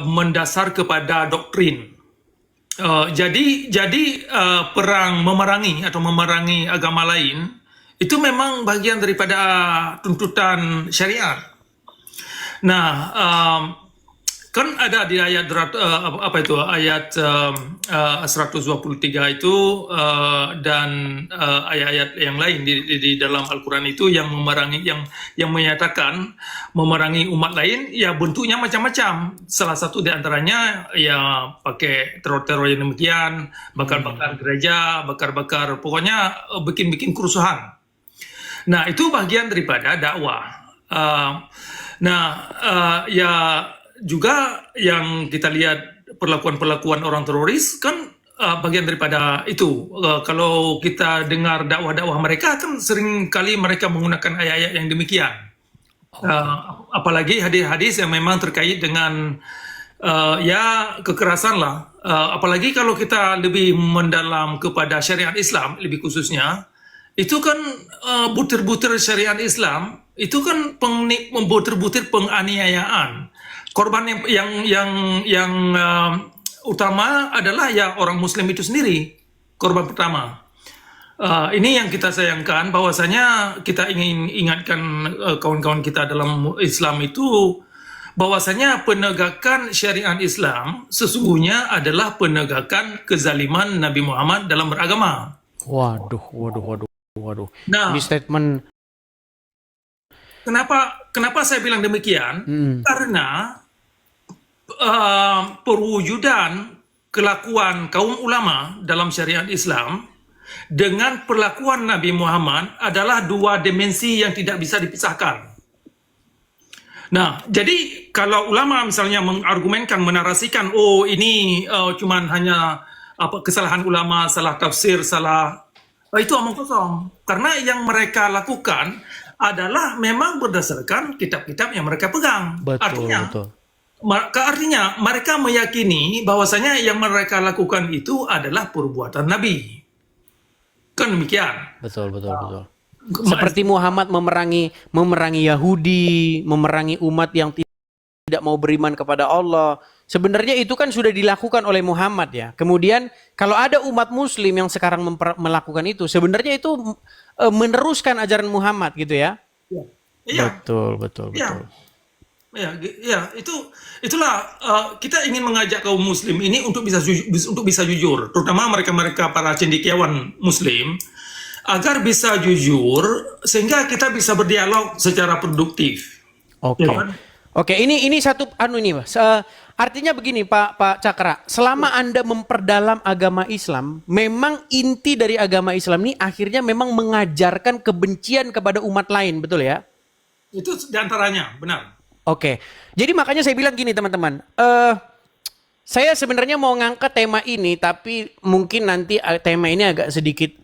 mendasar kepada doktrin. Jadi perang memerangi agama lain itu memang bagian daripada tuntutan syariat. Nah, kan ada di ayat ayat 123 itu dan ayat-ayat yang lain di dalam Al-Quran itu yang memerangi yang menyatakan memerangi umat lain ya bentuknya macam-macam. Salah satu di antaranya ya pakai teror-teror yang demikian, bakar-bakar gereja, bakar-bakar, pokoknya bikin-bikin kerusuhan. Nah, itu bagian daripada dakwah. Ya juga yang kita lihat perlakuan-perlakuan orang teroris kan bagian daripada itu. Kalau kita dengar dakwah-dakwah mereka kan sering kali mereka menggunakan ayat-ayat yang demikian. Apalagi hadis-hadis yang memang terkait dengan ya kekerasan lah. Apalagi kalau kita lebih mendalam kepada syariat Islam lebih khususnya. Itu kan butir-butir syariat Islam itu kan butir-butir penganiayaan. Korban yang utama adalah ya orang Muslim itu sendiri, korban pertama. Ini yang kita sayangkan, bahwasanya kita ingin ingatkan kawan-kawan kita dalam Islam itu bahwasanya penegakan syariat Islam sesungguhnya adalah penegakan kezaliman Nabi Muhammad dalam beragama. Waduh. Nah, Ini statement. Kenapa saya bilang demikian? Karena perwujudan kelakuan kaum ulama dalam syariat Islam dengan perlakuan Nabi Muhammad adalah dua dimensi yang tidak bisa dipisahkan. Nah, jadi kalau ulama misalnya mengargumenkan, menarasikan, oh ini cuman hanya kesalahan ulama, salah tafsir, salah, itu omong kosong. Karena yang mereka lakukan adalah memang berdasarkan kitab-kitab yang mereka pegang. Betul. Artinya mereka meyakini bahwasanya yang mereka lakukan itu adalah perbuatan Nabi. Kan demikian. Betul. Seperti Muhammad memerangi Yahudi, memerangi umat yang tidak mau beriman kepada Allah. sebenarnya itu kan sudah dilakukan oleh Muhammad ya. Kemudian kalau ada umat muslim yang sekarang melakukan itu, sebenarnya itu meneruskan ajaran Muhammad gitu ya. Iya. Betul. Ya, itulah kita ingin mengajak kaum muslim ini untuk bisa jujur, terutama mereka para cendekiawan muslim, agar bisa jujur sehingga kita bisa berdialog secara produktif. Oke. Ya kan? Oke, ini satu ini Mas. Artinya begini Pak Cakra, selama Anda memperdalam agama Islam, memang inti dari agama Islam ini akhirnya memang mengajarkan kebencian kepada umat lain, betul ya? Itu diantaranya, benar. Oke. Jadi makanya saya bilang gini teman-teman, saya sebenarnya mau ngangkat tema ini, tapi mungkin nanti tema ini agak sedikit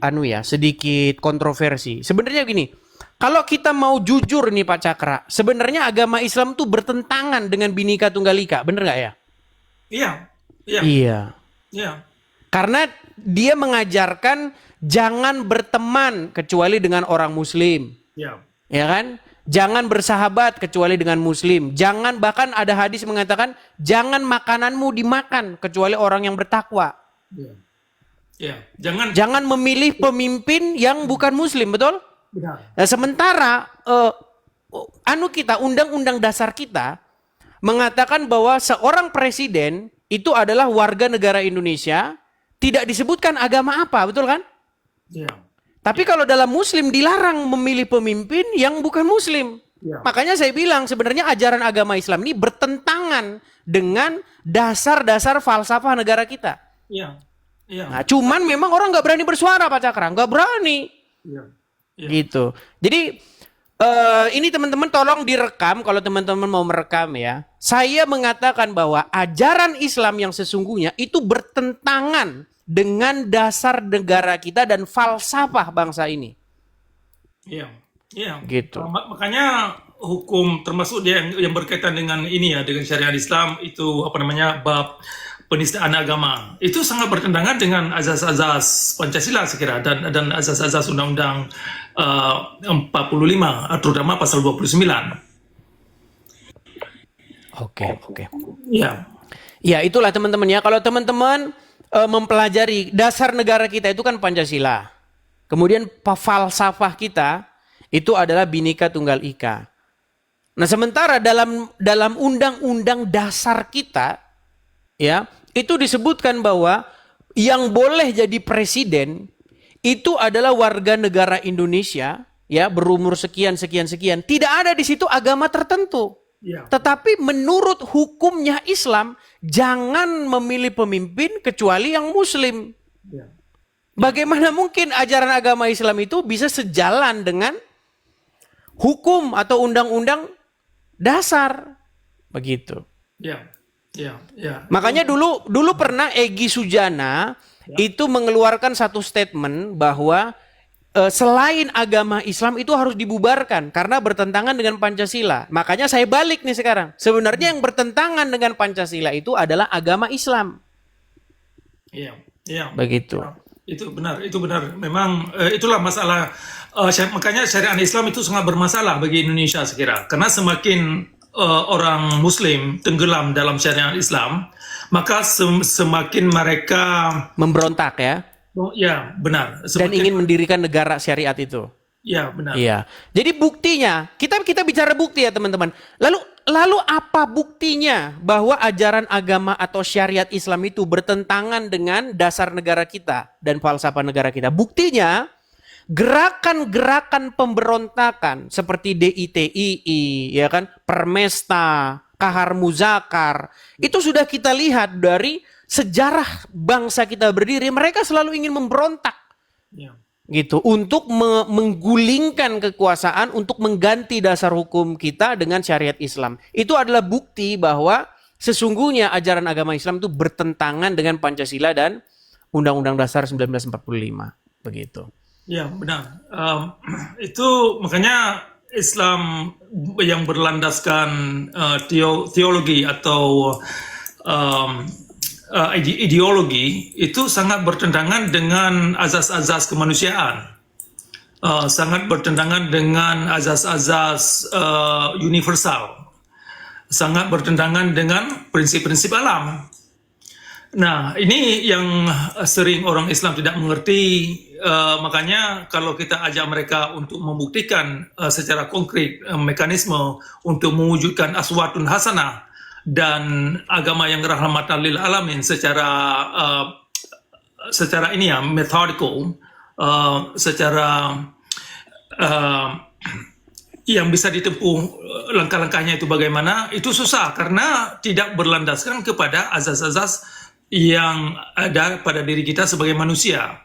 sedikit kontroversi. Sebenarnya gini, kalau kita mau jujur nih Pak Cakra, sebenarnya agama Islam tuh bertentangan dengan Bhinneka Tunggal Ika, bener nggak ya? Iya. Karena dia mengajarkan jangan berteman kecuali dengan orang Muslim, ya kan? Jangan bersahabat kecuali dengan Muslim. Jangan, bahkan ada hadis mengatakan jangan makananmu dimakan kecuali orang yang bertakwa. Jangan memilih pemimpin yang bukan Muslim, betul? Benar. Nah, sementara undang-undang dasar kita mengatakan bahwa seorang presiden itu adalah warga negara Indonesia, tidak disebutkan agama apa, betul kan? Tapi kalau dalam Muslim dilarang memilih pemimpin yang bukan Muslim. Makanya saya bilang sebenarnya ajaran agama Islam ini bertentangan dengan dasar-dasar falsafah negara kita. Nah, cuman memang orang nggak berani bersuara Pak Cakra, nggak berani. Gitu. Jadi ini teman-teman tolong direkam kalau teman-teman mau merekam ya. Saya mengatakan bahwa ajaran Islam yang sesungguhnya itu bertentangan dengan dasar negara kita dan falsafah bangsa ini. Gitu. Makanya hukum termasuk dia yang berkaitan dengan ini ya, dengan syariat Islam itu bab penistaan agama. Itu sangat bertentangan dengan azas-azas Pancasila saya kira dan azas-azas Undang-Undang 45 terutama pasal 29. Oke. Ya, itulah teman-teman ya. Kalau teman-teman mempelajari dasar negara kita itu kan Pancasila. Kemudian falsafah kita itu adalah Bhinneka Tunggal Ika. Nah, sementara dalam undang-undang dasar kita ya, itu disebutkan bahwa yang boleh jadi presiden itu adalah warga negara Indonesia ya, berumur sekian. Tidak ada di situ agama tertentu. Tetapi menurut hukumnya Islam, jangan memilih pemimpin kecuali yang Muslim. Bagaimana mungkin ajaran agama Islam itu bisa sejalan dengan hukum atau undang-undang dasar? Begitu. Makanya dulu pernah Egy Sujana itu mengeluarkan satu statement bahwa selain agama Islam itu harus dibubarkan karena bertentangan dengan Pancasila. Makanya saya balik nih sekarang. Sebenarnya yang bertentangan dengan Pancasila itu adalah agama Islam. Begitu. Itu benar. Memang itulah masalah. Makanya syariat Islam itu sangat bermasalah bagi Indonesia saya kira. Karena semakin orang Muslim tenggelam dalam syariat Islam, maka semakin mereka memberontak ya. Ya, benar. Dan ingin mendirikan negara syariat itu. Ya, benar. Iya. Jadi buktinya, kita bicara bukti ya teman-teman. Lalu apa buktinya bahwa ajaran agama atau syariat Islam itu bertentangan dengan dasar negara kita dan falsafah negara kita? Buktinya, gerakan-gerakan pemberontakan seperti DITII, ya kan, Permesta, Kahar Muzakar, itu sudah kita lihat dari sejarah bangsa kita berdiri, mereka selalu ingin memberontak, gitu, untuk menggulingkan kekuasaan, untuk mengganti dasar hukum kita dengan syariat Islam. Itu adalah bukti bahwa sesungguhnya ajaran agama Islam itu bertentangan dengan Pancasila dan Undang-Undang Dasar 1945, begitu. Ya, benar. Itu makanya Islam yang berlandaskan teologi atau ideologi itu sangat bertentangan dengan azas-azas kemanusiaan, sangat bertentangan dengan azas-azas universal. sangat bertentangan dengan prinsip-prinsip alam. Nah, ini yang sering orang Islam tidak mengerti. Makanya kalau kita ajak mereka untuk membuktikan secara konkret mekanisme untuk mewujudkan aswatun hasanah dan agama yang rahmatan lil alamin secara ini ya methodical, secara yang bisa ditempuh langkah-langkahnya itu bagaimana, itu susah karena tidak berlandaskan kepada azas-azas yang ada pada diri kita sebagai manusia.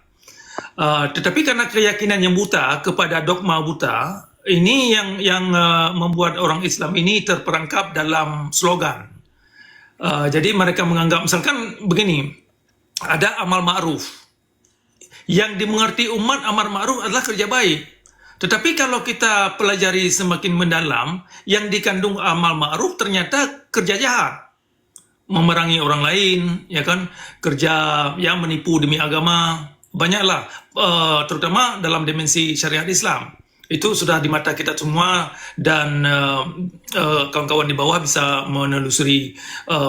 Tetapi karena keyakinan yang buta kepada dogma buta, ini yang membuat orang Islam ini terperangkap dalam slogan. Jadi mereka menganggap, misalkan begini, ada amal ma'ruf. Yang dimengerti umat amal ma'ruf adalah kerja baik. Tetapi kalau kita pelajari semakin mendalam, yang dikandung amal ma'ruf ternyata kerja jahat. Memerangi orang lain, ya kan, kerja yang menipu demi agama, banyaklah, terutama dalam dimensi syariat Islam. Itu sudah di mata kita semua dan kawan-kawan di bawah bisa menelusuri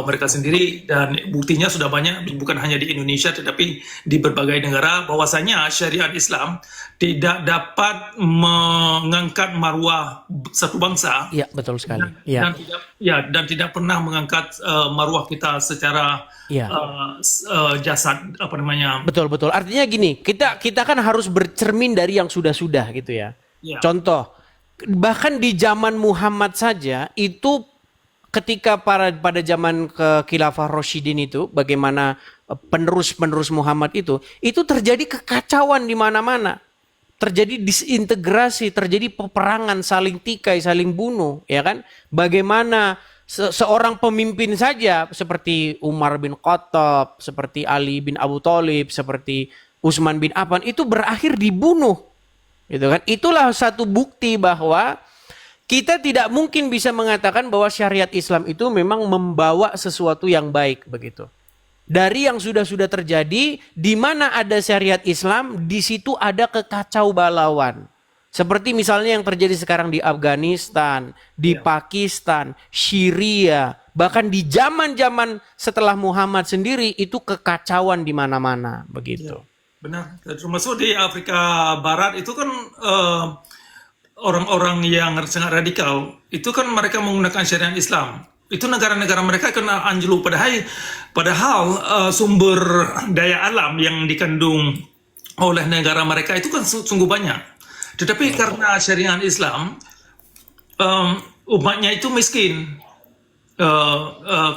mereka sendiri, dan buktinya sudah banyak, bukan hanya di Indonesia tetapi di berbagai negara, bahwasanya syariat Islam tidak dapat mengangkat marwah satu bangsa. Iya, betul sekali. Dan tidak pernah mengangkat marwah kita secara jasad, apa namanya. Betul. Artinya gini, kita kan harus bercermin dari yang sudah-sudah gitu ya. Contoh, bahkan di zaman Muhammad saja itu ketika pada zaman Khilafah Rasyidin itu, bagaimana penerus Muhammad itu terjadi kekacauan di mana-mana. Terjadi disintegrasi, terjadi peperangan, saling tikai, saling bunuh, ya kan? Bagaimana seorang pemimpin saja seperti Umar bin Khattab, seperti Ali bin Abu Thalib, seperti Utsman bin Affan itu berakhir dibunuh. Gitu kan? Itulah satu bukti bahwa kita tidak mungkin bisa mengatakan bahwa syariat Islam itu memang membawa sesuatu yang baik begitu. Dari yang sudah terjadi, di mana ada syariat Islam, di situ ada kekacau balauan. Seperti misalnya yang terjadi sekarang di Afghanistan, di Pakistan, Syria, bahkan di zaman-zaman setelah Muhammad sendiri itu kekacauan di mana-mana begitu. Benar, termasuk di Afrika Barat itu kan orang-orang yang sangat radikal, itu kan mereka menggunakan syariat Islam. Itu negara-negara mereka kena anjlok, padahal sumber daya alam yang dikandung oleh negara mereka itu kan sungguh banyak. Tetapi karena syariat Islam, umatnya itu miskin.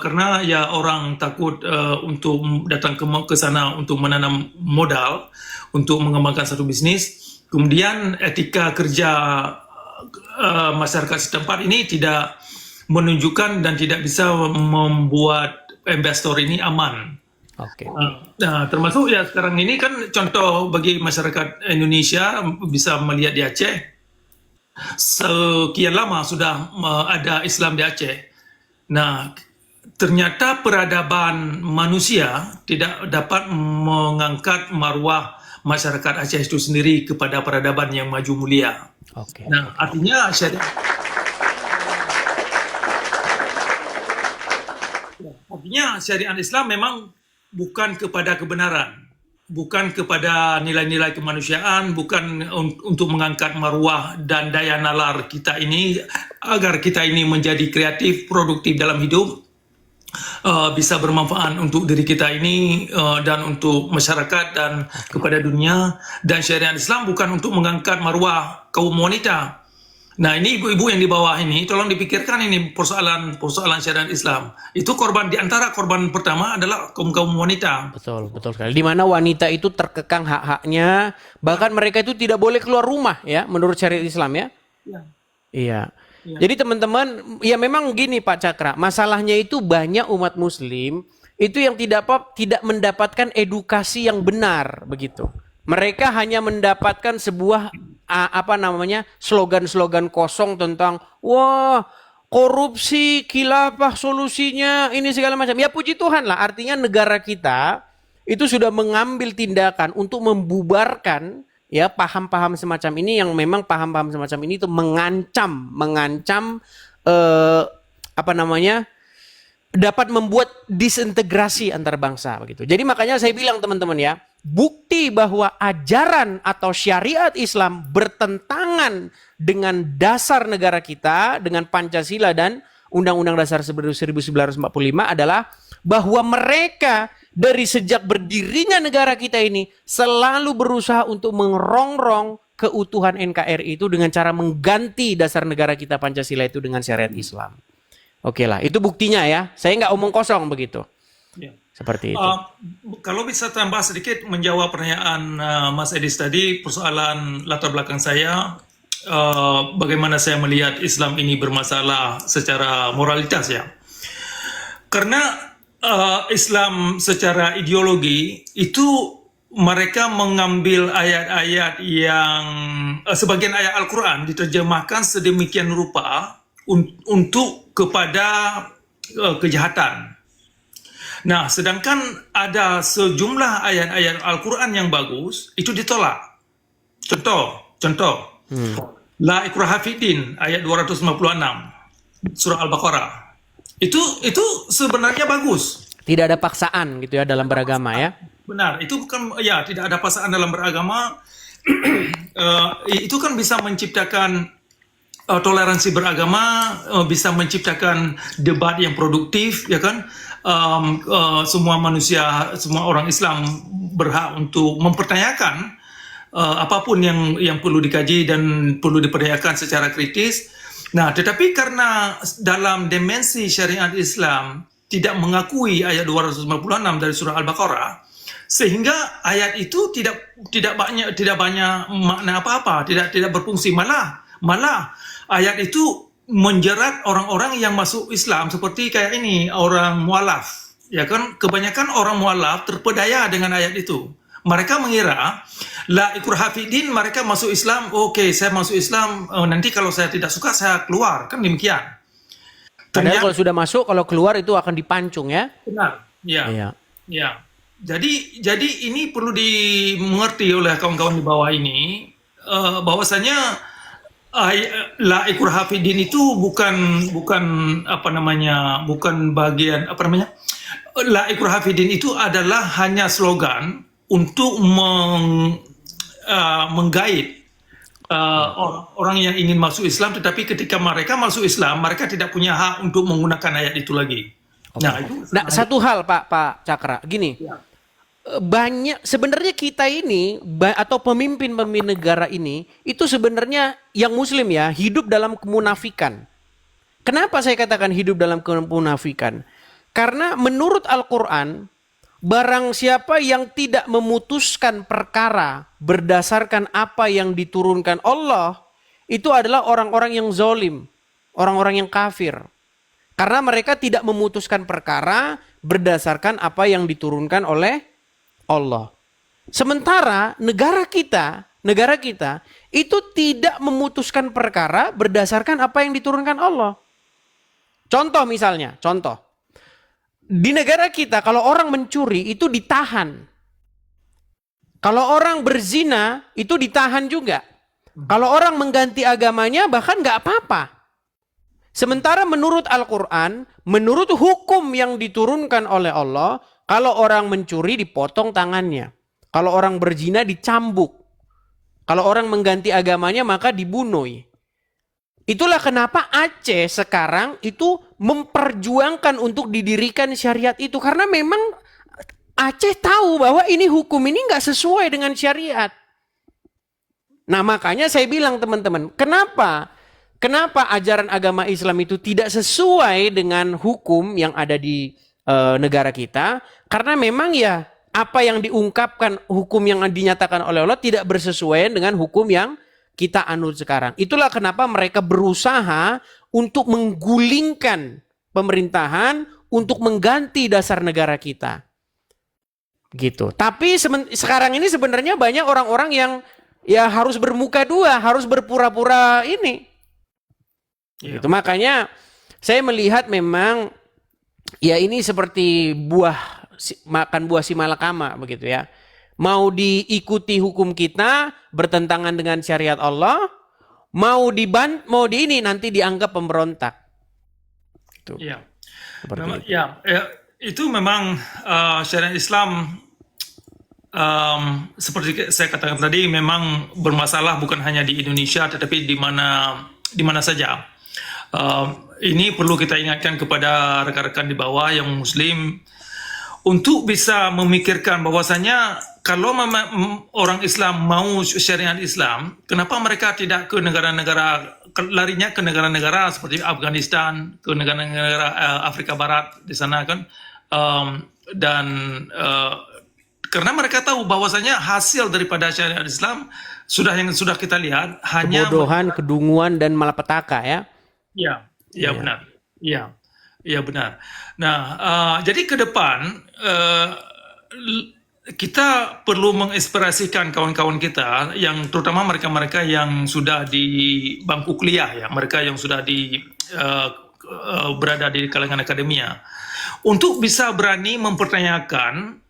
Karena ya orang takut untuk datang ke sana untuk menanam modal, untuk mengembangkan satu bisnis. Kemudian etika kerja masyarakat setempat ini tidak menunjukkan dan tidak bisa membuat investor ini aman. Oke. Nah, termasuk ya sekarang ini kan contoh bagi masyarakat Indonesia bisa melihat di Aceh. Sekian lama sudah ada Islam di Aceh. Nah, ternyata peradaban manusia tidak dapat mengangkat marwah masyarakat Aceh itu sendiri kepada peradaban yang maju mulia. Oke. Nah, artinya syariat Islam memang bukan kepada kebenaran, bukan kepada nilai-nilai kemanusiaan, bukan untuk mengangkat marwah dan daya nalar kita ini agar kita ini menjadi kreatif, produktif dalam hidup, bisa bermanfaat untuk diri kita ini dan untuk masyarakat dan kepada dunia. Dan syariat Islam bukan untuk mengangkat marwah kaum wanita. Nah, ini ibu-ibu yang di bawah ini tolong dipikirkan ini persoalan syariat Islam. Itu korban, di antara korban pertama adalah kaum wanita. Betul sekali. Di mana wanita itu terkekang hak-haknya, bahkan mereka itu tidak boleh keluar rumah ya menurut syariat Islam ya. Iya. Jadi teman-teman, ya memang gini Pak Cakra, masalahnya itu banyak umat muslim itu yang tidak mendapatkan edukasi yang benar begitu. Mereka hanya mendapatkan sebuah slogan-slogan kosong tentang wah korupsi, khilafah solusinya ini segala macam. Ya puji Tuhan lah, artinya negara kita itu sudah mengambil tindakan untuk membubarkan ya paham-paham semacam ini, yang memang paham-paham semacam ini itu mengancam dapat membuat disintegrasi antar bangsa begitu. Jadi makanya saya bilang teman-teman ya, bukti bahwa ajaran atau syariat Islam bertentangan dengan dasar negara kita, dengan Pancasila dan Undang-Undang Dasar 1945 adalah bahwa mereka dari sejak berdirinya negara kita ini selalu berusaha untuk mengerongrong keutuhan NKRI itu dengan cara mengganti dasar negara kita Pancasila itu dengan syariat Islam. Oke lah, itu buktinya ya. Saya nggak omong kosong begitu. Ya. Seperti itu. Kalau bisa tambah sedikit menjawab pertanyaan Mas Edis tadi, persoalan latar belakang saya, bagaimana saya melihat Islam ini bermasalah secara moralitas ya. Karena Islam secara ideologi itu mereka mengambil ayat-ayat yang sebagian ayat Al-Quran diterjemahkan sedemikian rupa untuk kepada kejahatan. Nah, sedangkan ada sejumlah ayat-ayat Al-Quran yang bagus itu ditolak. Contoh, La ikraha fiddin ayat 256 surah Al-Baqarah. Itu sebenarnya bagus. Tidak ada paksaan gitu ya dalam beragama ya. Benar, itu bukan ya tidak ada paksaan dalam beragama. Itu kan bisa menciptakan toleransi beragama, bisa menciptakan debat yang produktif, ya kan? Semua manusia, semua orang Islam berhak untuk mempertanyakan apapun yang perlu dikaji dan perlu dipertanyakan secara kritis. Nah, tetapi karena dalam dimensi syariat Islam tidak mengakui ayat 256 dari surah Al-Baqarah, sehingga ayat itu tidak banyak makna apa-apa, tidak berfungsi, malah ayat itu menjerat orang-orang yang masuk Islam seperti kayak ini orang mualaf, ya kan? Kebanyakan orang mualaf terpedaya dengan ayat itu. Mereka mengira la ikraha fiddin, mereka masuk Islam, oke, saya masuk Islam, nanti kalau saya tidak suka saya keluar, kan demikian. Padahal kalau sudah masuk, kalau keluar itu akan dipancung ya. Benar, ya. Iya. Ya. Jadi ini perlu dimengerti oleh kawan-kawan di bawah ini, bahwasanya la ikraha fiddin itu bukan bagian la ikraha fiddin itu adalah hanya slogan untuk menggait orang yang ingin masuk Islam, tetapi ketika mereka masuk Islam, mereka tidak punya hak untuk menggunakan ayat itu lagi. Nah, Satu hal Pak Cakra, gini. Ya. Banyak sebenarnya kita ini atau pemimpin-pemimpin negara ini itu sebenarnya yang muslim ya, hidup dalam kemunafikan. Kenapa saya katakan hidup dalam kemunafikan? Karena menurut Al-Qur'an, barang siapa yang tidak memutuskan perkara berdasarkan apa yang diturunkan Allah, itu adalah orang-orang yang zalim, orang-orang yang kafir. Karena mereka tidak memutuskan perkara berdasarkan apa yang diturunkan oleh Allah. Sementara negara kita itu tidak memutuskan perkara berdasarkan apa yang diturunkan Allah. Contoh misalnya, di negara kita kalau orang mencuri itu ditahan. Kalau orang berzina itu ditahan juga. Kalau orang mengganti agamanya bahkan nggak apa-apa. Sementara menurut Al-Quran, menurut hukum yang diturunkan oleh Allah, kalau orang mencuri dipotong tangannya. Kalau orang berzina dicambuk. Kalau orang mengganti agamanya maka dibunuh. Itulah kenapa Aceh sekarang itu memperjuangkan untuk didirikan syariat itu. Karena memang Aceh tahu bahwa ini hukum ini nggak sesuai dengan syariat. Nah makanya saya bilang teman-teman, kenapa ajaran agama Islam itu tidak sesuai dengan hukum yang ada di negara kita? Karena memang ya apa yang diungkapkan, hukum yang dinyatakan oleh Allah tidak bersesuaian dengan hukum yang kita anut sekarang. Itulah kenapa mereka berusaha untuk menggulingkan pemerintahan untuk mengganti dasar negara kita. Gitu. Tapi sekarang ini sebenarnya banyak orang-orang yang ya harus bermuka dua, harus berpura-pura ini. Gitu. Makanya saya melihat memang ya ini seperti makan buah si malakama begitu ya. Mau diikuti hukum kita bertentangan dengan syariat Allah, mau di ini nanti dianggap pemberontak. Tuh, Ya. seperti Memang, itu. itu memang syariat Islam seperti saya katakan tadi memang bermasalah bukan hanya di Indonesia tetapi di mana saja. Ini perlu kita ingatkan kepada rekan-rekan di bawah yang Muslim untuk bisa memikirkan bahwasanya kalau orang Islam mau syariat Islam, kenapa mereka tidak ke negara-negara, larinya ke negara-negara seperti Afghanistan, ke negara-negara Afrika Barat di sana kan, dan karena mereka tahu bahwasanya hasil daripada syariat Islam yang sudah kita lihat hanya Kebodohan, kedunguan, dan malapetaka ya. Ya benar. Ya benar. Nah, jadi ke depan kita perlu menginspirasikan kawan-kawan kita yang terutama mereka-mereka yang sudah di bangku kuliah ya, mereka yang sudah berada di kalangan akademia untuk bisa berani mempertanyakan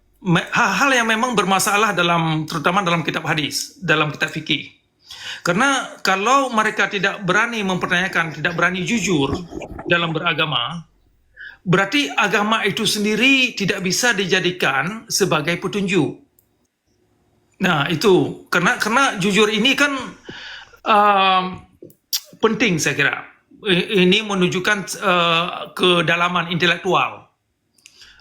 hal-hal yang memang bermasalah terutama dalam kitab hadis, dalam kitab fikih. Karena kalau mereka tidak berani mempertanyakan, tidak berani jujur dalam beragama, berarti agama itu sendiri tidak bisa dijadikan sebagai petunjuk. Nah, itu karena jujur ini kan penting saya kira. Ini menunjukkan kedalaman intelektual.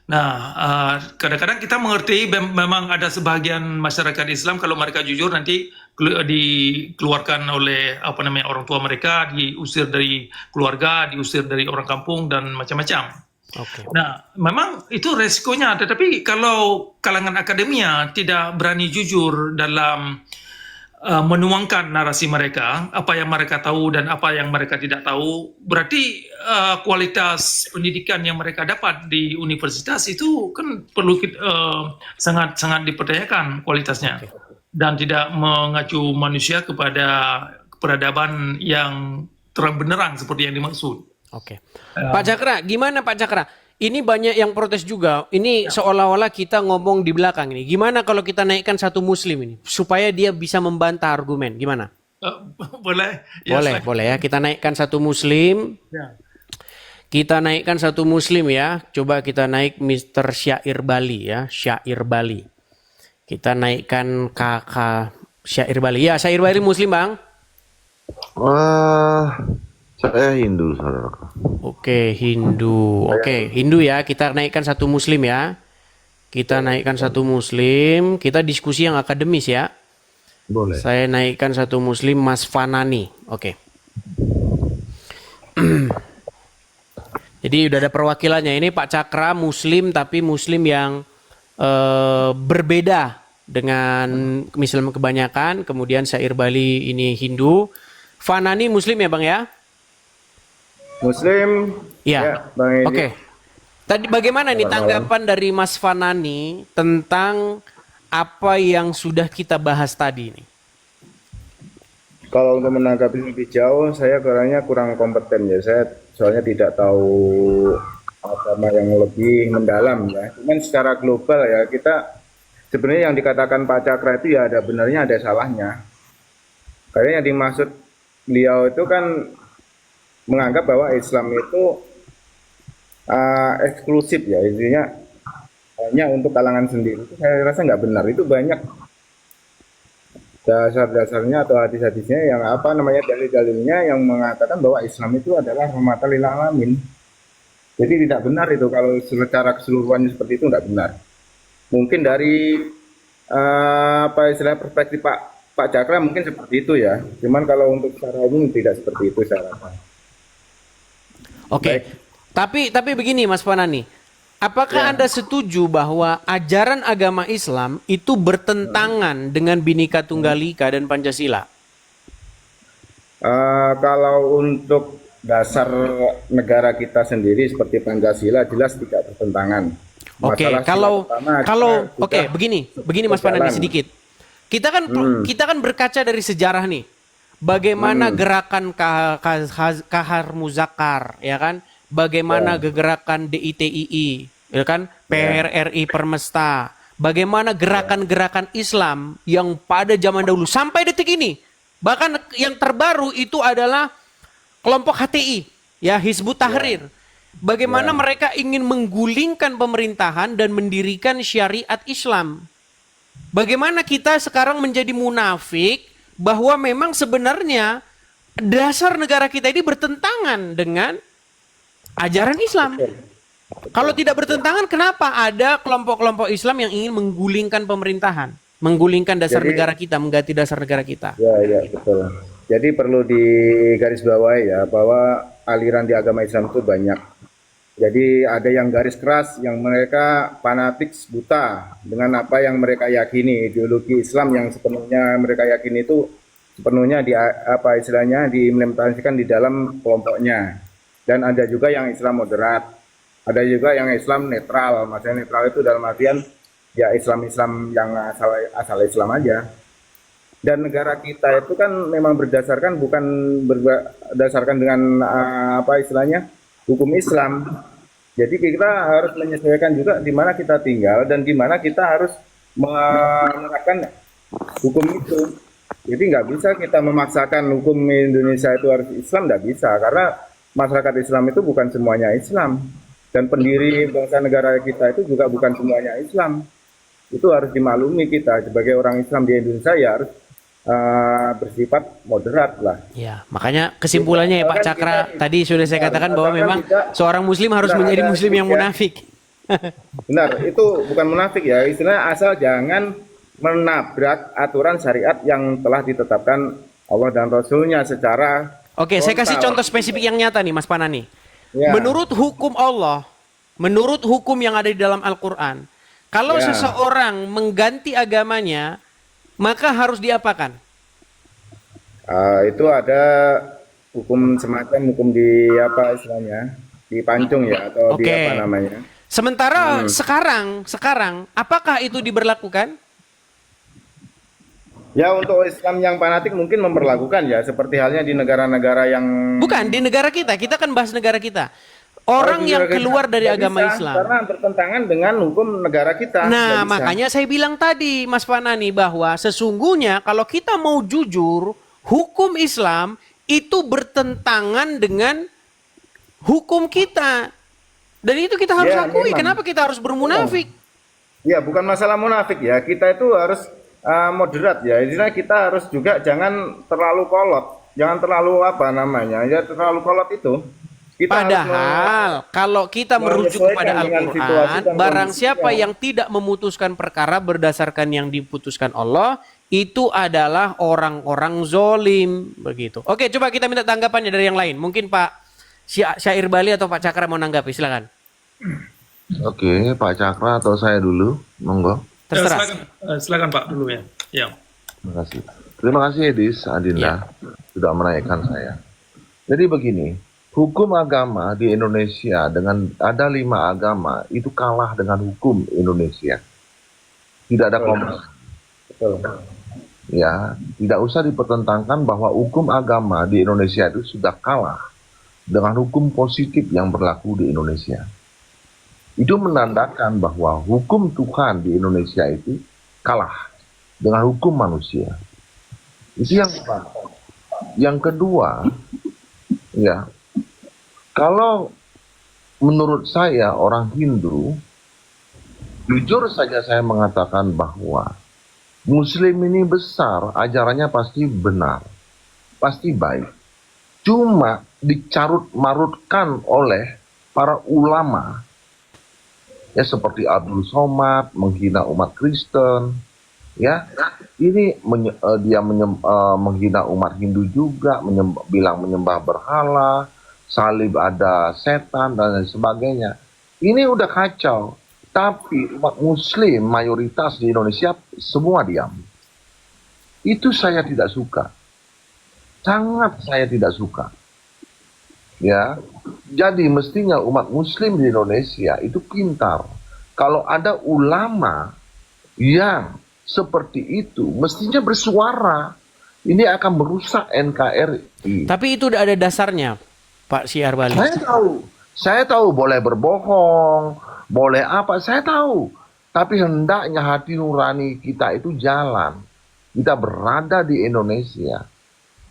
Nah, kadang-kadang kita mengerti memang ada sebagian masyarakat Islam kalau mereka jujur nanti dikeluarkan oleh orang tua mereka, diusir dari keluarga, diusir dari orang kampung dan macam-macam. Oke. Nah, memang itu resikonya. Tetapi kalau kalangan akademia tidak berani jujur dalam menuangkan narasi mereka, apa yang mereka tahu dan apa yang mereka tidak tahu, berarti kualitas pendidikan yang mereka dapat di universitas itu kan perlu sangat-sangat dipertanyakan kualitasnya dan tidak mengacu manusia kepada peradaban yang terang benderang seperti yang dimaksud. Oke. Pak Cakra, gimana Pak Cakra? Ini banyak yang protes juga. Ini seolah-olah kita ngomong di belakang ini. Gimana kalau kita naikkan satu muslim ini supaya dia bisa membantah argumen? Gimana? Boleh? Boleh ya. Kita naikkan satu muslim. Ya. Kita naikkan satu muslim ya. Coba kita naik Mr. Syair Bali ya. Syair Bali. Kita naikkan kakak Syair Bali. Ya, Syair Bali muslim, Bang. Saya Hindu, saudara. Oke, Hindu. Oke, Hindu ya. Kita naikkan satu muslim ya. Kita naikkan satu muslim. Kita diskusi yang akademis ya. Boleh. Saya naikkan satu muslim, Mas Fanani. Oke. Jadi udah ada perwakilannya. Ini Pak Cakra muslim tapi muslim yang berbeda dengan Islam kebanyakan. Kemudian Syair Bali ini Hindu. Fanani muslim ya Bang ya? Muslim. Ya. Bang Egy. Oke. Tadi bagaimana nih tanggapan dari Mas Fanani tentang apa yang sudah kita bahas tadi ini? Kalau untuk menanggapi lebih jauh, saya kurang kompeten ya. Saya soalnya tidak tahu agama yang lebih mendalam ya. Cuman secara global ya, kita sebenarnya yang dikatakan Pak Cakra itu ya ada benarnya ada salahnya. Karena yang dimaksud beliau itu kan menganggap bahwa Islam itu eksklusif ya, intinya hanya untuk kalangan sendiri. Itu saya rasa nggak benar. Itu banyak dasar-dasarnya atau hadis-hadisnya yang dalil-dalilnya yang mengatakan bahwa Islam itu adalah rahmatan lil alamin. Jadi tidak benar itu kalau secara keseluruhannya seperti itu nggak benar. Mungkin dari perspektif Pak Cakra mungkin seperti itu ya. Cuman kalau untuk secara umum tidak seperti itu saya rasa. Oke. Tapi begini Mas Fanani. Apakah Anda setuju bahwa ajaran agama Islam itu bertentangan dengan Bhinneka Tunggal Ika dan Pancasila? Kalau untuk dasar negara kita sendiri seperti Pancasila jelas tidak bertentangan. Oke, begini Mas Fanani sedikit. Kita kan berkaca dari sejarah nih. Bagaimana gerakan Kahar Muzakar, ya kan? Bagaimana gerakan DITII, ya kan? PRRI Permesta. Bagaimana gerakan-gerakan Islam yang pada zaman dahulu sampai detik ini. Bahkan yang terbaru itu adalah kelompok HTI, ya Hizbut Tahrir. bagaimana mereka ingin menggulingkan pemerintahan dan mendirikan syariat Islam. Bagaimana kita sekarang menjadi munafik bahwa memang sebenarnya dasar negara kita ini bertentangan dengan ajaran Islam. Kalau tidak bertentangan, kenapa ada kelompok-kelompok Islam yang ingin menggulingkan pemerintahan, menggulingkan dasar negara kita, mengganti dasar negara kita? Ya, betul. Jadi perlu digarisbawahi ya bahwa aliran di agama Islam itu banyak. Jadi ada yang garis keras, yang mereka fanatik buta dengan apa yang mereka yakini, ideologi Islam yang sepenuhnya mereka yakini itu sepenuhnya diimplementasikan di dalam kelompoknya. Dan ada juga yang Islam moderat, ada juga yang Islam netral. Maksudnya netral itu dalam artian ya Islam yang asal Islam aja. Dan negara kita itu kan memang berdasarkan berdasarkan dengan hukum Islam. Jadi kita harus menyesuaikan juga di mana kita tinggal dan di mana kita harus menerapkan hukum itu. Jadi nggak bisa kita memaksakan hukum Indonesia itu harus Islam, nggak bisa, karena masyarakat Islam itu bukan semuanya Islam, dan pendiri bangsa negara kita itu juga bukan semuanya Islam. Itu harus dimaklumi, kita sebagai orang Islam di Indonesia ya harus bersifat moderat lah. Ya, makanya kesimpulannya ya Pak Cakra, tadi sudah saya katakan bahwa memang seorang muslim harus menjadi muslim yang munafik. Benar, itu bukan munafik ya, istilahnya asal jangan menabrak aturan syariat yang telah ditetapkan Allah dan Rasulnya secara Oke, saya kasih contoh spesifik yang nyata nih Mas Panani. Ya. Menurut hukum Allah, menurut hukum yang ada di dalam Al-Quran, kalau seseorang mengganti agamanya, maka harus diapakan? Itu ada hukum semacam hukum di dipancung ya, atau di apa namanya. Sementara sekarang apakah itu diberlakukan? Ya, untuk Islam yang fanatik mungkin memperlakukan ya, seperti halnya di negara-negara yang Bukan, di negara kita kan bahas negara kita. Orang yang keluar dari agama Islam. Karena bertentangan dengan hukum negara kita. Nah, makanya saya bilang tadi, Mas Panani, bahwa sesungguhnya kalau kita mau jujur, hukum Islam itu bertentangan dengan hukum kita. Dan itu kita harus akui. Memang. Kenapa kita harus bermunafik? Ya, bukan masalah munafik ya. Kita itu harus moderat ya. Jadi kita harus juga jangan terlalu kolot. Jangan terlalu terlalu kolot itu. Padahal kalau kita merujuk kepada Al-Quran, barang siapa yang tidak memutuskan perkara berdasarkan yang diputuskan Allah, itu adalah orang-orang zolim. Begitu. Oke, coba kita minta tanggapannya dari yang lain. Mungkin Pak Syair Bali atau Pak Cakra mau nanggapi, silakan. Oke, Pak Cakra atau saya dulu, monggo. Terserah. Silakan Pak dulu ya. Terima kasih. Terima kasih Edis, Adinda, sudah menaikkan saya. Jadi begini, hukum agama di Indonesia dengan ada 5 agama itu kalah dengan hukum Indonesia. Tidak ada kompetisi. Ya, tidak usah dipertentangkan bahwa hukum agama di Indonesia itu sudah kalah dengan hukum positif yang berlaku di Indonesia. Itu menandakan bahwa hukum Tuhan di Indonesia itu kalah dengan hukum manusia. Itu yang pertama. Yang kedua, ya, kalau menurut saya orang Hindu, jujur saja saya mengatakan bahwa Muslim ini besar, ajarannya pasti benar, pasti baik. Cuma dicarut-marutkan oleh para ulama, ya seperti Abdul Somad menghina umat Kristen, ya ini dia menghina umat Hindu juga, bilang menyembah berhala, salib ada setan dan lain sebagainya. Ini udah kacau. Tapi umat Muslim mayoritas di Indonesia semua diam. Itu saya tidak suka. Sangat saya tidak suka. Ya, jadi mestinya umat Muslim di Indonesia itu pintar. Kalau ada ulama yang seperti itu, mestinya bersuara. Ini akan merusak NKRI. Tapi itu udah ada dasarnya, Pak Syiar Bali. Saya tahu boleh berbohong, boleh apa, saya tahu. Tapi hendaknya hati nurani kita itu jalan. Kita berada di Indonesia.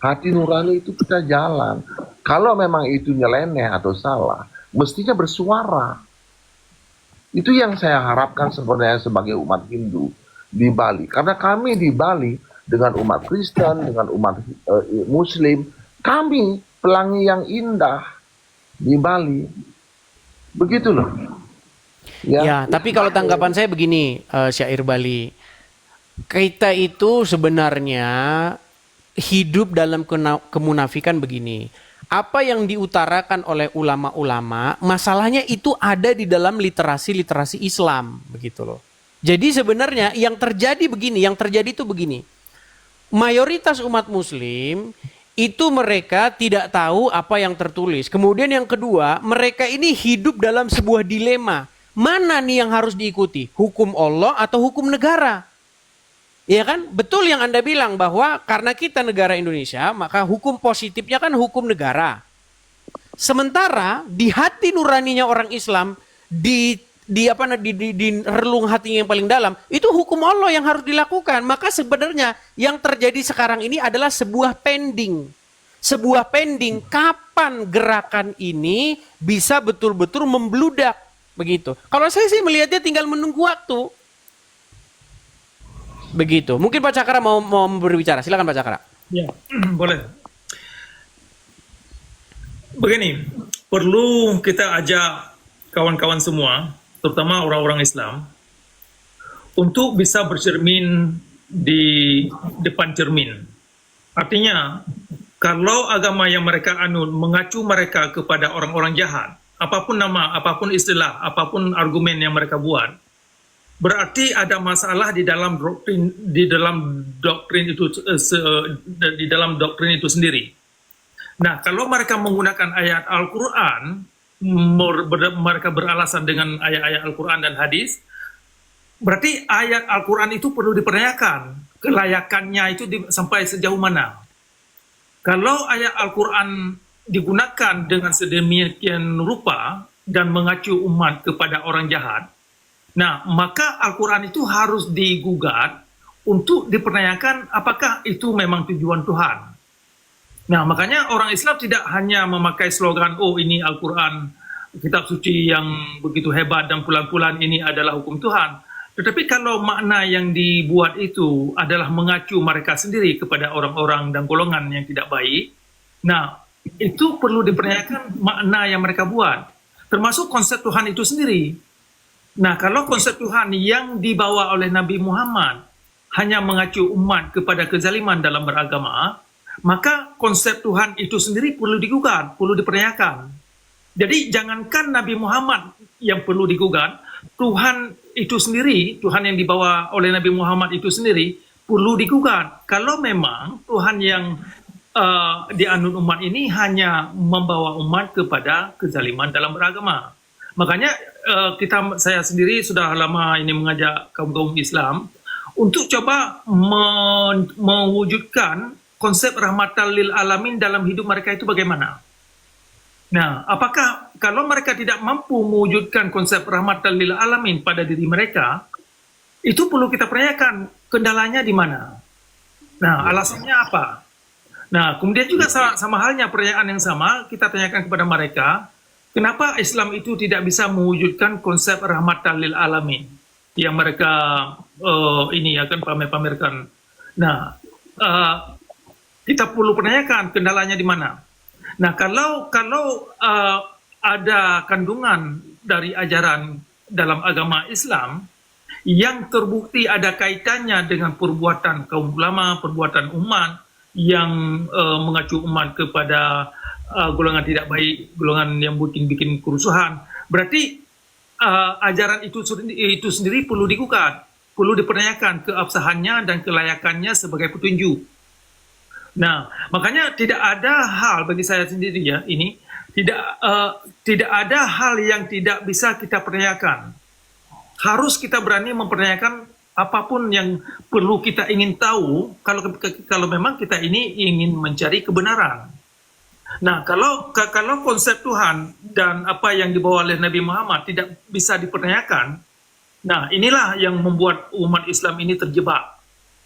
Hati nurani itu kita jalan. Kalau memang itu nyeleneh atau salah, mestinya bersuara. Itu yang saya harapkan sebenarnya sebagai umat Hindu di Bali. Karena kami di Bali dengan umat Kristen, dengan umat Muslim, kami pelangi yang indah di Bali. Begitu loh. Ya, tapi kalau tanggapan saya begini, Syair Bali. Kita itu sebenarnya hidup dalam kemunafikan begini. Apa yang diutarakan oleh ulama-ulama, masalahnya itu ada di dalam literasi Islam, begitu loh. Jadi sebenarnya yang terjadi begini, yang terjadi itu begini. Mayoritas umat muslim itu mereka tidak tahu apa yang tertulis. Kemudian yang kedua, mereka ini hidup dalam sebuah dilema. Mana nih yang harus diikuti? Hukum Allah atau hukum negara? Ya kan? Betul yang Anda bilang bahwa karena kita negara Indonesia, maka hukum positifnya kan hukum negara. Sementara di hati nuraninya orang Islam, di relung hatinya yang paling dalam, itu hukum Allah yang harus dilakukan. Maka sebenarnya yang terjadi sekarang ini adalah sebuah pending. Sebuah pending kapan gerakan ini bisa betul-betul membludak. Begitu. Kalau saya sih melihatnya tinggal menunggu waktu. Begitu. Mungkin Pak Cakra mau berbicara. Silakan Pak Cakra. Ya, boleh. Begini, perlu kita ajak kawan-kawan semua, terutama orang-orang Islam, untuk bisa bercermin di depan cermin. Artinya, kalau agama yang mereka anut mengacu mereka kepada orang-orang jahat, apapun nama, apapun istilah, apapun argumen yang mereka buat, berarti ada masalah di dalam doktrin itu sendiri. Nah, kalau mereka menggunakan ayat Al-Quran, mereka beralasan dengan ayat-ayat Al-Quran dan hadis, berarti ayat Al-Quran itu perlu dipertanyakan kelayakannya itu sampai sejauh mana. Kalau ayat Al-Quran digunakan dengan sedemikian rupa dan mengacu umat kepada orang jahat, nah, maka Al-Quran itu harus digugat untuk dipertanyakan apakah itu memang tujuan Tuhan. Nah, makanya orang Islam tidak hanya memakai slogan, oh ini Al-Quran, kitab suci yang begitu hebat dan pulan-pulan ini adalah hukum Tuhan. Tetapi kalau makna yang dibuat itu adalah mengacu mereka sendiri kepada orang-orang dan golongan yang tidak baik, nah, itu perlu dipertanyakan makna yang mereka buat. Termasuk konsep Tuhan itu sendiri. Nah, kalau konsep Tuhan yang dibawa oleh Nabi Muhammad hanya mengacu umat kepada kezaliman dalam beragama, maka konsep Tuhan itu sendiri perlu digugat, perlu dipertanyakan. Jadi jangankan Nabi Muhammad yang perlu digugat, Tuhan itu sendiri, Tuhan yang dibawa oleh Nabi Muhammad itu sendiri perlu digugat. Kalau memang Tuhan yang dianut umat ini hanya membawa umat kepada kezaliman dalam beragama. Makanya saya sendiri sudah lama ini mengajak kaum Islam untuk coba mewujudkan konsep rahmatan lil alamin dalam hidup mereka itu bagaimana. Nah, apakah kalau mereka tidak mampu mewujudkan konsep rahmatan lil alamin pada diri mereka, itu perlu kita pertanyakan kendalanya di mana. Nah, alasannya apa? Nah, kemudian juga sama halnya pertanyaan yang sama kita tanyakan kepada mereka, kenapa Islam itu tidak bisa mewujudkan konsep rahmatan lil alamin yang mereka ini akan pamer-pamerkan. Nah, kita perlu pertanyakan kendalanya di mana. Nah, kalau ada kandungan dari ajaran dalam agama Islam yang terbukti ada kaitannya dengan perbuatan kaum ulama, perbuatan umat yang mengacu umat kepada golongan tidak baik, golongan yang bikin kerusuhan, berarti ajaran itu sendiri perlu digugat, perlu dipertanyakan keabsahannya dan kelayakannya sebagai petunjuk. Nah, makanya tidak ada hal bagi saya sendiri ya ini tidak ada hal yang tidak bisa kita pertanyakan. Harus kita berani mempertanyakan apapun yang perlu kita ingin tahu kalau memang kita ini ingin mencari kebenaran. Nah, kalau konsep Tuhan dan apa yang dibawa oleh Nabi Muhammad tidak bisa dipertanyakan, nah inilah yang membuat umat Islam ini terjebak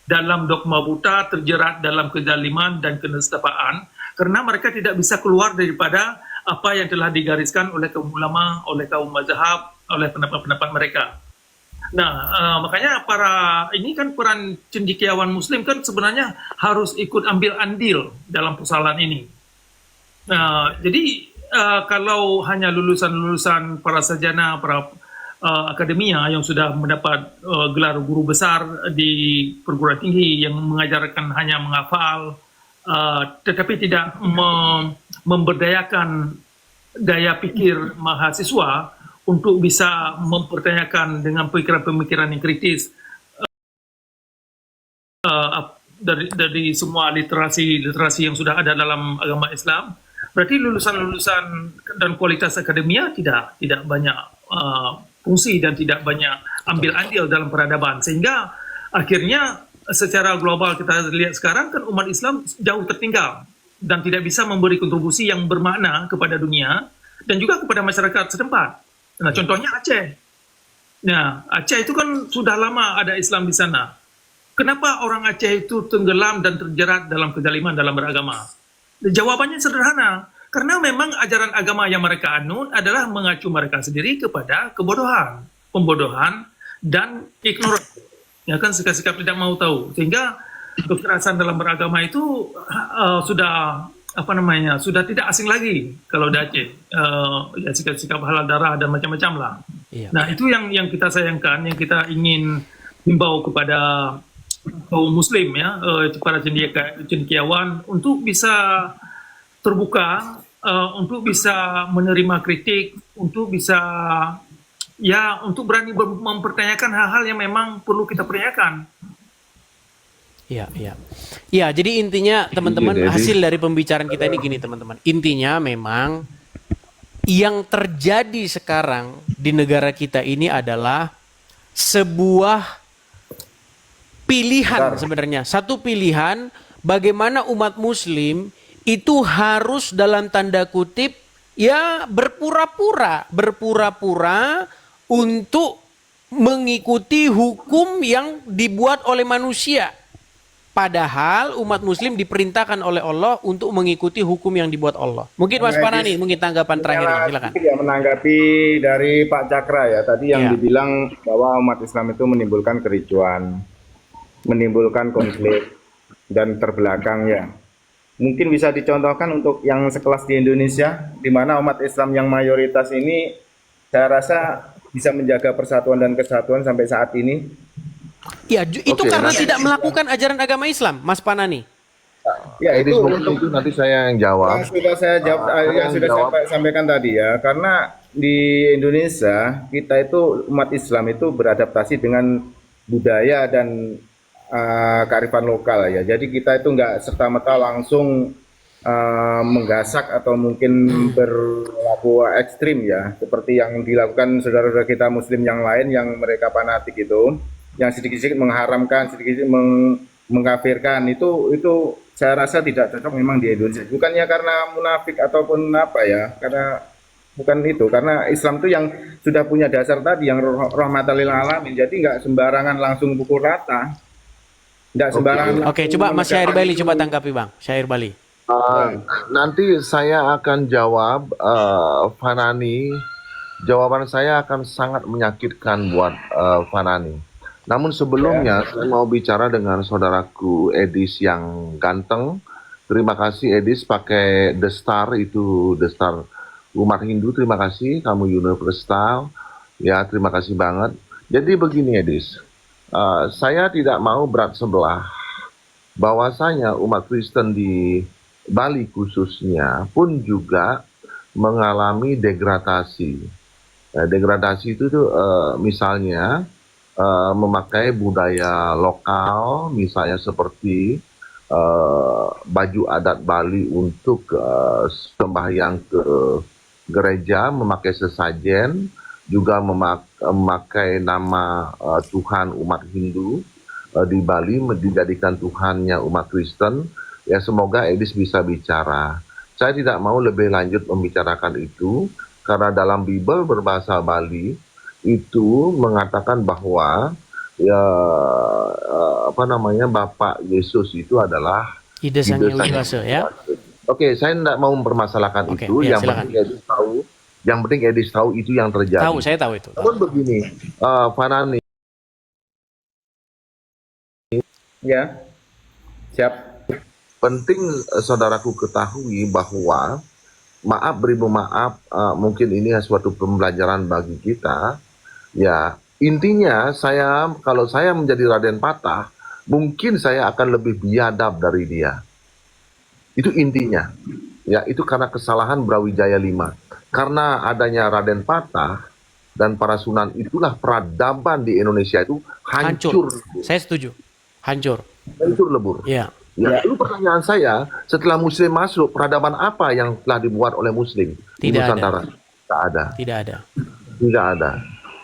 dalam dogma buta, terjerat dalam kezaliman dan kenistapaan, karena mereka tidak bisa keluar daripada apa yang telah digariskan oleh kaum ulama, oleh kaum mazhab, oleh pendapat-pendapat mereka. Nah, makanya ini kan peran cendekiawan Muslim kan sebenarnya harus ikut ambil andil dalam persoalan ini. Jadi kalau hanya lulusan-lulusan para sarjana, para akademia yang sudah mendapat gelar guru besar di perguruan tinggi yang mengajarkan hanya menghafal, tetapi tidak memberdayakan daya pikir mahasiswa untuk bisa mempertanyakan dengan pemikiran-pemikiran yang kritis dari semua literasi yang sudah ada dalam agama Islam. Berarti lulusan-lulusan dan kualitas akademia tidak banyak fungsi dan tidak banyak ambil andil dalam peradaban, sehingga akhirnya secara global kita lihat sekarang kan umat Islam jauh tertinggal dan tidak bisa memberi kontribusi yang bermakna kepada dunia dan juga kepada masyarakat setempat. Nah, contohnya Aceh. Nah, Aceh itu kan sudah lama ada Islam di sana. Kenapa orang Aceh itu tenggelam dan terjerat dalam kezaliman dalam beragama? Jawabannya sederhana, karena memang ajaran agama yang mereka anut adalah mengacu mereka sendiri kepada kebodohan, pembodohan, dan ignorance. Ya kan, sikap-sikap tidak mau tahu, sehingga kekerasan dalam beragama itu sudah tidak asing lagi kalau di Aceh. Ya, sikap-sikap halal darah dan macam-macam lah. Iya. Nah, itu yang kita sayangkan, yang kita ingin himbau kepada kaum Muslim, ya, para cendekiawan untuk bisa terbuka, untuk bisa menerima kritik, untuk bisa untuk berani mempertanyakan hal-hal yang memang perlu kita pertanyakan. Iya, jadi intinya teman-teman, hasil dari pembicaraan kita ini gini teman-teman. Intinya memang yang terjadi sekarang di negara kita ini adalah sebuah pilihan sebenarnya. Satu pilihan bagaimana umat Muslim itu harus dalam tanda kutip ya berpura-pura untuk mengikuti hukum yang dibuat oleh manusia. Padahal umat Muslim diperintahkan oleh Allah untuk mengikuti hukum yang dibuat Allah. Mungkin Mas Panani, mungkin tanggapan terakhirnya, silakan. Ya, menanggapi dari Pak Cakra ya, tadi yang dibilang bahwa umat Islam itu menimbulkan kericuan, menimbulkan konflik, dan terbelakang ya. Mungkin bisa dicontohkan untuk yang sekelas di Indonesia, di mana umat Islam yang mayoritas ini, saya rasa bisa menjaga persatuan dan kesatuan sampai saat ini. Ya, itu karena tidak melakukan ajaran agama Islam, Mas Panani. Ya, itu nanti saya yang jawab. Sudah saya jawab, yang sudah saya sampaikan tadi ya, karena di Indonesia kita itu umat Islam itu beradaptasi dengan budaya dan kearifan lokal ya. Jadi kita itu nggak serta-merta langsung menggasak atau mungkin berlaku ekstrim ya, seperti yang dilakukan saudara-saudara kita Muslim yang lain yang mereka fanatik itu, yang sedikit-sedikit mengharamkan, sedikit-sedikit mengkafirkan, itu saya rasa tidak cocok memang di Indonesia. Bukannya karena munafik ataupun apa ya, karena bukan itu, karena Islam itu yang sudah punya dasar tadi yang rahmatan lil alamin, jadi nggak sembarangan langsung pukul rata. Nggak sembarangan. Oke, coba Mas Syair Bali coba tanggapi Bang, Syair Bali. Nanti saya akan jawab, Fanani. Jawaban saya akan sangat menyakitkan buat Fanani. Namun sebelumnya saya mau bicara dengan saudaraku Edis yang ganteng. Terima kasih Edis pakai The Star, itu The Star umat Hindu. Terima kasih, kamu universal. Ya, terima kasih banget. Jadi begini Edis, saya tidak mau berat sebelah bahwasanya umat Kristen di Bali khususnya pun juga mengalami degradasi. Degradasi itu tuh misalnya memakai budaya lokal, misalnya seperti baju adat Bali untuk sembahyang ke gereja, memakai sesajen, juga memakai nama Tuhan umat Hindu di Bali, dijadikan Tuhannya umat Kristen. Ya, semoga Edis bisa bicara. Saya tidak mau lebih lanjut membicarakan itu, karena dalam Bible berbahasa Bali itu mengatakan bahwa ya Bapak Yesus itu adalah Ide Sang Hyang Widi Wasa, ya. Oke, saya tidak mau mempermasalahkan Oke, itu. ya, Yang silakan. penting Edis tahu, yang penting Edis tahu itu yang terjadi. Tahu, saya tahu itu. Namun begini, Fanani, Ya, siap. penting saudaraku ketahui bahwa maaf beribu maaf, mungkin ini suatu pembelajaran bagi kita. Ya, intinya kalau saya menjadi Raden Patah, mungkin saya akan lebih biadab dari dia. Itu intinya. Ya, itu karena kesalahan Brawijaya V. Karena adanya Raden Patah dan para Sunan, itulah peradaban di Indonesia itu hancur. Saya setuju. Hancur. Hancur lebur. Iya. Ya, lalu pertanyaan saya, setelah Muslim masuk, peradaban apa yang telah dibuat oleh Muslim di Tidak ada. Nusantara? Tidak ada. Tidak ada. Tidak ada.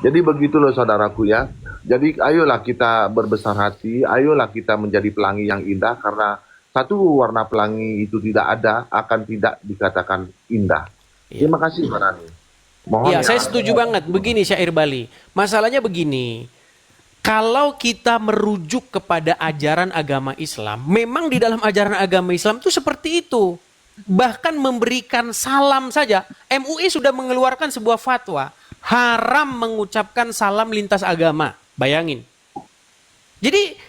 Jadi begitu loh saudaraku ya. Jadi ayolah kita berbesar hati, ayolah kita menjadi pelangi yang indah, karena satu warna pelangi itu tidak ada, akan tidak dikatakan indah. Iya. Terima kasih Pak Rani. Mohon Iya, ya. saya setuju banget. Begini Syair Bali. Masalahnya begini. Kalau kita merujuk kepada ajaran agama Islam, memang di dalam ajaran agama Islam itu seperti itu. Bahkan memberikan salam saja. MUI sudah mengeluarkan sebuah fatwa. Haram mengucapkan salam lintas agama. Bayangin. Jadi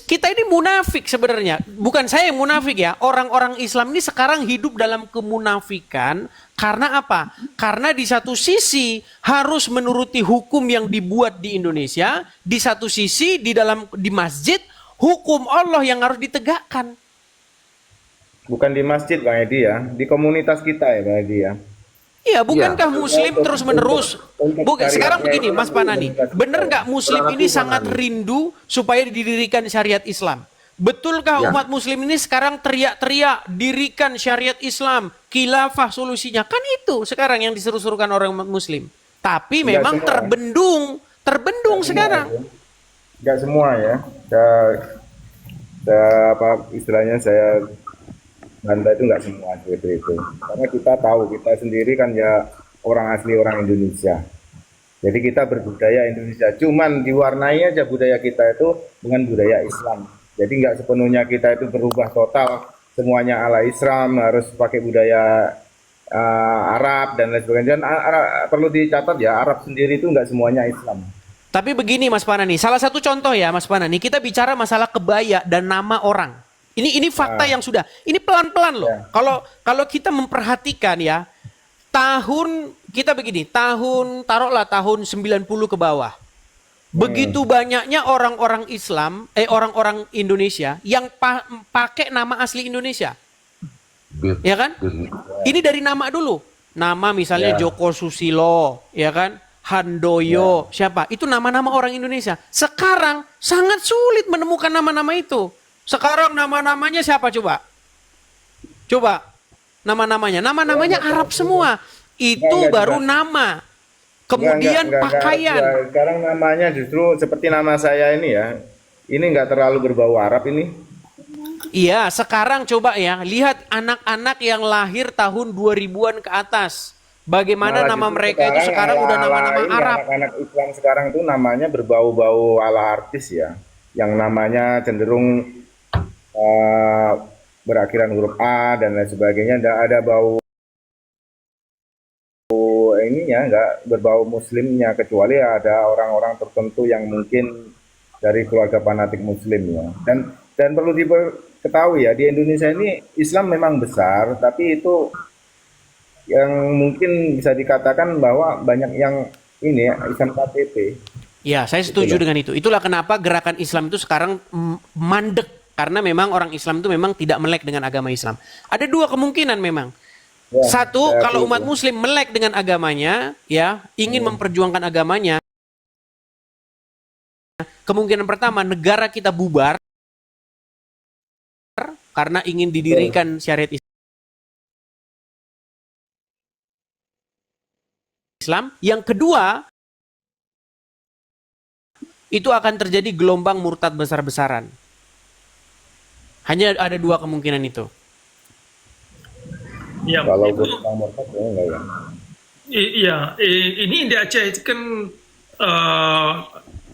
kita ini munafik sebenarnya. Bukan saya yang munafik ya. Orang-orang Islam ini sekarang hidup dalam kemunafikan. Karena apa? Karena di satu sisi harus menuruti hukum yang dibuat di Indonesia. Di satu sisi di masjid hukum Allah yang harus ditegakkan. Bukan di masjid Bang Edi ya, di komunitas kita ya Bang Edi ya. Iya, bukankah Muslim terus menerus? Sekarang begini, Mas Panani, benar nggak Muslim ini sangat rindu supaya didirikan syariat Islam? Betulkah umat Muslim ini sekarang teriak-teriak dirikan syariat Islam, khilafah solusinya? Kan itu sekarang yang diseru-serukan orang Muslim. Tapi memang terbendung sekarang. Nggak semua ya. Apa istilahnya saya bantah itu nggak semua seperti itu. Karena kita tahu, kita sendiri kan ya orang asli orang Indonesia. Jadi kita berbudaya Indonesia. Cuman diwarnai aja budaya kita itu dengan budaya Islam. Jadi nggak sepenuhnya kita itu berubah total. Semuanya ala Islam, harus pakai budaya Arab dan lain sebagainya. Dan perlu dicatat ya, Arab sendiri itu nggak semuanya Islam. Tapi begini Mas Panani, salah satu contoh ya Mas Panani, kita bicara masalah kebaya dan nama orang. Ini fakta yang sudah. Ini pelan-pelan loh. Kalau kita memperhatikan ya, taruhlah tahun 90 ke bawah. Begitu banyaknya orang-orang Islam, orang-orang Indonesia yang pakai nama asli Indonesia. Ya kan? Ini dari nama dulu. Nama misalnya Joko Susilo, ya kan? Handoyo, siapa? Itu nama-nama orang Indonesia. Sekarang sangat sulit menemukan nama-nama itu. Sekarang nama-namanya siapa coba? Coba nama-namanya. Nama-namanya Arab semua. Itu baru nama. Kemudian pakaian. Sekarang namanya justru seperti nama saya ini ya. Ini nggak terlalu berbau Arab ini. Iya, sekarang coba ya. Lihat anak-anak yang lahir tahun 2000-an ke atas. Bagaimana nama mereka itu sekarang udah nama-nama Arab. Anak-anak Islam sekarang itu namanya berbau-bau ala artis ya. Yang namanya cenderung berakhiran huruf A dan lain sebagainya. Ada bau ininya, nggak berbau muslimnya, kecuali ada orang-orang tertentu yang mungkin dari keluarga fanatik muslim ya. Dan perlu diketahui ya, di Indonesia ini Islam memang besar, tapi itu yang mungkin bisa dikatakan bahwa banyak yang ini ya, Islam KTP. Ya, saya setuju dengan itu. Itulah kenapa gerakan Islam itu sekarang mandek. Karena memang orang Islam itu memang tidak melek dengan agama Islam. Ada dua kemungkinan memang. Ya, satu, kalau umat Muslim melek dengan agamanya, ya ingin memperjuangkan agamanya. Kemungkinan pertama, negara kita bubar karena ingin didirikan syariat Islam. Yang kedua, itu akan terjadi gelombang murtad besar-besaran. Hanya ada dua kemungkinan itu. Ya, Kalau itu, gelombang murtad ya enggak ya. iya, ini di Aceh itu kan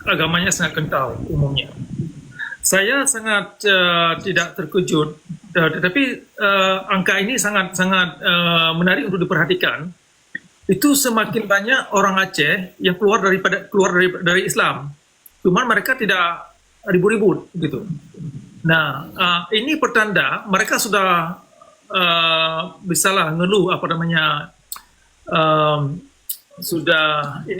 agamanya sangat kental umumnya. Saya sangat tidak terkejut Tetapi angka ini sangat menarik untuk diperhatikan. Itu semakin banyak orang Aceh yang keluar dari Islam. Cuman mereka tidak ribut-ribut gitu. Nah, ini pertanda mereka sudah bisalah ngeluh sudah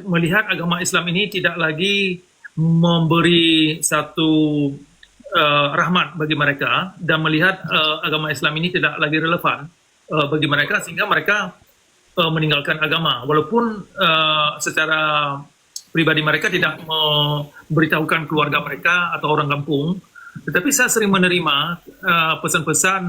melihat agama Islam ini tidak lagi memberi satu rahmat bagi mereka dan melihat agama Islam ini tidak lagi relevan bagi mereka, sehingga mereka meninggalkan agama walaupun secara pribadi mereka tidak memberitahukan keluarga mereka atau orang kampung. Tetapi saya sering menerima pesan-pesan